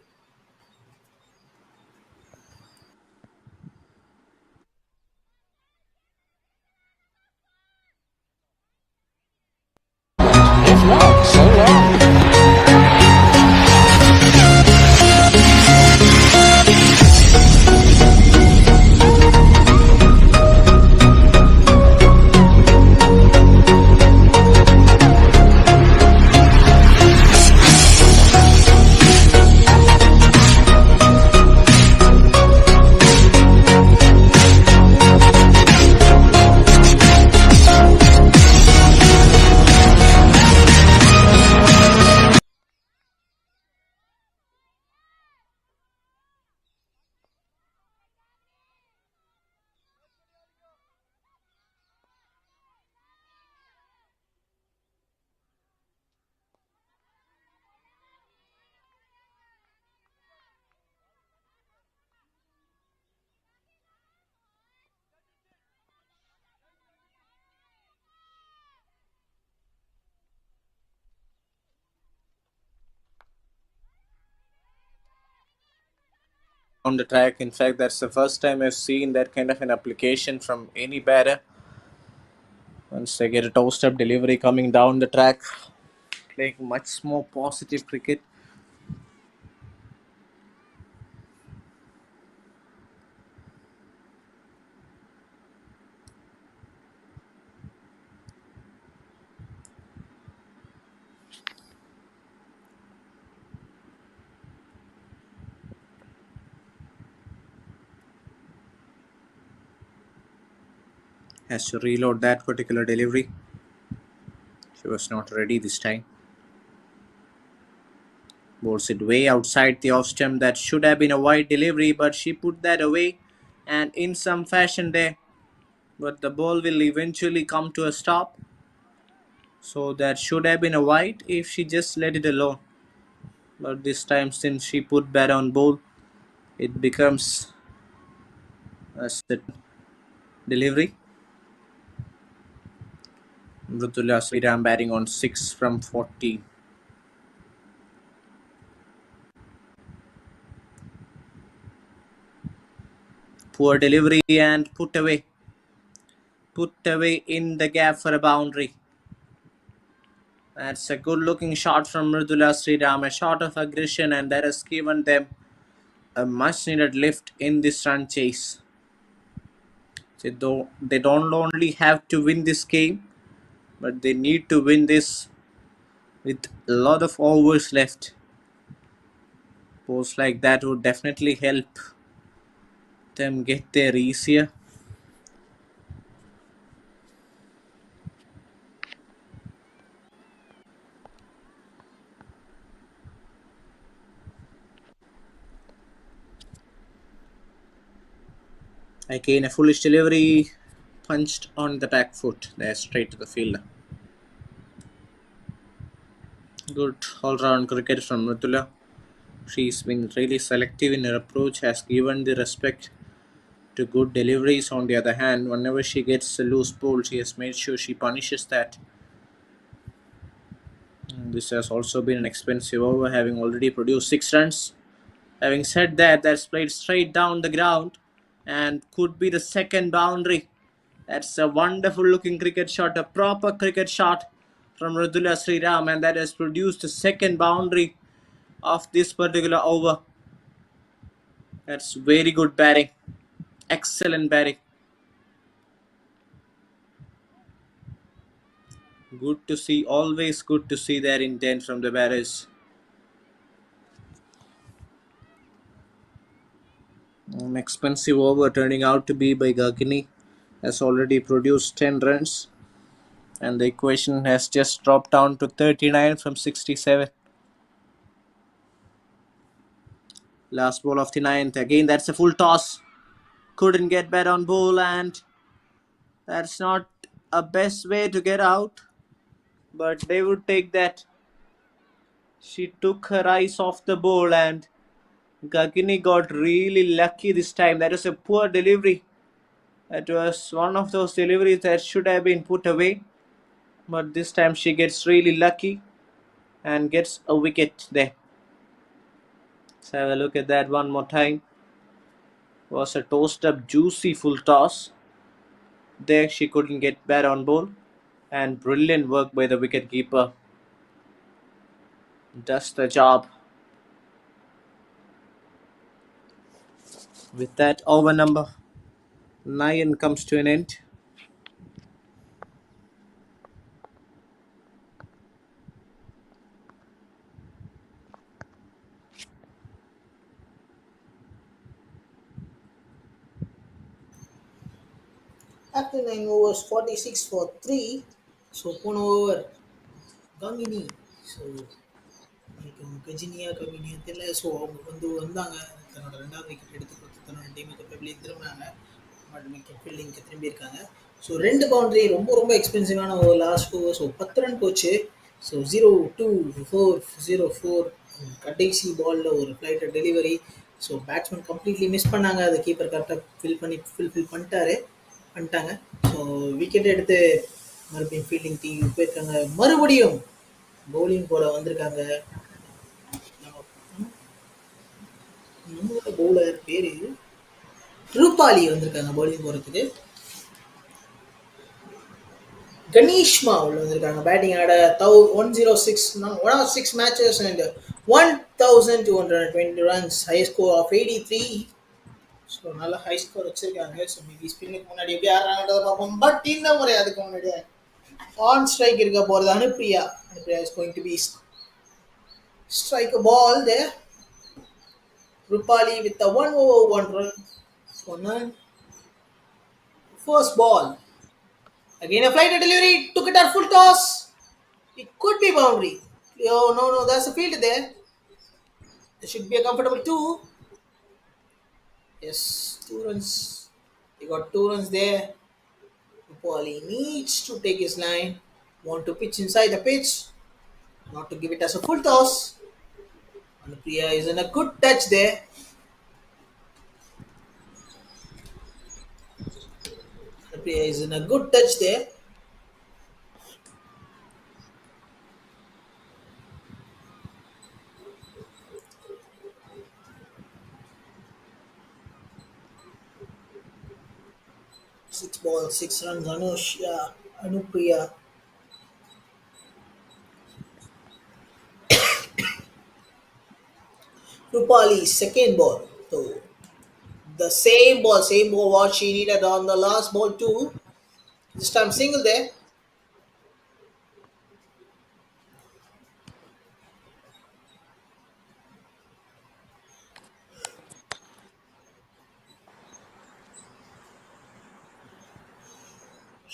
on the track. In fact, that's the first time I've seen that kind of an application from any batter. Once they get a toast-up delivery coming down the track, playing much more positive cricket. Has to reload that particular delivery. She was not ready this time. Bowls it way outside the off stump. That should have been a wide delivery, but she put that away, and in some fashion there. But the ball will eventually come to a stop. So that should have been a wide if she just let it alone. But this time, since she put bat on ball, it becomes a set delivery. Mrudula Sriram batting on 6 from 40. Poor delivery and put away. Put away in the gap for a boundary. That's a good looking shot from Mridula Sriram, a shot of aggression, and that has given them a much needed lift in this run chase. They don't only have to win this game, but they need to win this with a lot of overs left. Posts like that would definitely help them get there easier. Again, a foolish delivery, punched on the back foot there, straight to the fielder. Good all-round cricket from Mridula. She's been really selective in her approach, has given the respect to good deliveries. On the other hand, whenever she gets a loose ball, she has made sure she punishes that. And this has also been an expensive over, having already produced 6 runs. Having said that, that's played straight down the ground and could be the second boundary. That's a wonderful looking cricket shot, a proper cricket shot from Mridula Sriram, and that has produced the second boundary of this particular over. That's very good batting. Excellent batting. Good to see, always good to see that intent from the batters. An expensive over turning out to be by Gagini. Has already produced 10 runs, and the equation has just dropped down to 39 from 67. Last ball of the 9th. Again, that's a full toss. Couldn't get bat on ball, and that's not a best way to get out, but they would take that. She took her eyes off the ball, and Gagini got really lucky this time. That was a poor delivery. That was one of those deliveries that should have been put away, but this time she gets really lucky and gets a wicket there. Let's have a look at that one more time. It was a tossed up juicy full toss. There she couldn't get bat on ball, and brilliant work by the wicketkeeper. Does the job. With that, over number 9 comes to an end. After 9 overs, 46 for 3. So போன over கங்கினி, so கஜினியா கவினியா தெரியல. So அவங்க வந்தாங்க, தன்னோட 2வது wicket எடுத்து கொடுத்து தன்னோட டீமுக்கு பெப்லி திரும்பினாங்க. பட் விக்கெட் ஃபீல்டிங்க்கு திரும்பியிருக்காங்க. ஸோ 2 பவுண்டரி, ரொம்ப ரொம்ப எக்ஸ்பென்சிவான ஒரு லாஸ்ட் ஓவர். ஸோ 10 ரன் போச்சு. ஸோ 0-2-4-0-4 கடைசி பாலில் ஒரு ஃப்ளைட்டை delivery. So batsman completely miss பண்ணாங்க. அதை கீப்பர் கரெக்டாக ஃபில் பண்ணிட்டாங்க. ஸோ விக்கெட் எடுத்து மறுபடியும் ஃபீல்டிங் டீம் போயிருக்காங்க. மறுபடியும் பவுலிங் போட வந்திருக்காங்க. இன்னொரு பவுலர் பேரு ரூபாலி வந்திருக்காங்க பவுலிங் போறதுக்கு. கணேஷ்மா உள்ள வந்திருக்காங்க பேட்டிங் ஆட. 106 matches and 1220 runs, high score of 83. So நல்ல ஹை ஸ்கோர் வச்சிருக்காங்க. ஸோ மேபி ஸ்பின்னுக்கு முன்னாடி எப்படி ஆடுறாங்கன்றத பார்ப்போம். பட் இந்த முறை அதுக்கு முன்னாடி ஆன் ஸ்ட்ரைக் இருக்க போறது Anupriya. Anupriya is going to be strike a ball there. Rupali with a 1 over 1 run for none. First ball. Again a flighter delivery. Took it at full toss. It could be boundary. Oh no, there's a field there. There should be a comfortable 2. Yes, 2 runs. He got 2 runs there. Rupali needs to take his line. Want to pitch inside the pitch. Not to give it as a full toss. Anupriya is in a good touch there. Anupriya is in a good touch there. Six balls, 6 runs. Anupriya. Rupali, second ball. So the same ball what she needed on the last ball too. This time single there.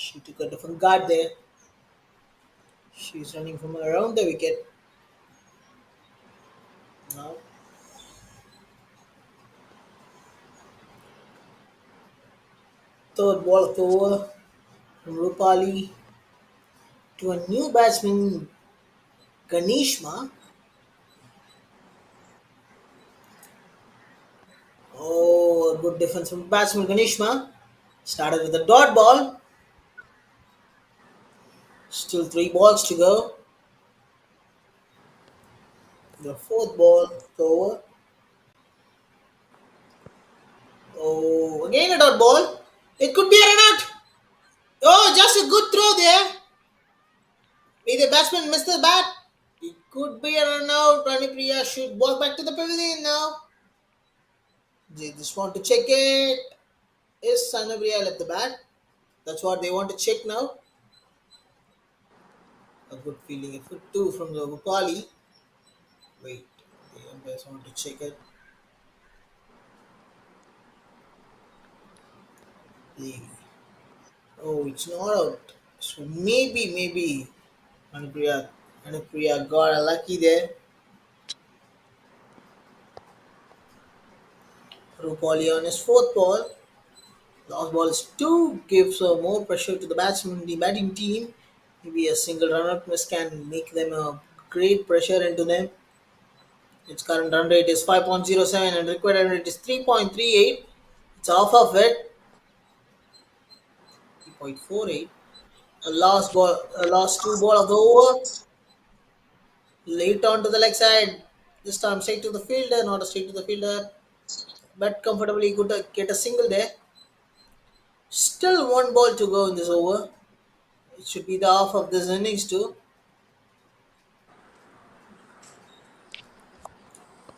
She took a different guard there. She's running from around the wicket. Now third ball of the over from Rupali to a new batsman, Ganeshma. Oh, good defense from batsman Ganeshma. Started with a dot ball. Still 3 balls to go. The fourth ball over. Oh, again a dot ball. It could be a run out. Oh, just a good throw there. May the batsman miss the bat. It could be a run out. Ranipriya should walk back to the pavilion now. They just want to check it. Is Sanapriya left the bat? That's what they want to check now. A good feeling. A good 2 from the Gopali. Wait, the umpires want to check it. Oh, it's not out. So maybe Anupriya got a lucky there. Rupali on his fourth ball. Last ball is 2, gives more pressure to the batsman, the batting team. Maybe a single run-out miss can make them a great pressure into them. Its current run rate is 5.07 and required run rate is 3.38. It's off of it. 3.48. Last 2 ball of the over. Late on to the leg side. This time straight to the fielder, not a straight to the fielder. But comfortably good to get a single there. Still 1 ball to go in this over. It should be the half of this innings too.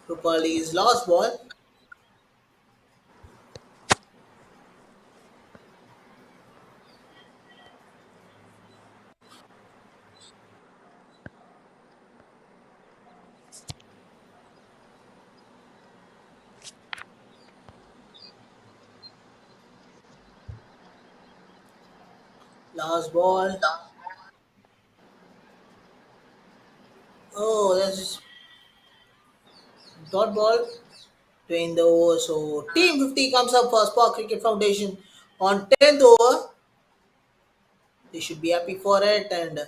Rupali's last ball. Last ball. Oh, that's dot ball to end the over. So Team 50 comes up for Spark Cricket Foundation on 10th over. They should be happy for it. And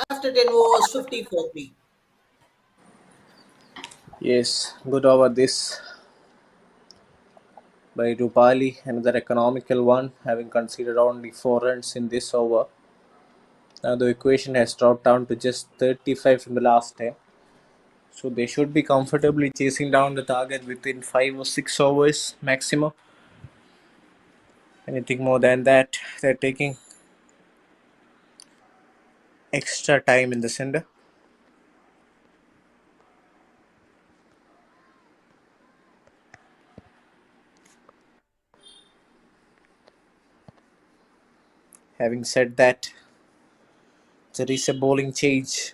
after 10 overs, 50 for 3. Yes, good over this by Rupali, another economical one, having conceded only 4 runs in this over. Now the equation has dropped down to just 35 from the last time. So they should be comfortably chasing down the target within 5 or 6 overs maximum. Anything more than that, they're taking extra time in the center. Having said that, there is a bowling change.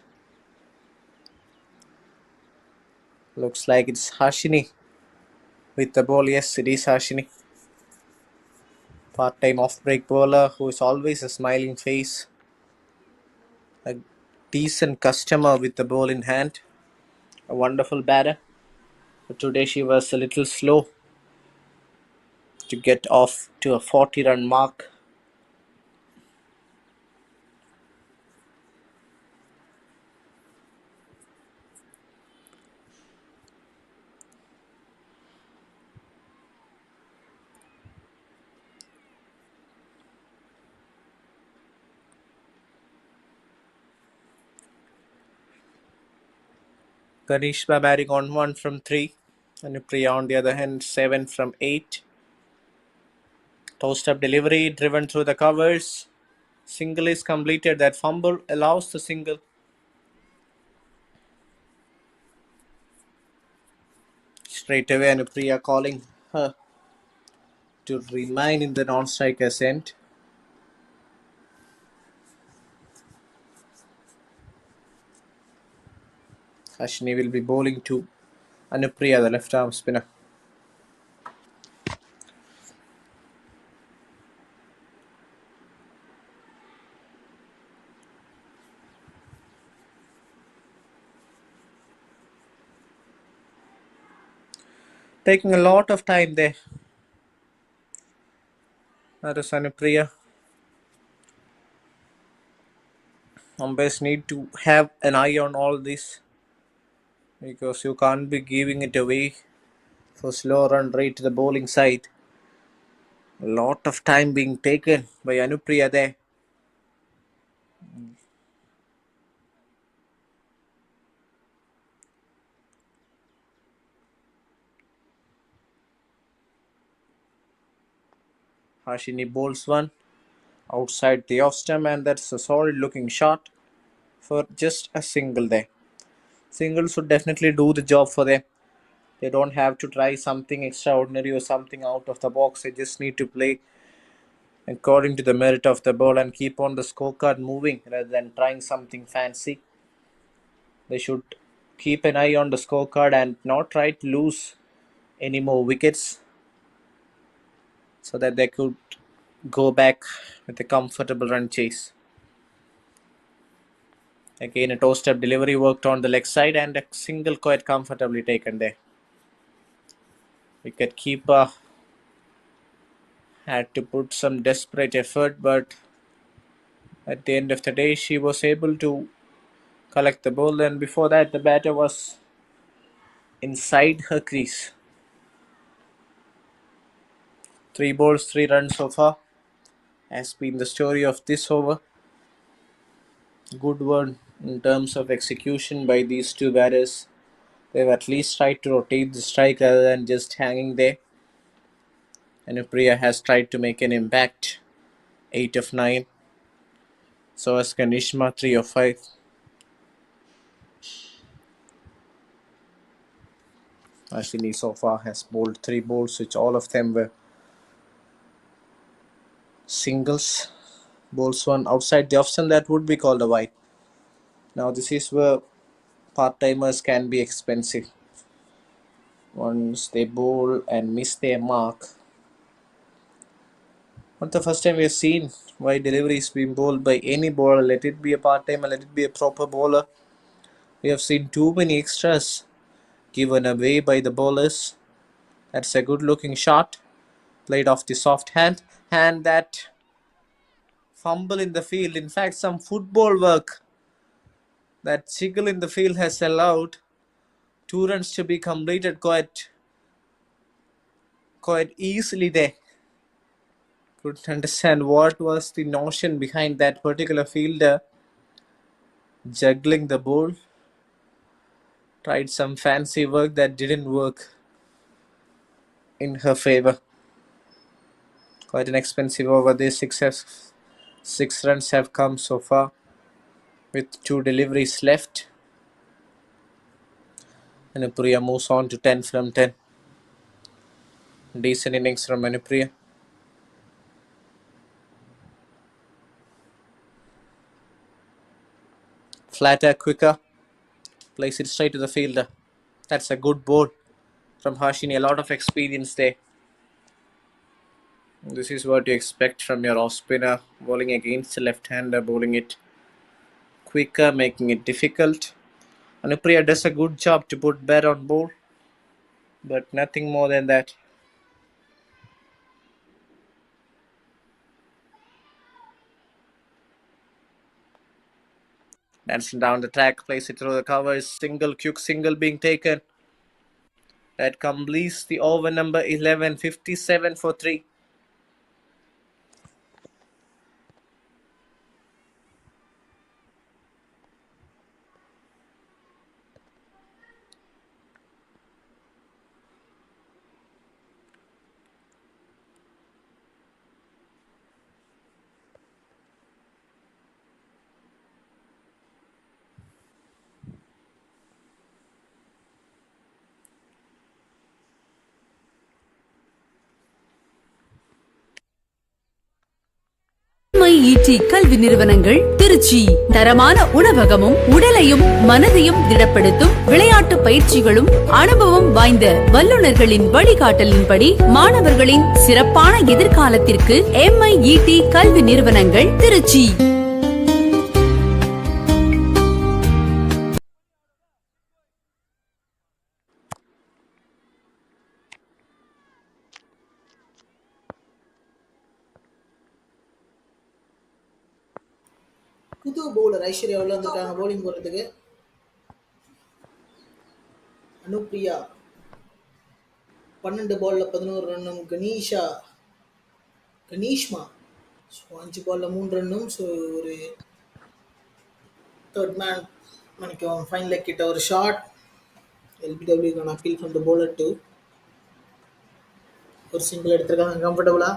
Looks like it's Hashini with the ball. Yes, it is Hashini. Part-time off-break bowler who is always a smiling face. A decent customer with the ball in hand. A wonderful batter. But today she was a little slow to get off to a 40-run mark. Kanishma batting on 1 from 3. And Priya on the other hand 7 from 8. Toast up delivery driven through the covers. Single is completed. That fumble allows the single. Straight away Anupriya calling her to remain in the non-striker's end. Ashini will be bowling to Anupriya, the left arm spinner. Taking a lot of time there. That is Anupriya. Umpires need to have an eye on all this because you can't be giving it away for slow run rate to the bowling side. A lot of time being taken by Anupriya there. Hashini bowls one outside the off stump, and that's a solid looking shot for just a single there. Singles would definitely do the job for them. They don't have to try something extraordinary or something out of the box. They just need to play according to the merit of the ball and keep on the scorecard moving rather than trying something fancy. They should keep an eye on the scorecard and not try to lose any more wickets so that they could go back with a comfortable run chase. Again, a toast-up delivery worked on the leg side and a single quite comfortably taken there. Wicket keeper had to put some desperate effort, but at the end of the day, she was able to collect the ball. And before that, the batter was inside her crease. 3 balls, 3 runs so far has been the story of this over. Good one in terms of execution by these two batters. They've at least tried to rotate the strike rather than just hanging there. Anupriya has tried to make an impact. 8 of 9. So has Kanishma, 3 of 5. Ashini so far has bowled 3 balls, which all of them were singles. Bowls one outside the off stump, that would be called a wide. Now this is where part-timers can be expensive. Once they bowl and miss their mark. Not the first time we have seen wide deliveries being bowled by any bowler. Let it be a part-timer, let it be a proper bowler. We have seen too many extras given away by the bowlers. That's a good looking shot. Played off the soft hand. And that fumble in the field. In fact, some football work. That jiggle in the field has allowed 2 runs to be completed quite easily there. Couldn't understand what was the notion behind that particular fielder juggling the ball, tried some fancy work that didn't work in her favor. Quite an expensive over. These six runs have come so far with 2 deliveries left. Anupriya moves on to 10 from 10. Decent innings from Anupriya. Flatter, quicker. Plays it straight to the fielder. That's a good ball from Hashini. A lot of experience there. This is what you expect from your off spinner. Bowling against a left-hander, bowling it quicker, making it difficult. Anupriya does a good job to put bat on ball, but nothing more than that. Dancing down the track, plays it through the covers. Single, quick single being taken. That completes the over number 11, 57 for 3. MIET கல்வி நிறுவனங்கள் திருச்சி தரமான உணவகமும் உடலையும் மனதையும் திடப்படுத்தும் விளையாட்டு பயிற்சிகளும் அனுபவம் வாய்ந்த வல்லுநர்களின் வழிகாட்டலின்படி மாணவர்களின் சிறப்பான எதிர்காலத்திற்கு MIET கல்வி நிறுவனங்கள் திருச்சி. புது பவுலர் ஐஸ்வர்யா உள்ள வந்திருக்காங்க பவுலிங் போடுறதுக்கு. அனுப்ரியா 12 பால்ல 11 ரன்னும், கணீஷ்மா 5 பால்ல 3 ரன்னும். ஸோ ஒரு தேர்ட் மேன் மணிக்கும் ஃபைன் லெக் கிட்ட ஒரு ஷாட். எல்பிடபிள்யூக்கான appeal from the bowler too. ஒரு சிங்கிள் எடுத்திருக்காங்க கம்ஃபர்டபுளா.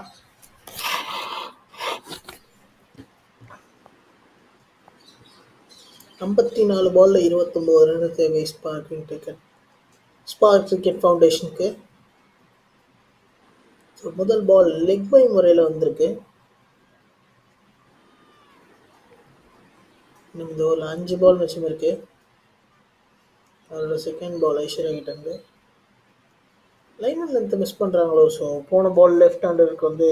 ஐம்பத்தி 4 பால்ல 29 ரன் தேவை ஸ்பார்க் கிரிக்கெட் ஃபவுண்டேஷனுக்கு. ஸோ முதல் பால் லெக் பை முறையில் வந்திருக்கு. இன்னும் இந்த ஒரு 5 பால் மிச்சம் இருக்கு. அதோட செகண்ட் பால் ஐஸ்வர்யா கிட்ட இருந்து லைன் அண்ட் லென்த்தை மிஸ் பண்ணுறாங்களோ. ஸோ போன பால் லெஃப்ட் ஹேண்டருக்கு வந்து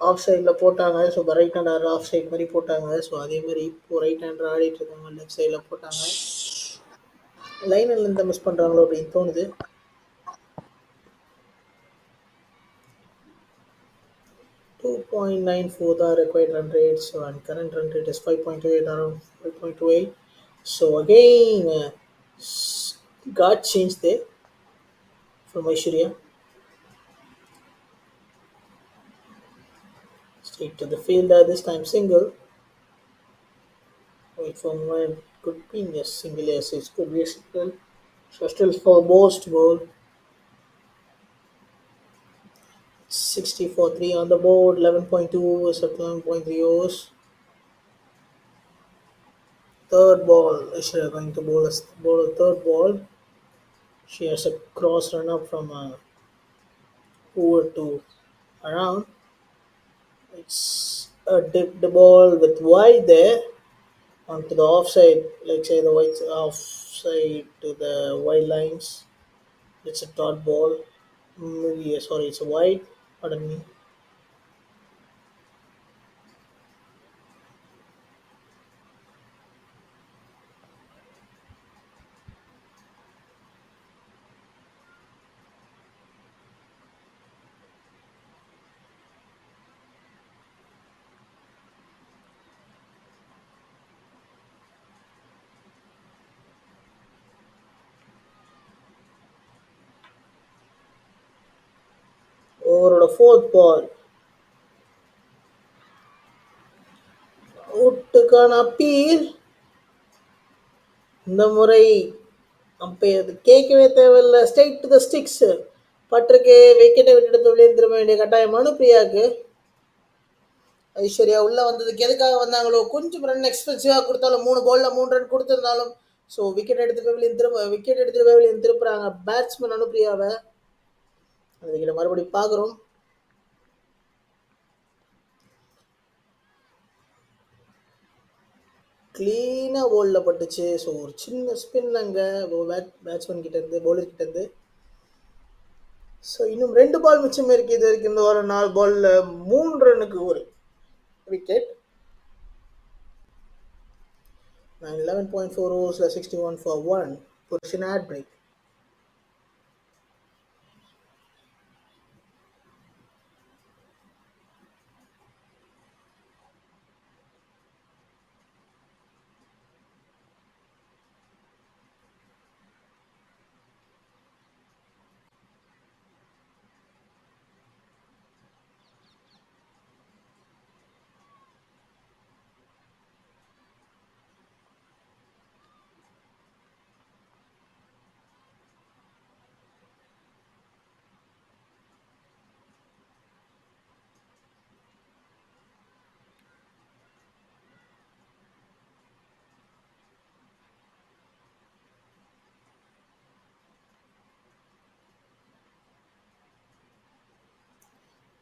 ஆஃப் சைடில் போட்டாங்க. ஸோ இப்போ ரைட் ஹேண்டர் ஆஃப் சைட் மாதிரி போட்டாங்க. ஸோ அதே மாதிரி இப்போ ரைட் ஹேண்டர் ஆடிட்டு இருக்காங்க, லெஃப்ட் சைடில் போட்டாங்க. லைன் அண்ட் லென்த்தை மிஸ் பண்ணுறாங்களோ அப்படின்னு தோணுது. .94 the required run rate. So and current run rate is 5.28, around 5.28. So again got changed there from Aishwarya. Straight to the fielder, this time single. Wait for a moment, could be a single, yes, it could be a single. So still for most ball. 64-3 on the board, 11.2 overs at 11.3 overs. Third ball, Aishwarya going to bowl a third ball. She has a cross run up from over to around. It's a dipped ball with wide there onto the offside, like say the white offside to the wide lines. It's a dot ball. Maybe sorry, it's a wide. Pardon me. Over the fourth ball. அவுட்டுக்கான appeal இந்த முறை umpire கேட்கவே தேவையில்ல, straight to the sticks பட்டிருக்கு. விக்கெட்டை விட்டுட்டு வெளியே திரும்ப வேண்டிய கட்டாயம் மனுப்பிரியாவுக்கு. ஐஸ்வர்யா உள்ள வந்ததுக்கு எதுக்காக வந்தாங்களோ, கொஞ்சம் ரன் எக்ஸ்பென்சிவா கொடுத்தாலும் 3 பால்ல 3 ரன் கொடுத்திருந்தாலும் ஸோ விக்கெட் எடுத்து வெளியே திருப்புறாங்க பேட்ஸ்மேன் அனுப்பிரியாவை. அதுக்கிட்ட மறுபடியும் பார்க்குறோம். க்ளீனாக போலில் பட்டுச்சு. ஸோ ஒரு சின்ன ஸ்பின் அங்கே பேட்ஸ்மேன் கிட்டேருந்து பவுலர் கிட்டேருந்து. ஸோ இன்னும் 2 பால் மிச்சம் இருக்குது. இது வரைக்கும் இந்த வாரம் 4 பாலில் 3 ரன்னுக்கு ஒரு wicket. 11.4 overs 61 for 1. Push an ad break.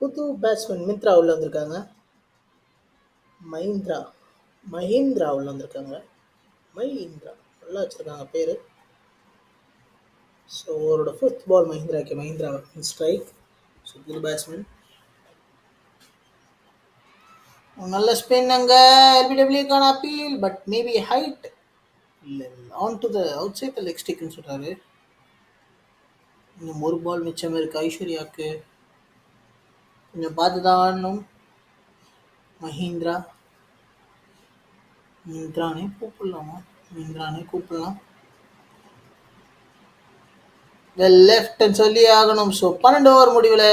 புது பேட்ஸ்மேன் மித்ரா உள்ள வந்திருக்காங்க. மஹிந்திரா உள்ள வந்திருக்காங்க. மஹிந்திரா நல்லா வச்சிருக்காங்க பேரு. ஸோ அவரோட 5th ball Mahindra strike. So புது பேட்ஸ்மேன் நல்ல ஸ்பின் அங்கே. எல்பிடபிள்யூக்கான அப்பீல் பட் மேபி ஹைட் இல்லை on to the outside the leg ஸ்டிக்னு சொல்கிறாரு. இன்னும் 1 பால் மிச்சம் இருக்கு ஐஸ்வர்யாவுக்கு. கொஞ்சம் பார்த்து தான் ஆடணும். மஹிந்திரானே கூப்பிடலாம். வெல் லெஃப்ட்னு சொல்லி ஆகணும். ஸோ 12 ஓவர் முடிவில்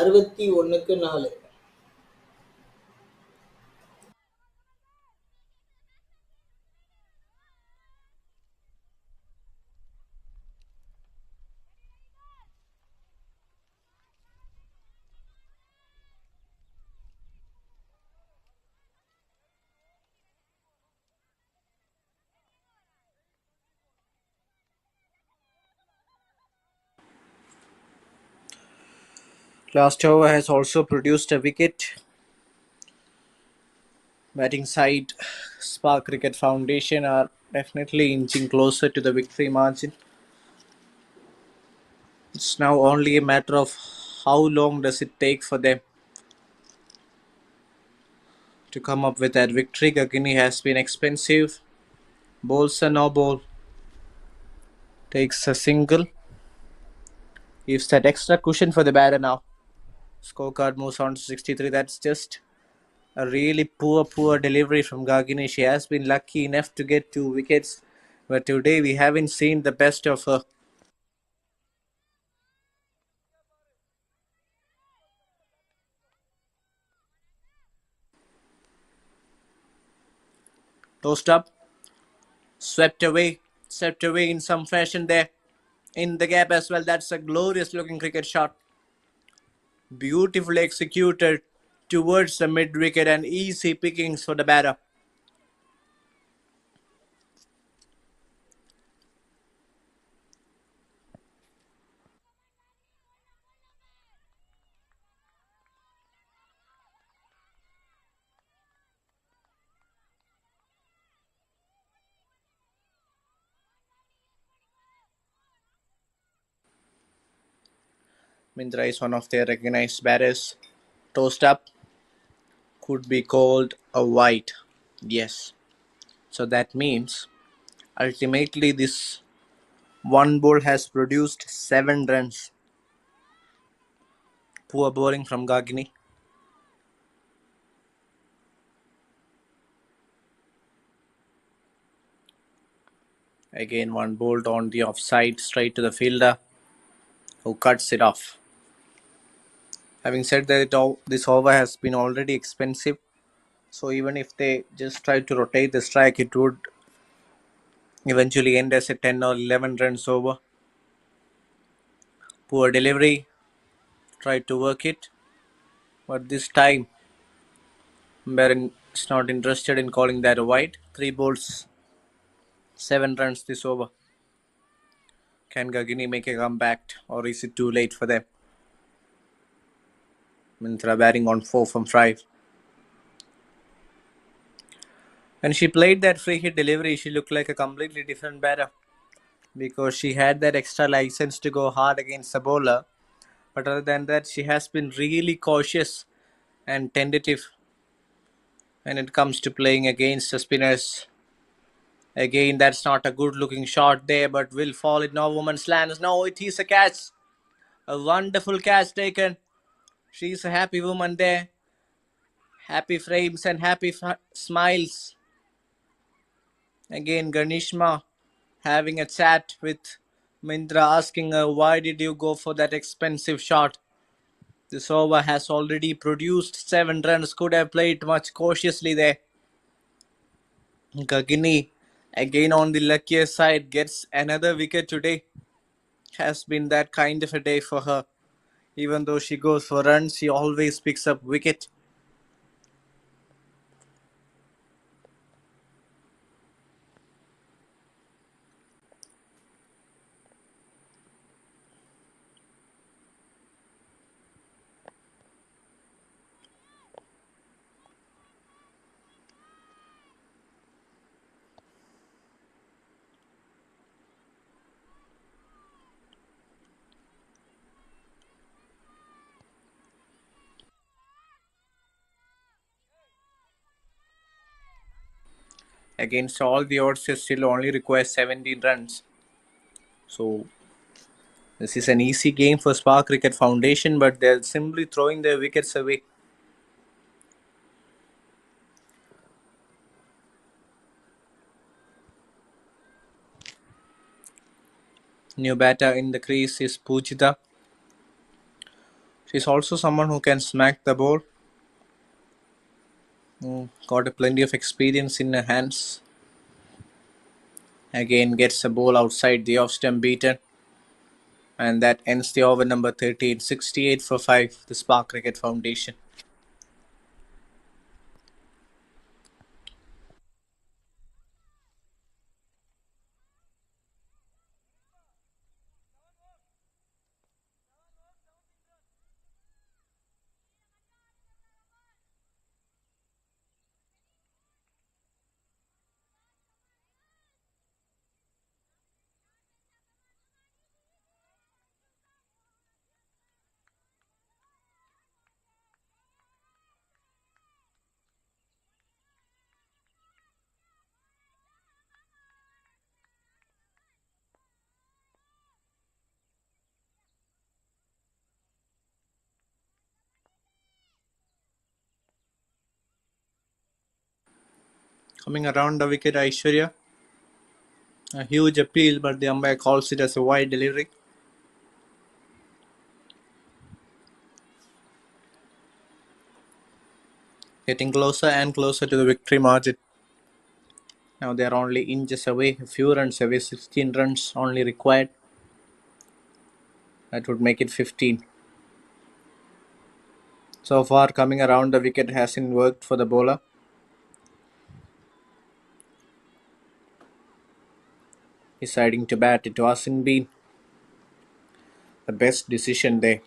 61க்கு 4. Last over has also produced a wicket. Batting side, Spark Cricket Foundation are definitely inching closer to the victory margin. It's now only a matter of how long does it take for them to come up with that victory. Gagini has been expensive. Bowls a no ball. Takes a single. Gives that extra cushion for the batter now. Scorecard moves on to 63. That's just a really poor delivery from Gagini. She has been lucky enough to get 2 wickets, but today we haven't seen the best of her. Tossed up, swept away in some fashion there. In the gap as well. That's a glorious looking cricket shot. Beautifully executed towards the mid wicket and easy pickings for the batter. Mindra is one of their recognized batters. Tossed up. Could be called a wide. Yes. So that means ultimately this one ball has produced 7 runs. Poor bowling from Gagini. Again one bowled on the offside straight to the fielder, who cuts it off. Having said that, this over has been already expensive. So even if they just try to rotate the strike, it would eventually end as a 10 or 11 runs over. Poor delivery, tried to work it, but this time Baron is not interested in calling that a wide. 3 balls, 7 runs this over. Can Gagini make a comeback, or is it too late for them? Mintra batting on 4 from 5. When she played that free hit delivery, she looked like a completely different batter because she had that extra license to go hard against the bowler. But other than that, she has been really cautious and tentative when it comes to playing against the spinners. Again, that's not a good looking shot there, but will fall in no woman's land. No, it is a catch. A wonderful catch taken. She's a happy woman there. Happy frames and happy smiles. Again, Ganishma having a chat with Mindra, asking her, why did you go for that expensive shot? This over has already produced 7 runs. Could have played much cautiously there. Gagini, again on the luckier side, gets another wicket today. Has been that kind of a day for her. Even though she goes for runs, she always picks up wicket. Against all the odds, she still only requires 17 runs. So this is an easy game for Spark Cricket Foundation, but they're simply throwing their wickets away. New batter in the crease is Pujita. She's also someone who can smack the ball. Got a plenty of experience in her hands. Again gets a ball outside the off stump beaten. And that ends the over number 13. 68 for 5, the Spark Cricket Foundation. Coming around the wicket, Aishwarya. A huge appeal, but the umpire calls it as a wide delivery. Getting closer and closer to the victory margin. Now they are only inches away, a few runs away, 16 runs only required. That would make it 15. So far, coming around the wicket hasn't worked for the bowler. Deciding to bat, it hasn't been the best decision there.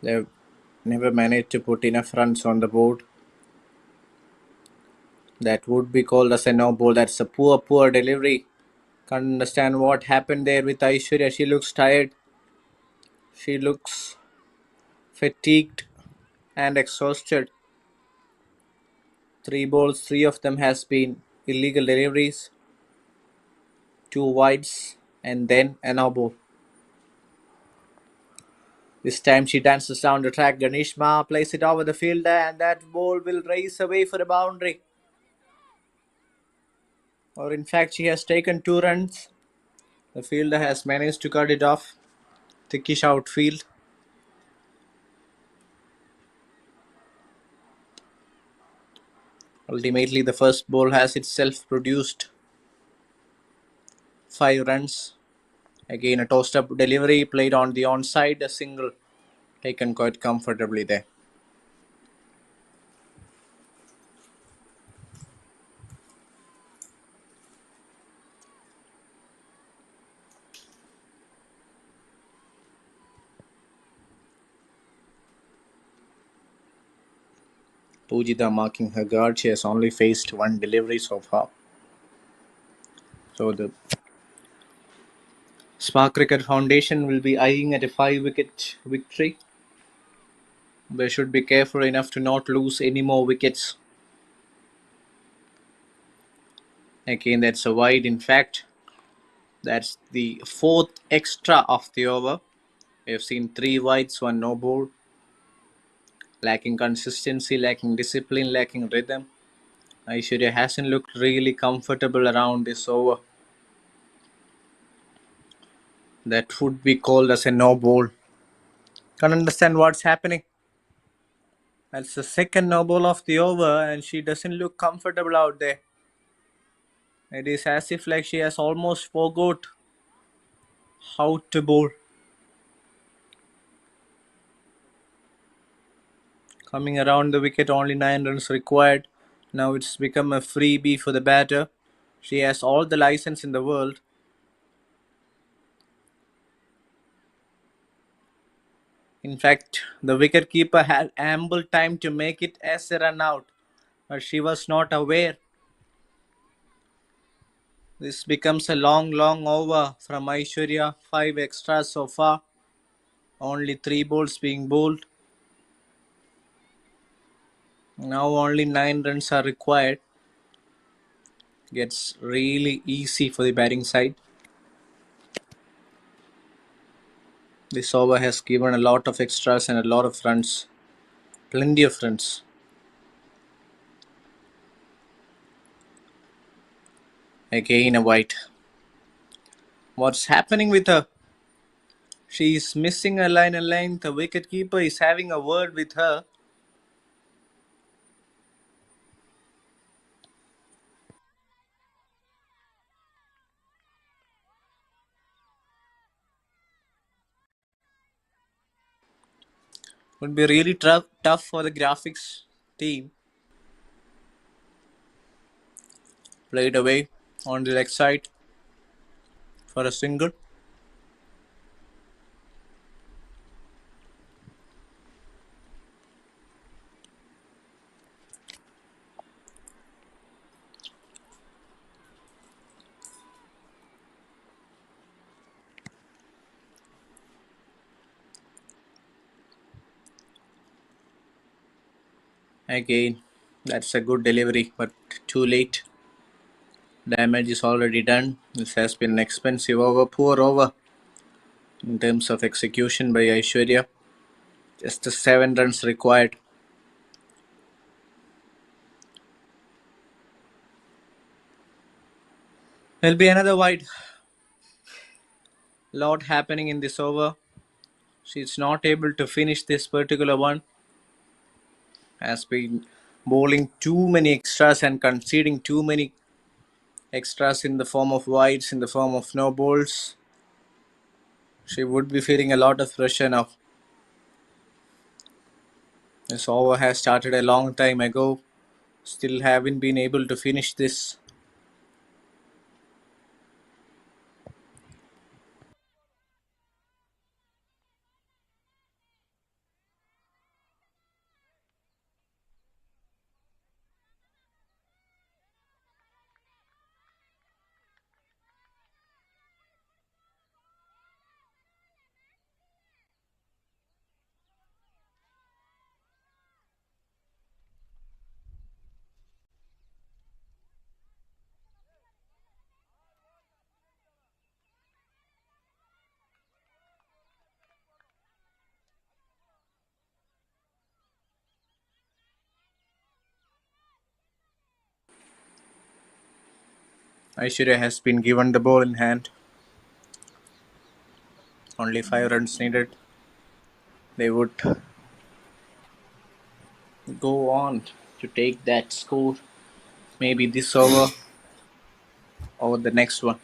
They've never managed to put enough runs on the board. That would be called as a no ball. That's a poor delivery. Can't understand what happened there with Aishwarya. She looks tired. She looks fatigued and exhausted. 3 balls, 3 of them has been illegal deliveries. 2 wides and then a no ball. This time she dances down the track. Ganishma plays it over the fielder and that ball will race away for a boundary. Or in fact, she has taken 2 runs. The fielder has managed to cut it off. Thickish outfield. Ultimately, the first ball has itself produced 5 runs. Again, a tossed-up delivery played on the onside, a single taken quite comfortably there. Pujita marking her guard. She has only faced one delivery so far. So the Spark Cricket Foundation will be eyeing at a 5-wicket victory. They should be careful enough to not lose any more wickets. Again, that's a wide. In fact, that's the 4th extra of the over. We have seen 3 wides, 1 no ball. Lacking consistency, lacking discipline, lacking rhythm. Aishwarya hasn't looked really comfortable around this over. That would be called as a no ball. Can't understand what's happening. That's the second no ball of the over, and she doesn't look comfortable out there. It is as if like she has almost forgot how to bowl. Coming around the wicket, only 9 runs required. Now it's become a freebie for the batter. She has all the license in the world. In fact, the wicketkeeper had ample time to make it as a run out, but she was not aware. This becomes a long over from Aishwarya. 5 extras so far. Only 3 balls being bowled. Now only 9 runs are required. Gets really easy for the batting side. This over has given a lot of extras and a lot of runs. Plenty of runs. Again a white. What's happening with her? She is missing a line and length. The wicketkeeper is having a word with her. Would be really tough for the graphics team. Played away on the leg side for a single. Again, that's a good delivery, but too late. Damage is already done. This has been an expensive over, poor over in terms of execution by Aishwarya. Just the 7 runs required. There'll be another wide. Lot happening in this over. She's not able to finish this particular one. Has been bowling too many extras and conceding too many extras in the form of wides, in the form of no balls. She would be feeling a lot of pressure now. This over has started a long time ago. Still haven't been able to finish this. Aishwarya has been given the ball in hand. Only 5 runs needed. They would go on to take that score. Maybe this over or the next one.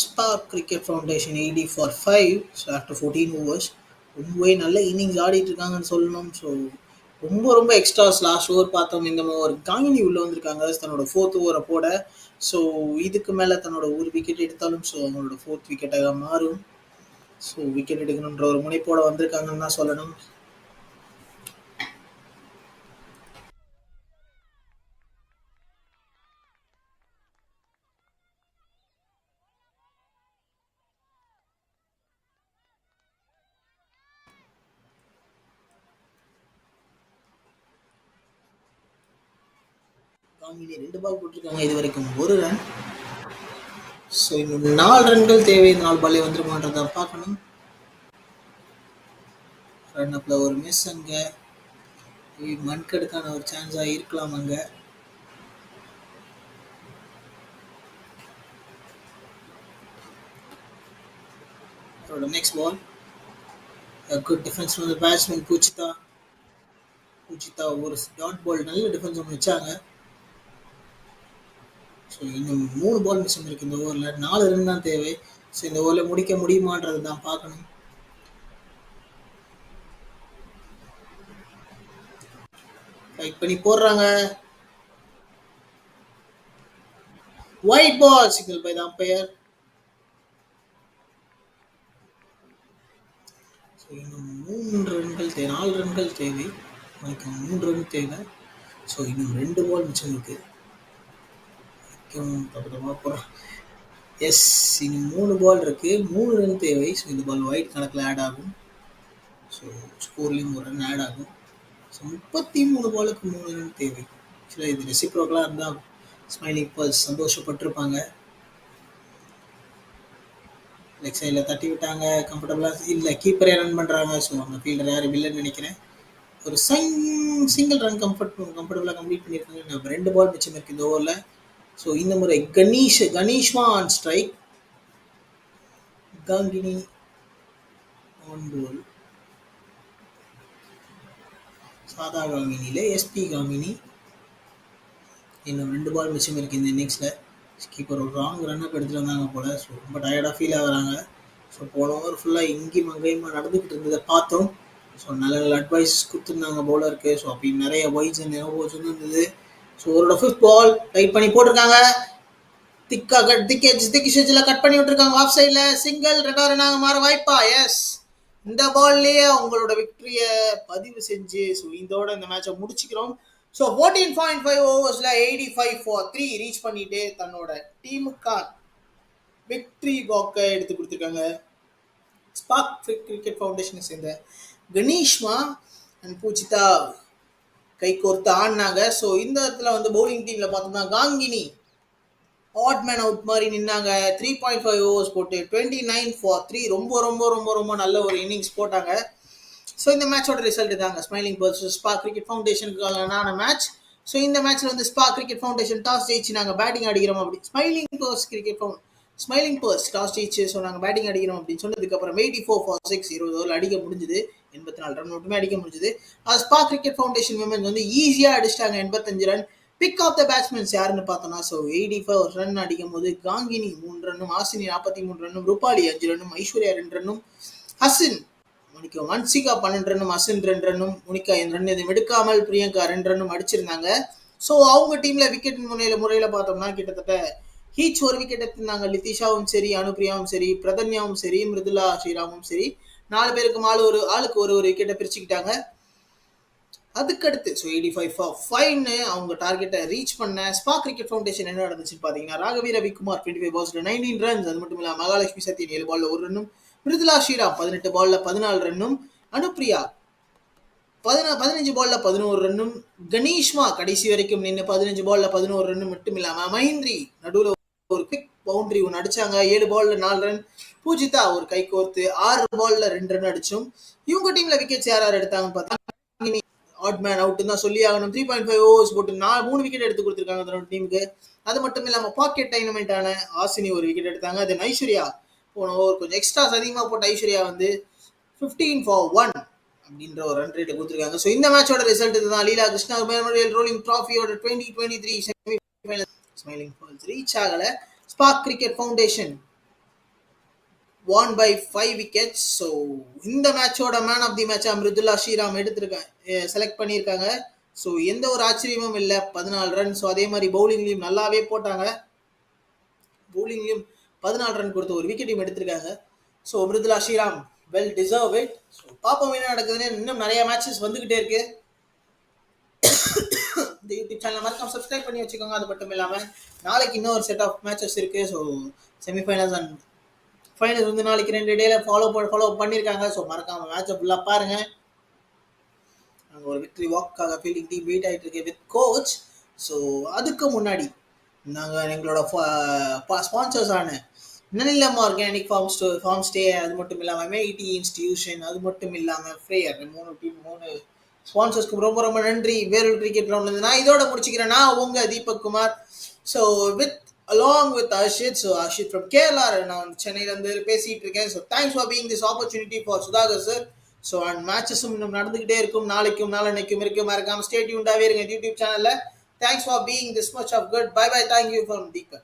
Spark Cricket foundation 80 for 5. So after 14 overs ரொம்பவே நல்ல innings ஆடிட்டு இருக்காங்கன்னு சொல்லணும். So ரொம்ப ரொம்ப extras last over பார்த்தோம். இந்த over காங்கினி உள்ளே வந்திருக்காங்க தன்னோட 4th ஓவரை போட. ஸோ இதுக்கு மேலே தன்னோட ஒரு விக்கெட் எடுத்தாலும் ஸோ அவங்களோட 4th விக்கெட்டாக மாறும். ஸோ விக்கெட் எடுக்கணுன்ற ஒரு முனைப்போட வந்திருக்காங்கன்னு தான் சொல்லணும். காங்கினி 2 பால் போட்டிருக்காங்க இது வரைக்கும் 1 ரன். ஸோ இன்னும் 4 ரன்கள் தேவை. 4 பாலே வந்துருமான்றத பார்க்கணும். ரன் அப்ல ஒரு மிஸ் அங்க. மன்கடுக்கான ஒரு சான்ஸா இருக்கலாம் அங்க. Next ball good defence from the batsman Poojitha. ஒரு டாட் பால் நல்ல டிஃபென்ஸ் ஒன்று வச்சாங்க. ஸோ இன்னும் 3 பால் மிச்சம் இருக்கு இந்த ஓவரில். 4 ரன் தான் தேவை. ஸோ இந்த ஓவரில் முடிக்க முடியுமான்றது தான் பார்க்கணும். ரைட் பண்ணி போடுறாங்க. Wide ball signal by the umpire. So இன்னும் 3 ரன்கள் தேவை. 4 ரன்கள் தேவை. 3 ரன் தேவை. ஸோ இன்னும் 2 பால் மிச்சம் இருக்கு. எஸ் இன்னும் 3 பால் இருக்கு. 3 ரன் தேவை. ஸோ இந்த பால் ஒயிட் கணக்கில் ஆட் ஆகும். ஸோ ஸ்கோர்லேயும் ஒரு ரன் ஆட் ஆகும். ஸோ 33 பாலுக்கு 3 ரன் தேவை. ஆக்சுவலாக இது ரெசிப்ரோக்கலாக இருந்தால் ஸ்மைலிங் பர்ஸ் சந்தோஷப்பட்டிருப்பாங்க. லெக் சைடில் தட்டி விட்டாங்க. கம்ஃபர்டபுளாக இல்லை கீப்பரே ரன் பண்ணுறாங்க. ஸோ அந்த ஃபீல்டர் யார் இல்லைன்னு நினைக்கிறேன். ஒரு சிங்கிள் ரன் கம்ஃபர்டபுளாக கம்ப்ளீட் பண்ணியிருக்காங்க. நம்ம 2 பால் மிச்சம் இருக்குது இந்த ஓவரில். ஸோ இந்த முறை கணேஷ்மா ஆன் ஸ்ட்ரைக். காங்கினி ஆன் போல். சாதா காங்கினியில் எஸ்பி காங்கினி. இன்னும் 2 பால் மிச்சம் இருக்குது இந்த இன்னிங்ஸில். கீப்பர் ஒரு ராங் ரன்அப் எடுத்துகிட்டு வந்தாங்க போல். ஸோ ரொம்ப டயர்டாக ஃபீல் ஆகுறாங்க. ஸோ போன ஓவர் ஃபுல்லாக இங்கேயும் அங்கேயுமா நடந்துக்கிட்டு இருந்ததை பார்த்தோம். ஸோ நல்ல நல்ல அட்வைஸ் கொடுத்துருந்தாங்க பவுலருக்கு. ஸோ அப்படி நிறைய வைஸ் அண்ட் எலோஸ் இருந்தது. ஸோ அவரோட 5th பால் ரைட் பண்ணி போட்டிருக்காங்க. திக்கேஜில் கட் பண்ணி விட்டுருக்காங்க. ஆஃப் சைடில் சிங்கிள். 2 ரன்னாக மாற வாய்ப்பா? எஸ் இந்த பால்லேயே அவங்களோட விக்டரியை பதிவு செஞ்சு ஸோ இதோட இந்த மேட்சை முடிச்சுக்கிறோம். ஸோ 14.5 ஓவர்ஸில் 85 ஃபார் 3 ரீச் பண்ணிட்டு தன்னோட டீமுக்கான விக்டரி வாக்கை எடுத்து கொடுத்துருக்காங்க. ஸ்பார்க் கிரிக்கெட் ஃபவுண்டேஷனை சேர்ந்த கணேஷ்மா அண்ட் பூஜிதா கை கோர்த்து ஆடினாங்க. ஸோ இந்த இடத்துல வந்து பவுலிங் டீமில் பார்த்தோம்னா காங்கினி ஆட் மேன் அவுட் மாதிரி நின்னாங்க. 3.5 ஓவர்ஸ் போட்டு 29 ஃபார் 3 ரொம்ப ரொம்ப ரொம்ப ரொம்ப நல்ல ஒரு இன்னிங்ஸ் போட்டாங்க. ஸோ இந்த மேட்சோட ரிசல்ட் தாங்க ஸ்மைலிங் பர்ஸ் ஸ்பார்க் கிரிக்கெட் ஃபவுண்டேஷனுக்கான மேட்ச். ஸோ இந்த மேட்ச்ல வந்து ஸ்பார்க் கிரிக்கெட் ஃபவுண்டேஷன் டாஸ் ஜெயிச்சு நாங்கள் பேட்டிங் அடிக்கிறோம் அப்படி ஸ்மைலிங் பர்ஸ் டாஸ் ஜெயிச்சு ஸோ நாங்கள் பேட்டிங் அடிக்கிறோம் அப்படின்னு சொன்னதுக்கப்புறம் 84 ஃபார் 6 20 ஓவர் அடிக்க முடிஞ்சுது. 84 ரன் மட்டுமே அடிக்க முடிஞ்சுது. அது ஸ்பார்க் கிரிக்கெட் ஃபவுண்டேஷன் விமன்ஸ் வந்து ஈஸியாக அடிச்சிட்டாங்க 85 run. Pick of the batsmans யாருன்னு பார்த்தோம்னா ஸோ 85 ரன் அடிக்கும் போது காங்கினி 3 ரன்னும், ஆசினி 43 ரன்னும், ரூபாலி 5 ரன்னும், ஐஸ்வர்யா 2 ரன்னும், ஹசின் வன்சிகா 12 ரன்னும், அசின் 2 ரன்னும், முனிகா ரன் எதுவும் எடுக்காமல் பிரியங்கா 2 ரன்னும் அடிச்சிருந்தாங்க. ஸோ அவங்க டீம்ல விக்கெட் முறையில பார்த்தோம்னா கிட்டத்தட்ட ஹீச் ஒரு விக்கெட் எடுத்திருந்தாங்க. லித்திஷாவும் சரி, அனுப்பிரியாவும் சரி, பிரதன்யாவும் சரி, மிருதுலா ஸ்ரீராமும் சரி, 4 பேருக்கும் ஆளுக்கு ஒரு விக்கெட்டை பிரிச்சுக்கிட்டாங்க. அதுக்கடுத்து ஸோ 85 ஃபார் 5 அவங்க டார்கெட்டை ரீச் பண்ண ஸ்பார்க் கிரிக்கெட் ஃபவுண்டேஷன் என்ன நடந்துச்சுன்னு பார்த்தீங்கன்னா ராகவி ரவிக்குமார் 25 பால்ஸ்ல 19 ரன்ஸ். அது மட்டும் இல்லாமல் மகாலட்சுமி சத்யன் 7 பால்ல 1 ரன்னும், மிருதுலா ஸ்ரீராம் 18 பால்ல 14 ரன்னும், அனுப்பிரியா 15 பால்ல 11 ரன்னும், கணேஷ்மா கடைசி வரைக்கும் நின்று 15 பால்ல 11 ரன்னும் மட்டும் இல்லாம மஹிந்திரி நடுவில் ஒரு குவிக் பவுண்டரி ஒன்று அடிச்சாங்க. 7 பால்ல 4 ரன். பூஜிதா ஒரு கை கோர்த்து 6 பால்ல 2 ரன் அடிச்சும். இவங்க டீம்ல விக்கெட்ஸ் யார் எடுத்தாங்கன்னு பார்த்தா ஆட் மேன் அவுட் தான் சொல்லி ஆகணும். 3.5 ஓவர்ஸ் போட்டு 3 விக்கெட் எடுத்து கொடுத்துருக்காங்க தன்னோட டீமுக்கு. அது மட்டும் இல்லாம பாக்கெட் டைனமெண்டான ஆசினி ஒரு விக்கெட் எடுத்தாங்க. தென் ஐஸ்வர்யா போன ஓவர் கொஞ்சம் எக்ஸ்ட்ராஸ் அதிகமாக போட்ட ஐஸ்வர்யா வந்து 15 ஃபார் 1 அப்படின்ற ஒரு ரன் ரேட்டை கொடுத்துருக்காங்க. ஸோ இந்த மேட்சோட ரிசல்ட் இதுதான். லீலா கிருஷ்ணா மெமோரியல் ரோலிங் ட்ராஃபியோட 2023 செமிஃபைனல் ஸ்மைலிங் பர்ஸ் ரீச் ஆகல. Spark Cricket Foundation won by 5 wickets. So இந்த மேட்சோட man of the match Mridula Sriram select பண்ணியிருக்காங்க. ஸோ எந்த ஒரு ஆச்சரியமும் இல்லை, 14 ரன். ஸோ அதே மாதிரி பவுலிங்லையும் நல்லாவே போட்டாங்க, பவுலிங்லையும் 14 ரன் கொடுத்து ஒரு விக்கெட்டையும் எடுத்திருக்காங்க. So Mridula Sriram well deserve it. So பாப்போம் என்ன நடக்குதுன்னு. இன்னும் நிறைய மேட்சஸ் வந்துகிட்டே இருக்கு. இந்த யூடியூப் சேனல் மறக்காம சப்ஸ்கிரைப் பண்ணி வச்சுக்கோங்க. அது மட்டும் இல்லாமல் நாளைக்கு இன்னொரு செட் ஆஃப் மேட்சஸ் இருக்கு. ஸோ செமிஃபைனல்ஸ் அண்ட் ஃபைனல்ஸ் வந்து நாளைக்கு 2 டேல ஃபாலோ பண்ணியிருக்காங்க. ஸோ மறக்காம மேட்சை ஃபுல்லாக பாருங்க. நாங்கள் ஒரு விக்டரி வாக்காக ஃபீல்டிங் டீம் வெயிட் ஆகிட்டு இருக்கு வித் கோச். ஸோ அதுக்கு முன்னாடி நாங்கள் எங்களோட ஸ்பான்சர்ஸான நனிலம் ஆர்கானிக் ஃபார்ம் ஸ்டே, அது மட்டும் இல்லாமல் மேஇடி இன்ஸ்டிடியூஷன், அது மட்டும் இல்லாமல் ஃப்ரேயர், 3 ஸ்பான்சர்ஸ்க்கு ரொம்ப ரொம்ப நன்றி. வேறொரு கிரிக்கெட் ரவுண்ட்ல நான் இதோட முடிச்சுக்கிறேன். நான் உங்க Deepak Kumar. So along with Ashit. So Ashit from Kerala, நான் சென்னையில இருந்து பேசிட்டு இருக்கேன். So thanks for being this opportunity for Sudhakar sir. So and matches இன்னும் நடந்துகிட்டே இருக்கும், நாளைக்கும் நாளன்னைக்கும் இருக்கு. மறக்காம ஸ்டே டியூன்டாவே இருங்க யூடியூப் சேனல்ல. Thanks for being this much of good. Bye bye. Thank you from Deepak.